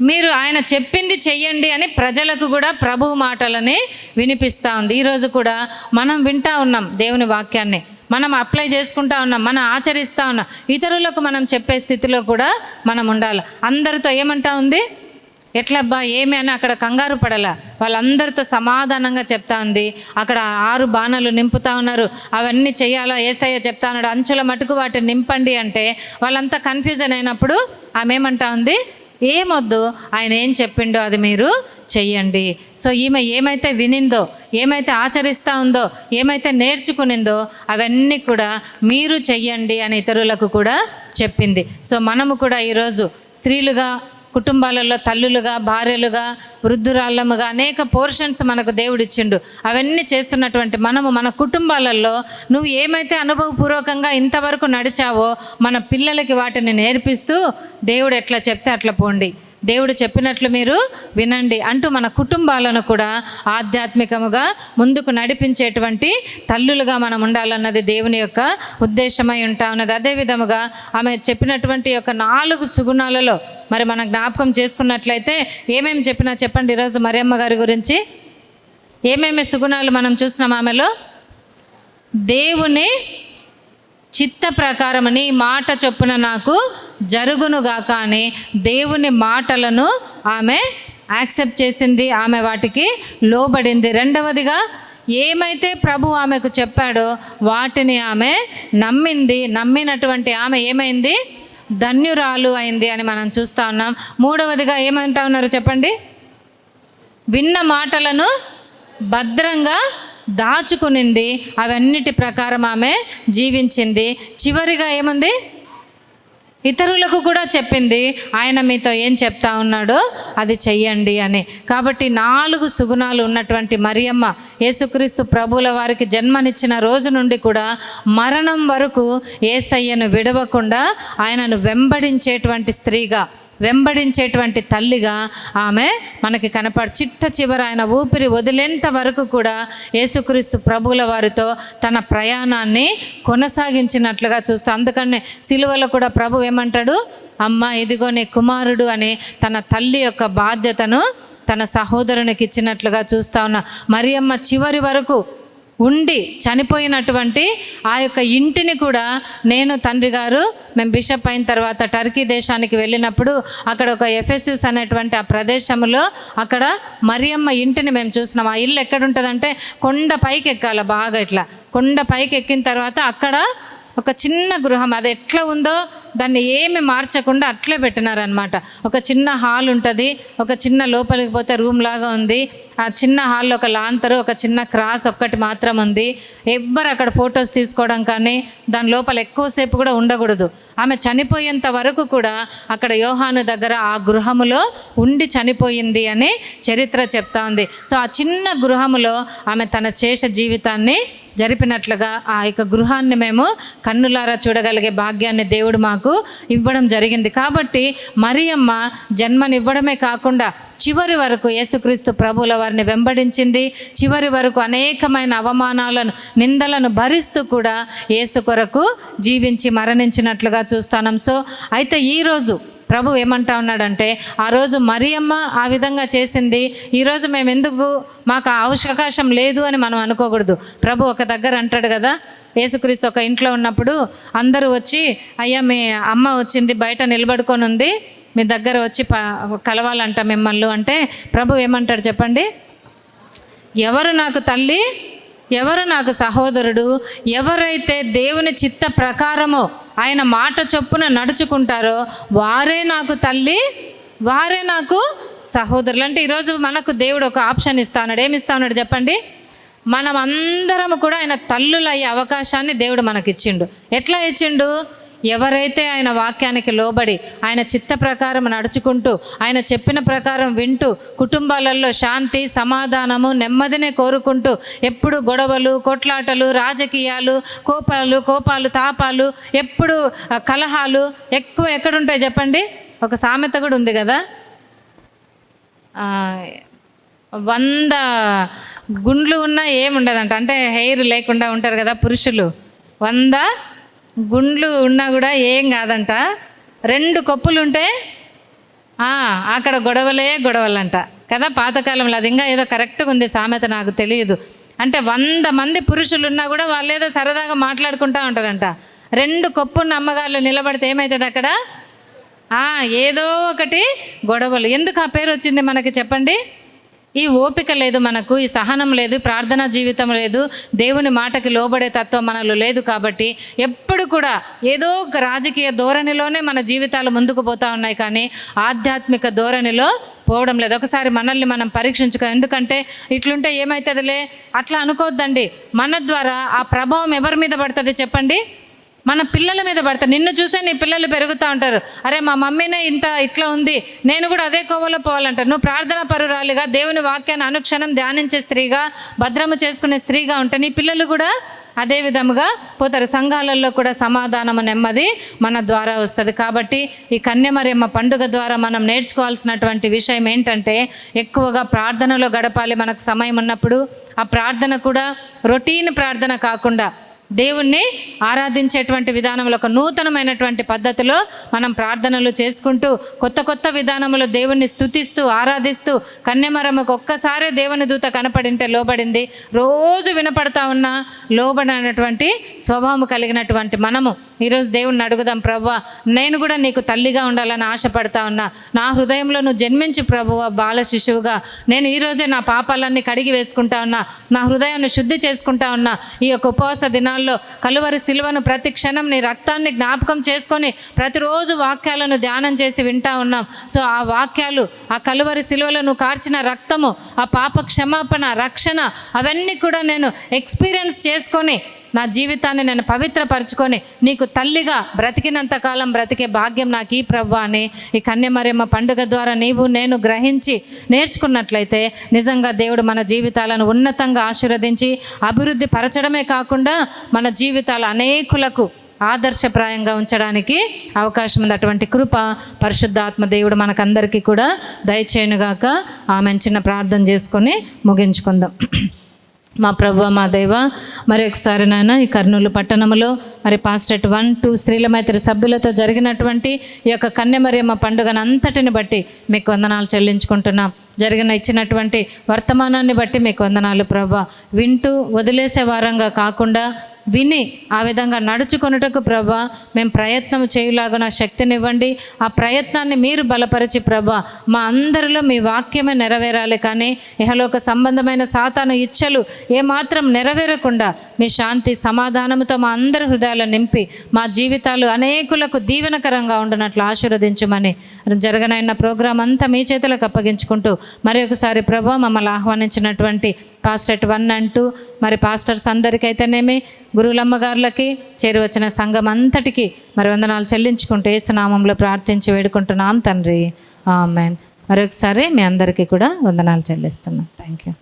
మీరు ఆయన చెప్పింది చెయ్యండి అని ప్రజలకు కూడా ప్రభువు మాటలని వినిపిస్తూ ఉంది. ఈరోజు కూడా మనం వింటా ఉన్నాం దేవుని వాక్యాన్ని, మనం అప్లై చేసుకుంటా ఉన్నాం, మనం ఆచరిస్తూ ఉన్నాం. ఇతరులకు మనం చెప్పే స్థితిలో కూడా మనం ఉండాలి. అందరితో ఏమంటా ఉంది? ఎట్లబ్బా ఏమి అని అక్కడ కంగారు పడాల, వాళ్ళందరితో సమాధానంగా చెప్తా ఉంది. అక్కడ 6 బాణాలు నింపుతా ఉన్నారు, అవన్నీ చేయాలా? యేసయ్య చెప్తా ఉన్నాడు అంచుల మటుకు వాటిని నింపండి అంటే వాళ్ళంతా కన్ఫ్యూజన్ అయినప్పుడు ఆమె ఏమంటా ఉంది? ఏమొద్దు, ఆయన ఏం చెప్పిండో అది మీరు చెయ్యండి. సో ఈమె ఏమైతే వినిందో, ఏమైతే ఆచరిస్తూ ఉందో, ఏమైతే నేర్చుకునిందో అవన్నీ కూడా మీరు చెయ్యండి అని ఇతరులకు కూడా చెప్పింది. సో మనము కూడా ఈరోజు స్త్రీలుగా, కుటుంబాలలో తల్లులుగా, భార్యలుగా, వృద్ధురాళ్ళముగా అనేక పోర్షన్స్ మనకు దేవుడు ఇచ్చిండు. అవన్నీ చేస్తున్నటువంటి మనము మన కుటుంబాలలో నువ్వు ఏమైతే అనుభవపూర్వకంగా ఇంతవరకు నడిచావో మన పిల్లలకి వాటిని నేర్పిస్తూ దేవుడు ఎట్లా చెప్తే అట్లా పోండి, దేవుడు చెప్పినట్లు మీరు వినండి అంటూ మన కుటుంబాలను కూడా ఆధ్యాత్మికముగా ముందుకు నడిపించేటువంటి తల్లులుగా మనం ఉండాలన్నది దేవుని యొక్క ఉద్దేశమై ఉంటా ఉన్నది. అదేవిధముగా ఆమె చెప్పినటువంటి యొక్క 4 సుగుణాలలో మరి మనం జ్ఞాపకం చేసుకున్నట్లయితే ఏమేమి చెప్పినా చెప్పండి ఈరోజు మరియమ్మ గారి గురించి. ఏమేమి సుగుణాలు మనం చూసినాం ఆమెలో? దేవుని చిత్త ప్రకారం నీ మాట చొప్పున నాకు జరుగునుగాక అని దేవుని మాటలను ఆమె యాక్సెప్ట్ చేసింది, ఆమె వాటికి లోబడింది. రెండవదిగా ఏమైతే ప్రభు ఆమెకు చెప్పాడో వాటిని ఆమె నమ్మింది. నమ్మినటువంటి ఆమె ఏమైంది? ధన్యురాలు అయింది అని మనం చూస్తూ ఉన్నాం. మూడవదిగా ఏమంటా ఉన్నారు చెప్పండి? విన్న మాటలను భద్రంగా దాచుకునింది, అవన్నిటి ప్రకారం ఆమె జీవించింది. చివరిగా ఏముంది? ఇతరులకు కూడా చెప్పింది, ఆయన మీతో ఏం చెప్తా ఉన్నాడో అది చెయ్యండి అని. కాబట్టి 4 సుగుణాలు ఉన్నటువంటి మరియమ్మ యేసుక్రీస్తు ప్రభువుల వారికి జన్మనిచ్చిన రోజు నుండి కూడా మరణం వరకు యేసయ్యను విడవకుండా ఆయనను వెంబడించేటువంటి స్త్రీగా, వెంబడించేటువంటి తల్లిగా ఆమె మనకి చిట్ట చివర ఆయన ఊపిరి వదిలేంత వరకు కూడా యేసుక్రీస్తు ప్రభువుల వారితో తన ప్రయాణాన్ని కొనసాగించినట్లుగా చూస్తాం. అందుకనే సిలువలో కూడా ప్రభు ఏమంటాడు? అమ్మ ఇదిగో నీ కుమారుడు అని తన తల్లి యొక్క బాధ్యతను తన సహోదరునికి ఇచ్చినట్లుగా చూస్తా ఉన్నా. మరియమ్మ చివరి వరకు ఉండి చనిపోయినటువంటి ఆ యొక్క ఇంటిని కూడా నేను తండ్రి గారు మేము బిషప్ అయిన తర్వాత టర్కీ దేశానికి వెళ్ళినప్పుడు అక్కడ ఒక ఎఫెసస్ అనేటువంటి ఆ ప్రదేశంలో అక్కడ మరియమ్మ ఇంటిని మేము చూసినాం. ఆ ఇల్లు ఎక్కడుంటుందంటే కొండ పైకి ఎక్కాలి, బాగా ఇట్లా కొండ పైకి ఎక్కిన తర్వాత అక్కడ ఒక చిన్న గృహం, అది ఎట్లా ఉందో దాన్ని ఏమి మార్చకుండా అట్లే పెట్టినారనమాట. ఒక చిన్న హాల్ ఉంటుంది, ఒక చిన్న లోపలికి పోతే రూమ్ లాగా ఉంది. ఆ చిన్న హాల్లో ఒక లాంతరు, ఒక చిన్న క్రాస్ ఒక్కటి మాత్రం ఉంది. ఎవ్వరు అక్కడ ఫొటోస్ తీసుకోవడం కానీ దాని లోపల ఎక్కువసేపు కూడా ఉండకూడదు. ఆమె చనిపోయేంత వరకు కూడా అక్కడ యోహాను దగ్గర ఆ గృహములో ఉండి చనిపోయింది అని చరిత్ర చెప్తా ఉంది. సో ఆ చిన్న గృహములో ఆమె తన శేష జీవితాన్ని జరిపినట్లుగా ఆ యొక్క గృహాన్ని మేము కన్నులారా చూడగలిగే భాగ్యాన్ని దేవుడు మాకు ఇవ్వడం జరిగింది. కాబట్టి మరియమ్మ జన్మనివ్వడమే కాకుండా చివరి వరకు యేసుక్రీస్తు ప్రభువుల వారిని వెంబడించింది. చివరి వరకు అనేకమైన అవమానాలను, నిందలను భరిస్తూ కూడా యేసు కొరకు జీవించి మరణించినట్లుగా చూస్తున్నాం. సో అయితే ఈరోజు ప్రభు ఏమంటా ఉన్నాడంటే, ఆ రోజు మరియమ్మ ఆ విధంగా చేసింది, ఈరోజు మేము ఎందుకు, మాకు ఆ అవకాశం లేదు అని మనం అనుకోకూడదు. ప్రభు ఒక దగ్గర అంటాడు కదా, యేసుక్రీస్తు ఒక ఇంట్లో ఉన్నప్పుడు అందరూ వచ్చి, అయ్యా మీ అమ్మ వచ్చింది, బయట నిలబడుకొని ఉంది, మీ దగ్గర వచ్చి కలవాలంట మిమ్మల్ని అంటే, ప్రభు ఏమంటాడు చెప్పండి? ఎవరు నాకు తల్లి, ఎవరు నాకు సహోదరుడు, ఎవరైతే దేవుని చిత్త ప్రకారమో ఆయన మాట చొప్పున నడుచుకుంటారో వారే నాకు తల్లి, వారే నాకు సహోదరులు. అంటే ఈరోజు మనకు దేవుడు ఒక ఆప్షన్ ఇస్తా ఉన్నాడు. ఏమి ఇస్తా ఉన్నాడు చెప్పండి? మనం అందరం కూడా ఆయన తల్లులు అయ్యే అవకాశాన్ని దేవుడు మనకి ఇచ్చిండు. ఎట్లా ఇచ్చిండు? ఎవరైతే ఆయన వాక్యానికి లోబడి ఆయన చిత్త ప్రకారం నడుచుకుంటూ ఆయన చెప్పిన ప్రకారం వింటూ కుటుంబాలలో శాంతి, సమాధానము, నెమ్మదినే కోరుకుంటూ ఎప్పుడు గొడవలు, కొట్లాటలు, రాజకీయాలు, కోపాలు, తాపాలు, ఎప్పుడు కలహాలు ఎక్కువ ఎక్కడుంటాయి చెప్పండి? ఒక సామెత కూడా ఉంది కదా, 100 గుండ్లు ఉన్నా ఏముండదంట. అంటే హెయిర్ లేకుండా ఉంటారు కదా పురుషులు, 100 గుండ్లు ఉన్నా కూడా ఏం కాదంట. 2 కొప్పులు ఉంటే అక్కడ గొడవలంట కదా పాతకాలంలో. అది ఇంకా ఏదో కరెక్ట్గా ఉంది సామెత, నాకు తెలియదు. అంటే 100 మంది పురుషులు ఉన్నా కూడా వాళ్ళు ఏదో సరదాగా మాట్లాడుకుంటూ ఉంటారంట. 2 కొప్పున్న అమ్మగారులు నిలబడితే ఏమవుతుంది అక్కడ? ఏదో ఒకటి గొడవలు. ఎందుకు ఆ పేరు వచ్చింది మనకి చెప్పండి? ఈ ఓపిక లేదు మనకు, ఈ సహనం లేదు, ప్రార్థనా జీవితం లేదు, దేవుని మాటకి లోబడే తత్వం మనలో లేదు. కాబట్టి ఎప్పుడు కూడా ఏదో ఒక రాజకీయ ధోరణిలోనే మన జీవితాలు ముందుకు పోతూ ఉన్నాయి, కానీ ఆధ్యాత్మిక ధోరణిలో పోవడం లేదు. ఒకసారి మనల్ని మనం పరీక్షించుకో. ఎందుకంటే ఇట్లుంటే ఏమవుతుందిలే అట్లా అనుకోవద్దండి. మన ద్వారా ఆ ప్రభావం ఎవరి మీద పడుతుంది చెప్పండి? మన పిల్లల మీద పడతారు. నిన్ను చూసే నీ పిల్లలు పెరుగుతూ ఉంటారు. అరే మా మమ్మీనే ఇట్లా ఉంది, నేను కూడా అదే కోవలో పోవాలంటారు. నువ్వు ప్రార్థనా పరురాలిగా దేవుని వాక్యాన్ని అనుక్షణం ధ్యానించే స్త్రీగా, భద్రము చేసుకునే స్త్రీగా ఉంటే నీ పిల్లలు కూడా అదే విధముగా పోతారు. సంఘాలలో కూడా సమాధానము, నెమ్మది మన ద్వారా వస్తుంది. కాబట్టి ఈ కన్యమరియమ్మ పండుగ ద్వారా మనం నేర్చుకోవాల్సినటువంటి విషయం ఏంటంటే, ఎక్కువగా ప్రార్థనలో గడపాలి. మనకు సమయం ఉన్నప్పుడు ఆ ప్రార్థన కూడా రొటీన్ ప్రార్థన కాకుండా దేవుణ్ణి ఆరాధించేటువంటి విధానంలో ఒక నూతనమైనటువంటి పద్ధతిలో మనం ప్రార్థనలు చేసుకుంటూ కొత్త విధానంలో దేవుణ్ణి స్తుతిస్తూ ఆరాధిస్తూ, కన్యమరమ్మకు ఒక్కసారే దేవుని దూత కనపడింటే లోబడింది. రోజు వినపడతా ఉన్న లోబడినటువంటి స్వభావం కలిగినటువంటి మనము ఈరోజు దేవుణ్ణి అడుగుదాం, ప్రభువా నేను కూడా నీకు తల్లిగా ఉండాలని ఆశపడతా ఉన్నా, నా హృదయంలో నువ్వు జన్మించు ప్రభువా బాల శిశువుగా. నేను ఈరోజే నా పాపాలన్నీ కడిగి వేసుకుంటా ఉన్నా, నా హృదయాన్ని శుద్ధి చేసుకుంటా ఉన్నా. ఈ యొక్క ఉపవాస దినాల్లో కలువరి సిలువను ప్రతి క్షణం నీ రక్తాన్ని జ్ఞాపకం చేసుకొని ప్రతిరోజు వాక్యాలను ధ్యానం చేసి వింటా ఉన్నాం. సో ఆ వాక్యాలు, ఆ కలువరి సిలువలో నువ్వు కార్చిన రక్తము, ఆ పాప క్షమాపణ, రక్షణ, అవన్నీ కూడా నేను ఎక్స్పీరియన్స్ చేసుకొని నా జీవితాన్ని నేను పవిత్రపరచుకొని నీకు తల్లిగా బ్రతికినంత కాలం బ్రతికే భాగ్యం నాకు ఈ ప్రభువా అని ఈ కన్యమరియమ్మ పండుగ ద్వారా నీవు నేను గ్రహించి నేర్చుకున్నట్లయితే నిజంగా దేవుడు మన జీవితాలను ఉన్నతంగా ఆశీర్వదించి అభివృద్ధి పరచడమే కాకుండా మన జీవితాలు అనేకులకు ఆదర్శప్రాయంగా ఉంచడానికి అవకాశం ఉంది. అటువంటి కృప పరిశుద్ధాత్మ దేవుడు మనకందరికీ కూడా దయచేయునుగాక. ఆమెను చిన్న ప్రార్థన చేసుకొని ముగించుకుందాం. మా ప్రభువ మా దేవ, మరి ఒకసారి నాయన ఈ కర్నూలు పట్టణంలో మరి పాస్టెట్ 1, 2 స్త్రీల మైత్రి సభ్యులతో జరిగినటువంటి ఈ యొక్క కన్యమరియమ్మ పండుగను అంతటిని బట్టి మీకు వందనాలు చెల్లించుకుంటున్నాం. ఇచ్చినటువంటి వర్తమానాన్ని బట్టి మీకు వందనాలు ప్రభువా. వింటూ వదిలేసే వారంగా కాకుండా విని ఆ విధంగా నడుచుకొనుటకు ప్రభా మేము ప్రయత్నం చేయలాగా శక్తినివ్వండి. ఆ ప్రయత్నాన్ని మీరు బలపరిచి ప్రభా మా అందరిలో మీ వాక్యమే నెరవేరాలి. కానీ ఇహలోక సంబంధమైన సాతాను ఇచ్చలు ఏమాత్రం నెరవేరకుండా మీ శాంతి సమాధానంతో మా అందరి హృదయాలను నింపి మా జీవితాలు అనేకులకు దీవెనకరంగా ఉండనట్లు ఆశీర్వదించమని జరగనైన ప్రోగ్రాం అంతా మీ చేతులకు అప్పగించుకుంటూ మరి ఒకసారి ప్రభా మమ్మల్ని ఆహ్వానించినటువంటి పాస్టెట్ 1 and 2 మరి పాస్టర్స్ అందరికైతేనేమి గురువులమ్మ గారులకి చేరి వచ్చిన సంఘం అంతటికి మరి వందనాలు చెల్లించుకుంటూ యేసు నామములో ప్రార్థించి వేడుకుంటున్నాం తండ్రి, ఆమేన్. మరొకసారి మీ అందరికీ కూడా వందనాలు చెల్లిస్తున్నాం. Thank you.